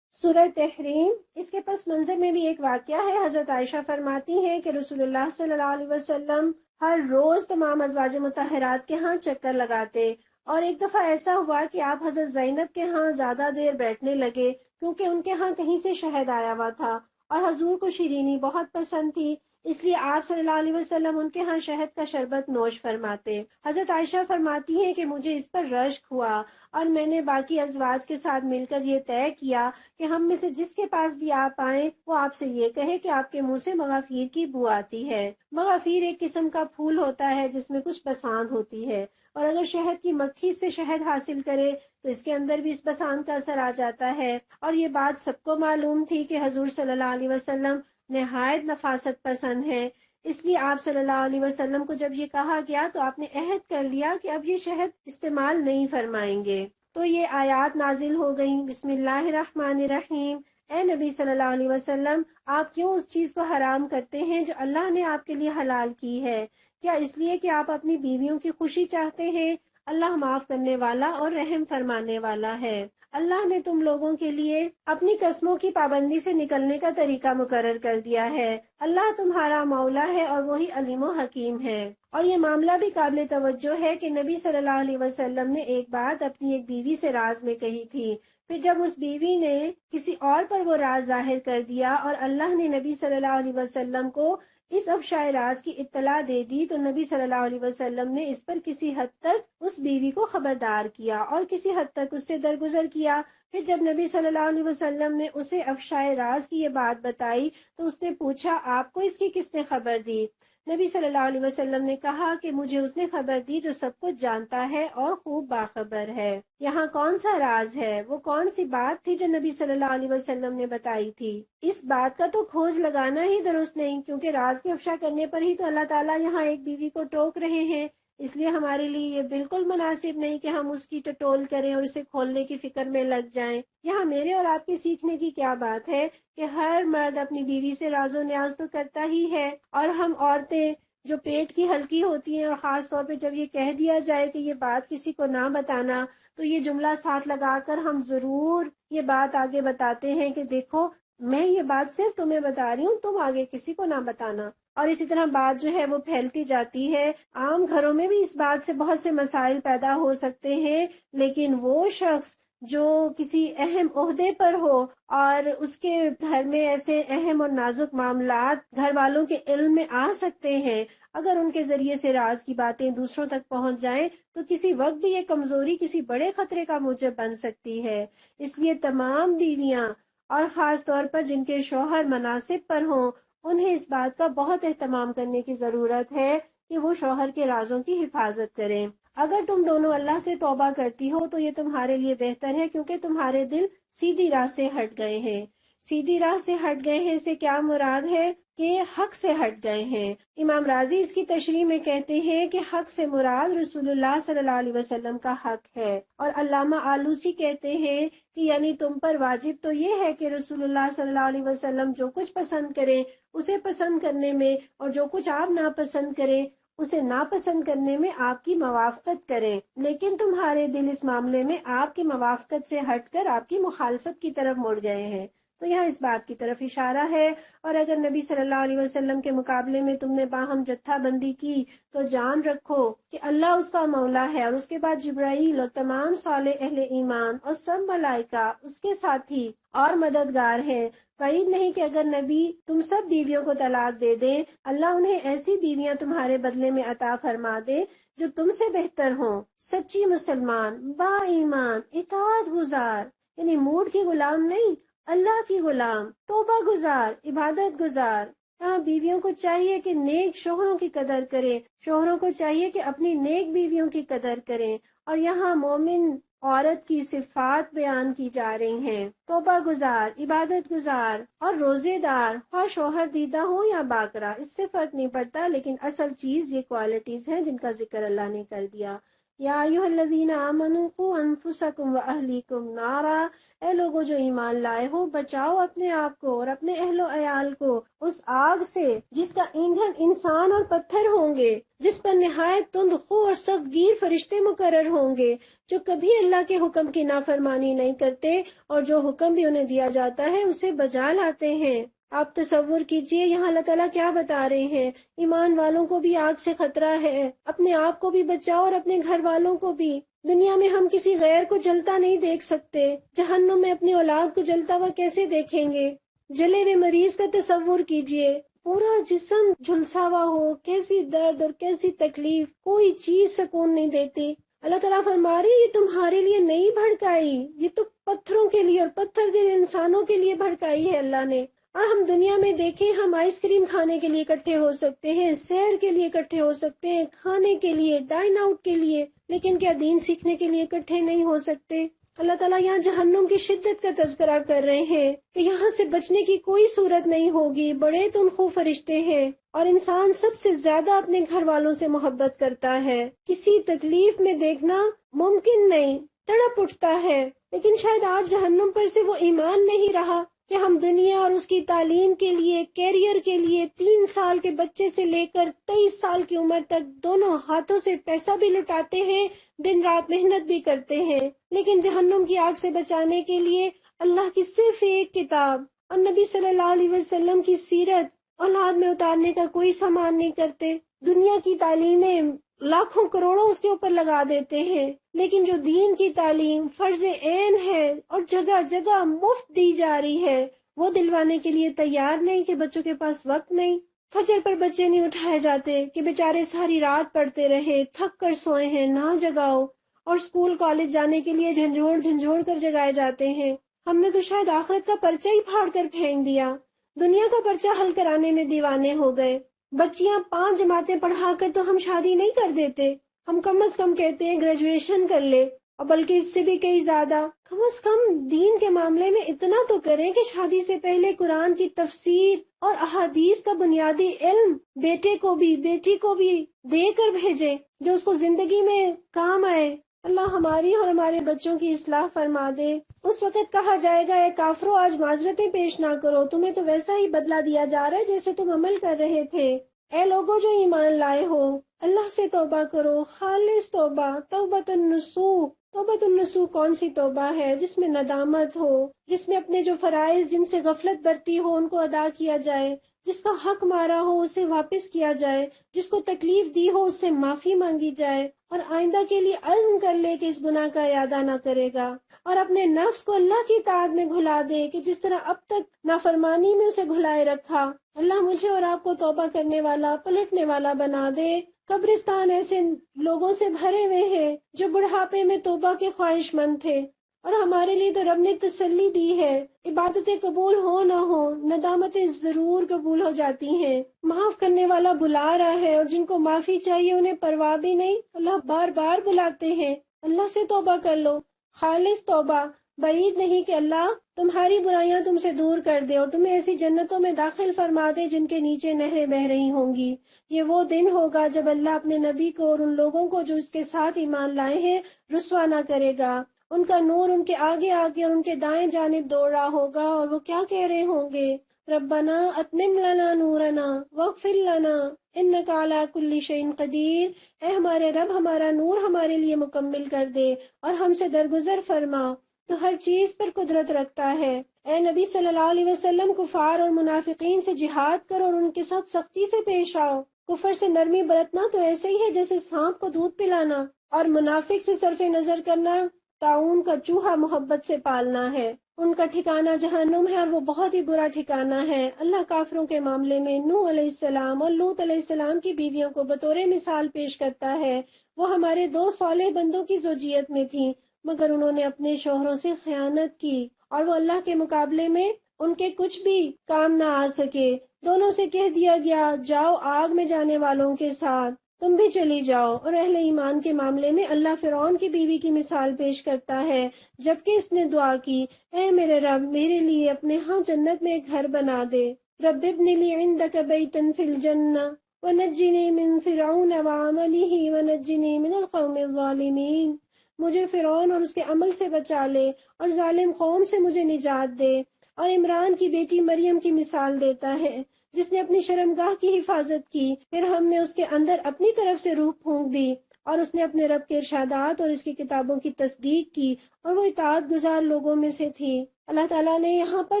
سورہ تحریم، اس کے پس منظر میں بھی ایک واقعہ ہے۔ حضرت عائشہ فرماتی ہیں کہ رسول اللہ صلی اللہ علیہ وسلم ہر روز تمام ازواج مطہرات کے ہاں چکر لگاتے، اور ایک دفعہ ایسا ہوا کہ آپ حضرت زینب کے ہاں زیادہ دیر بیٹھنے لگے، کیونکہ ان کے ہاں کہیں سے شہد آیا ہوا تھا، اور حضور کو شیرینی بہت پسند تھی، اس لیے آپ صلی اللہ علیہ وسلم ان کے ہاں شہد کا شربت نوش فرماتے۔ حضرت عائشہ فرماتی ہیں کہ مجھے اس پر رشک ہوا، اور میں نے باقی ازواج کے ساتھ مل کر یہ طے کیا کہ ہم میں سے جس کے پاس بھی آپ آئیں وہ آپ سے یہ کہے کہ آپ کے منہ سے مغافیر کی بو آتی ہے۔ مغافیر ایک قسم کا پھول ہوتا ہے جس میں کچھ بساند ہوتی ہے، اور اگر شہد کی مکھی سے شہد حاصل کرے تو اس کے اندر بھی اس بساند کا اثر آ جاتا ہے۔ اور یہ بات سب کو معلوم تھی کہ حضور صلی اللہ علیہ وسلم نہایت نفاست پسند ہے، اس لیے آپ صلی اللہ علیہ وسلم کو جب یہ کہا گیا تو آپ نے عہد کر لیا کہ اب یہ شہد استعمال نہیں فرمائیں گے۔ تو یہ آیات نازل ہو گئیں، بسم اللہ الرحمن الرحیم، اے نبی صلی اللہ علیہ وسلم، آپ کیوں اس چیز کو حرام کرتے ہیں جو اللہ نے آپ کے لیے حلال کی ہے؟ کیا اس لیے کہ آپ اپنی بیویوں کی خوشی چاہتے ہیں؟ اللہ معاف کرنے والا اور رحم فرمانے والا ہے۔ اللہ نے تم لوگوں کے لیے اپنی قسموں کی پابندی سے نکلنے کا طریقہ مقرر کر دیا ہے۔ اللہ تمہارا مولا ہے اور وہی علیم و حکیم ہے۔ اور یہ معاملہ بھی قابل توجہ ہے کہ نبی صلی اللہ علیہ وسلم نے ایک بات اپنی ایک بیوی سے راز میں کہی تھی، پھر جب اس بیوی نے کسی اور پر وہ راز ظاہر کر دیا اور اللہ نے نبی صلی اللہ علیہ وسلم کو اس افشائے راز کی اطلاع دے دی، تو نبی صلی اللہ علیہ وسلم نے اس پر کسی حد تک اس بیوی کو خبردار کیا اور کسی حد تک اس سے درگزر کیا۔ پھر جب نبی صلی اللہ علیہ وسلم نے اسے افشائے راز کی یہ بات بتائی تو اس نے پوچھا، آپ کو اس کی کس نے خبر دی؟ نبی صلی اللہ علیہ وسلم نے کہا کہ مجھے اس نے خبر دی جو سب کچھ جانتا ہے اور خوب باخبر ہے۔ یہاں کون سا راز ہے؟ وہ کون سی بات تھی جو نبی صلی اللہ علیہ وسلم نے بتائی تھی؟ اس بات کا تو کھوج لگانا ہی درست نہیں، کیونکہ راز کے افشا کرنے پر ہی تو اللہ تعالیٰ یہاں ایک بیوی کو ٹوک رہے ہیں، اس لیے ہمارے لیے یہ بالکل مناسب نہیں کہ ہم اس کی ٹٹول کریں اور اسے کھولنے کی فکر میں لگ جائیں۔ یہاں میرے اور آپ کے سیکھنے کی کیا بات ہے کہ ہر مرد اپنی بیوی سے راز و نیاز تو کرتا ہی ہے، اور ہم عورتیں جو پیٹ کی ہلکی ہوتی ہیں، اور خاص طور پہ جب یہ کہہ دیا جائے کہ یہ بات کسی کو نہ بتانا، تو یہ جملہ ساتھ لگا کر ہم ضرور یہ بات آگے بتاتے ہیں کہ دیکھو میں یہ بات صرف تمہیں بتا رہی ہوں، تم آگے کسی کو نہ بتانا۔ اور اسی طرح بات جو ہے وہ پھیلتی جاتی ہے، عام گھروں میں بھی اس بات سے بہت سے مسائل پیدا ہو سکتے ہیں، لیکن وہ شخص جو کسی اہم عہدے پر ہو اور اس کے گھر میں ایسے اہم اور نازک معاملات گھر والوں کے علم میں آ سکتے ہیں، اگر ان کے ذریعے سے راز کی باتیں دوسروں تک پہنچ جائیں تو کسی وقت بھی یہ کمزوری کسی بڑے خطرے کا موجب بن سکتی ہے۔ اس لیے تمام بیویاں اور خاص طور پر جن کے شوہر مناصب پر ہوں، انہیں اس بات کا بہت اہتمام کرنے کی ضرورت ہے کہ وہ شوہر کے رازوں کی حفاظت کریں۔ اگر تم دونوں اللہ سے توبہ کرتی ہو تو یہ تمہارے لیے بہتر ہے، کیونکہ تمہارے دل سیدھی راہ سے ہٹ گئے ہیں۔ سیدھی راہ سے ہٹ گئے ہیں سے کیا مراد ہے کہ حق سے ہٹ گئے ہیں۔ امام راضی اس کی تشریح میں کہتے ہیں کہ حق سے مراد رسول اللہ صلی اللہ علیہ وسلم کا حق ہے، اور علامہ آلوسی کہتے ہیں کہ یعنی تم پر واجب تو یہ ہے کہ رسول اللہ صلی اللہ علیہ وسلم جو کچھ پسند کریں اسے پسند کرنے میں، اور جو کچھ آپ ناپسند کریں اسے ناپسند کرنے میں آپ کی موافقت کریں، لیکن تمہارے دل اس معاملے میں آپ کی موافقت سے ہٹ کر آپ کی مخالفت کی طرف مڑ گئے ہیں۔ تو یہاں اس بات کی طرف اشارہ ہے، اور اگر نبی صلی اللہ علیہ وسلم کے مقابلے میں تم نے باہم جتھا بندی کی تو جان رکھو کہ اللہ اس کا مولا ہے، اور اس کے بعد جبرائیل اور تمام صالح اہل ایمان اور سب ملائکہ اس کے ساتھی اور مددگار ہیں۔ بعید نہیں کہ اگر نبی تم سب بیویوں کو طلاق دے دیں، اللہ انہیں ایسی بیویاں تمہارے بدلے میں عطا فرما دے جو تم سے بہتر ہوں، سچی مسلمان، با ایمان، اطاعت گزار، یعنی موڈ کی غلام نہیں، اللہ کی غلام، توبہ گزار، عبادت گزار۔ ہاں، بیویوں کو چاہیے کہ نیک شوہروں کی قدر کریں، شوہروں کو چاہیے کہ اپنی نیک بیویوں کی قدر کریں، اور یہاں مومن عورت کی صفات بیان کی جا رہی ہیں، توبہ گزار، عبادت گزار اور روزے دار، اور شوہر دیدہ ہو یا باکرا، اس سے فرق نہیں پڑتا، لیکن اصل چیز یہ کوالٹیز ہیں جن کا ذکر اللہ نے کر دیا۔ یا ایھا الذین آمنوا قوا انفسکم واہلیکم نارا، اے لوگو جو ایمان لائے ہو، بچاؤ اپنے آپ کو اور اپنے اہل و عیال کو اس آگ سے جس کا ایندھن انسان اور پتھر ہوں گے، جس پر نہایت تند خو اور سخت گیر فرشتے مقرر ہوں گے، جو کبھی اللہ کے حکم کی نافرمانی نہیں کرتے اور جو حکم بھی انہیں دیا جاتا ہے اسے بجا لاتے ہیں۔ آپ تصور کیجئے یہاں اللہ تعالیٰ کیا بتا رہے ہیں، ایمان والوں کو بھی آگ سے خطرہ ہے، اپنے آپ کو بھی بچاؤ اور اپنے گھر والوں کو بھی۔ دنیا میں ہم کسی غیر کو جلتا نہیں دیکھ سکتے، جہنم میں اپنی اولاد کو جلتا ہوا کیسے دیکھیں گے؟ جلے ہوئے مریض کا تصور کیجئے، پورا جسم جھلسا ہوا ہو، کیسی درد اور کیسی تکلیف، کوئی چیز سکون نہیں دیتی۔ اللہ تعالیٰ فرما رہی یہ تمہارے لیے نہیں بھڑکائی، یہ تو پتھروں کے لیے اور پتھر دل انسانوں کے لیے بھڑکائی ہے اللہ نے۔ اور ہم دنیا میں دیکھیں، ہم آئس کریم کھانے کے لیے اکٹھے ہو سکتے ہیں، سیر کے لیے اکٹھے ہو سکتے ہیں، کھانے کے لیے، ڈائن آؤٹ کے لیے، لیکن کیا دین سیکھنے کے لیے اکٹھے نہیں ہو سکتے؟ اللہ تعالیٰ یہاں جہنم کی شدت کا تذکرہ کر رہے ہیں کہ یہاں سے بچنے کی کوئی صورت نہیں ہوگی، بڑے تنخو فرشتے ہیں، اور انسان سب سے زیادہ اپنے گھر والوں سے محبت کرتا ہے۔ کسی تکلیف میں دیکھنا ممکن نہیں، تڑپ اٹھتا ہے، لیکن شاید آج جہنم پر سے وہ ایمان نہیں رہا کہ ہم دنیا اور اس کی تعلیم کے لیے، کیریئر کے لیے 3 سال کے بچے سے لے کر 23 سال کی عمر تک دونوں ہاتھوں سے پیسہ بھی لٹاتے ہیں، دن رات محنت بھی کرتے ہیں، لیکن جہنم کی آگ سے بچانے کے لیے اللہ کی صرف ایک کتاب اور نبی صلی اللہ علیہ وسلم کی سیرت اولاد میں اتارنے کا کوئی سامان نہیں کرتے۔ دنیا کی تعلیمیں لاکھوں کروڑوں اس کے اوپر لگا دیتے ہیں، لیکن جو دین کی تعلیم فرض عین ہے اور جگہ جگہ مفت دی جا رہی ہے، وہ دلوانے کے لیے تیار نہیں کہ بچوں کے پاس وقت نہیں۔ فجر پر بچے نہیں اٹھائے جاتے کہ بیچارے ساری رات پڑھتے رہے، تھک کر سوئے ہیں، نہ جگاؤ، اور اسکول کالج جانے کے لیے جھنجھوڑ کر جگائے جاتے ہیں۔ ہم نے تو شاید آخرت کا پرچہ ہی پھاڑ کر پھینک دیا، دنیا کا پرچہ حل کرانے میں دیوانے ہو گئے۔ بچیاں 5 جماعتیں پڑھا کر تو ہم شادی نہیں کر دیتے، ہم کم از کم کہتے ہیں گریجویشن کر لے، اور بلکہ اس سے بھی کئی زیادہ، کم از کم دین کے معاملے میں اتنا تو کریں کہ شادی سے پہلے قرآن کی تفسیر اور احادیث کا بنیادی علم بیٹے کو بھی بیٹی کو بھی دے کر بھیجیں، جو اس کو زندگی میں کام آئے۔ اللہ ہماری اور ہمارے بچوں کی اصلاح فرما دے۔ اس وقت کہا جائے گا، اے کافرو آج معذرتیں پیش نہ کرو، تمہیں تو ویسا ہی بدلہ دیا جا رہا ہے جیسے تم عمل کر رہے تھے۔ اے لوگوں جو ایمان لائے ہو، اللہ سے توبہ کرو، خالص توبہ، توبۃ النصوح۔ توبۃ النصوح کون سی توبہ ہے؟ جس میں ندامت ہو، جس میں اپنے جو فرائض جن سے غفلت برتی ہو ان کو ادا کیا جائے، جس کا حق مارا ہو اسے واپس کیا جائے، جس کو تکلیف دی ہو اس سے معافی مانگی جائے، اور آئندہ کے لیے عزم کر لے کہ اس گناہ کا اعادہ نہ کرے گا، اور اپنے نفس کو اللہ کی اطاعت میں گھلا دے کہ جس طرح اب تک نافرمانی میں اسے گھلائے رکھا۔ اللہ مجھے اور آپ کو توبہ کرنے والا، پلٹنے والا بنا دے۔ قبرستان ایسے لوگوں سے بھرے ہوئے ہیں جو بڑھاپے میں توبہ کے خواہش مند تھے، اور ہمارے لیے تو رب نے تسلی دی ہے، عبادتیں قبول ہو نہ ہو، ندامتیں ضرور قبول ہو جاتی ہیں۔ معاف کرنے والا بلا رہا ہے، اور جن کو معافی چاہیے انہیں پرواہ بھی نہیں، اللہ بار بار بلاتے ہیں۔ اللہ سے توبہ کر لو، خالص توبہ۔ بعید نہیں کہ اللہ تمہاری برائیاں تم سے دور کر دے اور تمہیں ایسی جنتوں میں داخل فرما دے جن کے نیچے نہریں بہہ رہی ہوں گی۔ یہ وہ دن ہوگا جب اللہ اپنے نبی کو اور ان لوگوں کو جو اس کے ساتھ ایمان لائے ہیں رسوا نہ کرے گا۔ ان کا نور ان کے آگے آگے اور ان کے دائیں جانب دوڑ رہا ہوگا، اور وہ کیا کہہ رہے ہوں گے؟ ربنا اتمم لنا نورنا واغفر لنا انک علی کل شیء قدیر۔ اے ہمارے رب، ہمارا نور ہمارے لیے مکمل کر دے اور ہم سے درگزر فرما، تو ہر چیز پر قدرت رکھتا ہے۔ اے نبی صلی اللہ علیہ وسلم، کفار اور منافقین سے جہاد کرو اور ان کے ساتھ سختی سے پیش آؤ۔ کفر سے نرمی برتنا تو ایسے ہی ہے جیسے سانپ کو دودھ پلانا، اور منافق سے صرف نظر کرنا طاعون کا چوہا محبت سے پالنا ہے۔ ان کا ٹھکانہ جہنم ہے، اور وہ بہت ہی برا ٹھکانہ ہے۔ اللہ کافروں کے معاملے میں نوح علیہ السلام اور لوط علیہ السلام کی بیویوں کو بطور مثال پیش کرتا ہے۔ وہ ہمارے 2 صالح بندوں کی زوجیت میں تھیں، مگر انہوں نے اپنے شوہروں سے خیانت کی، اور وہ اللہ کے مقابلے میں ان کے کچھ بھی کام نہ آ سکے۔ دونوں سے کہہ دیا گیا، جاؤ آگ میں جانے والوں کے ساتھ، تم بھی چلی جاؤ۔ اور اہل ایمان کے معاملے میں اللہ فرعون کی بیوی کی مثال پیش کرتا ہے، جبکہ اس نے دعا کی، اے میرے رب، میرے لیے اپنے ہاں جنت میں ایک گھر بنا دے۔ رب ابن لی عندک بیتا فی الجنہ ونجنی من فرعون وعملہ ونجنی من القوم الظالمین، مجھے فرعون اور اس کے عمل سے بچا لے اور ظالم قوم سے مجھے نجات دے۔ اور عمران کی بیٹی مریم کی مثال دیتا ہے، جس نے اپنی شرمگاہ کی حفاظت کی، پھر ہم نے اس کے اندر اپنی طرف سے روح پھونک دی، اور اس نے اپنے رب کے ارشادات اور اس کی کتابوں کی تصدیق کی، اور وہ اطاعت گزار لوگوں میں سے تھی۔ اللہ تعالیٰ نے یہاں پر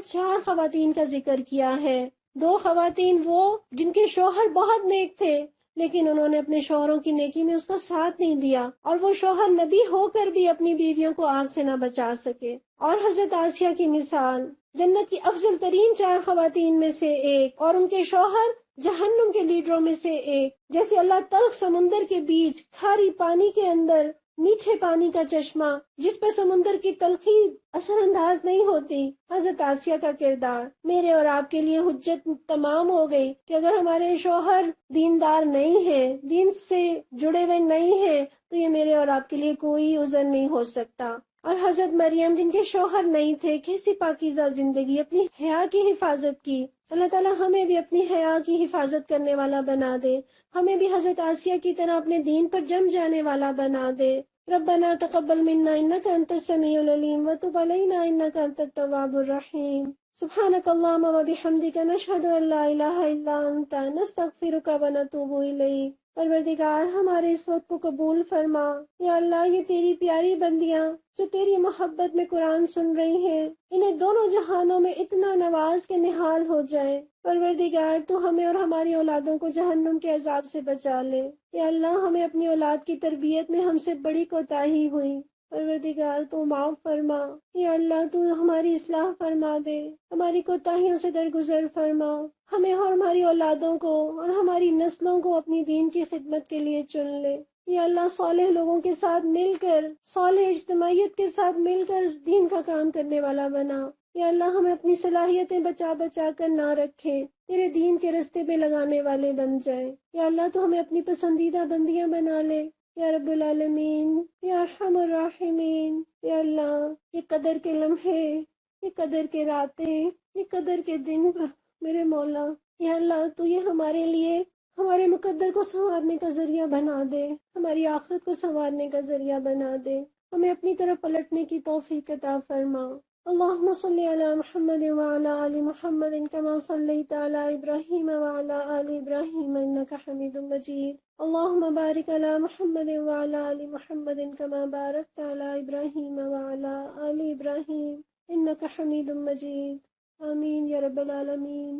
4 خواتین کا ذکر کیا ہے۔ 2 خواتین وہ جن کے شوہر بہت نیک تھے، لیکن انہوں نے اپنے شوہروں کی نیکی میں اس کا ساتھ نہیں دیا، اور وہ شوہر نبی ہو کر بھی اپنی بیویوں کو آگ سے نہ بچا سکے۔ اور حضرت آسیہ کی مثال، جنت کی افضل ترین 4 خواتین میں سے ایک، اور ان کے شوہر جہنم کے لیڈروں میں سے ایک۔ جیسے اللہ تلخ سمندر کے بیچ کھاری پانی کے اندر میٹھے پانی کا چشمہ، جس پر سمندر کی تلخی اثر انداز نہیں ہوتی، حضرت آسیہ کا کردار میرے اور آپ کے لیے حجت تمام ہو گئی کہ اگر ہمارے شوہر دیندار نہیں ہے، دین سے جڑے ہوئے نہیں ہیں، تو یہ میرے اور آپ کے لیے کوئی عذر نہیں ہو سکتا۔ اور حضرت مریم جن کے شوہر نہیں تھے، کیسی پاکیزہ زندگی، اپنی حیا کی حفاظت کی۔ اللہ تعالیٰ ہمیں بھی اپنی حیا کی حفاظت کرنے والا بنا دے، ہمیں بھی حضرت آسیہ کی طرح اپنے دین پر جم جانے والا بنا دے۔ ربنا تقبل منا انك انت السميع العليم وتب علينا انك انت التواب الرحيم سبحانك اللهم وبحمدك نشهد ان لا اله الا انت نستغفرك ونتوب اليك۔ پروردگار ہمارے اس وقت کو قبول فرما۔ یا اللہ، یہ تیری پیاری بندیاں جو تیری محبت میں قرآن سن رہی ہیں، انہیں دونوں جہانوں میں اتنا نواز کے نہال ہو جائے۔ پروردگار تو ہمیں اور ہماری اولادوں کو جہنم کے عذاب سے بچا لے۔ یا اللہ، ہمیں اپنی اولاد کی تربیت میں ہم سے بڑی کوتاہی ہوئی، پروردگار تو معاف فرما۔ یا اللہ، تو ہماری اصلاح فرما دے، ہماری کوتاہیوں سے درگزر فرما، ہمیں اور ہماری اولادوں کو اور ہماری نسلوں کو اپنی دین کی خدمت کے لیے چن لے۔ یا اللہ، صالح لوگوں کے ساتھ مل کر، صالح اجتماعیت کے ساتھ مل کر دین کا کام کرنے والا بنا۔ یا اللہ، ہمیں اپنی صلاحیتیں بچا بچا کر نہ رکھے، تیرے دین کے رستے پہ لگانے والے بن جائے۔ یا اللہ، تو ہمیں اپنی پسندیدہ بندیاں بنا لے، یا رب العالمین، یا ارحم الراحمین۔ یا اللہ، یہ قدر کے لمحے، یہ قدر کے راتیں، یہ قدر کے دن میرے مولا، یا اللہ، تو یہ ہمارے لیے ہمارے مقدر کو سنوارنے کا ذریعہ بنا دے، ہماری آخرت کو سنوارنے کا ذریعہ بنا دے، ہمیں اپنی طرف پلٹنے کی توفیق عطا فرما۔ اللهم صل على محمد وعلى آل محمد كما صليت على إبراهيم وعلى آل إبراهيم إنك حميد مجيد۔ اللهم بارك على محمد وعلى آل محمد كما باركت على إبراهيم وعلى آل إبراهيم إنك حميد مجيد۔ آمين يا رب العالمين۔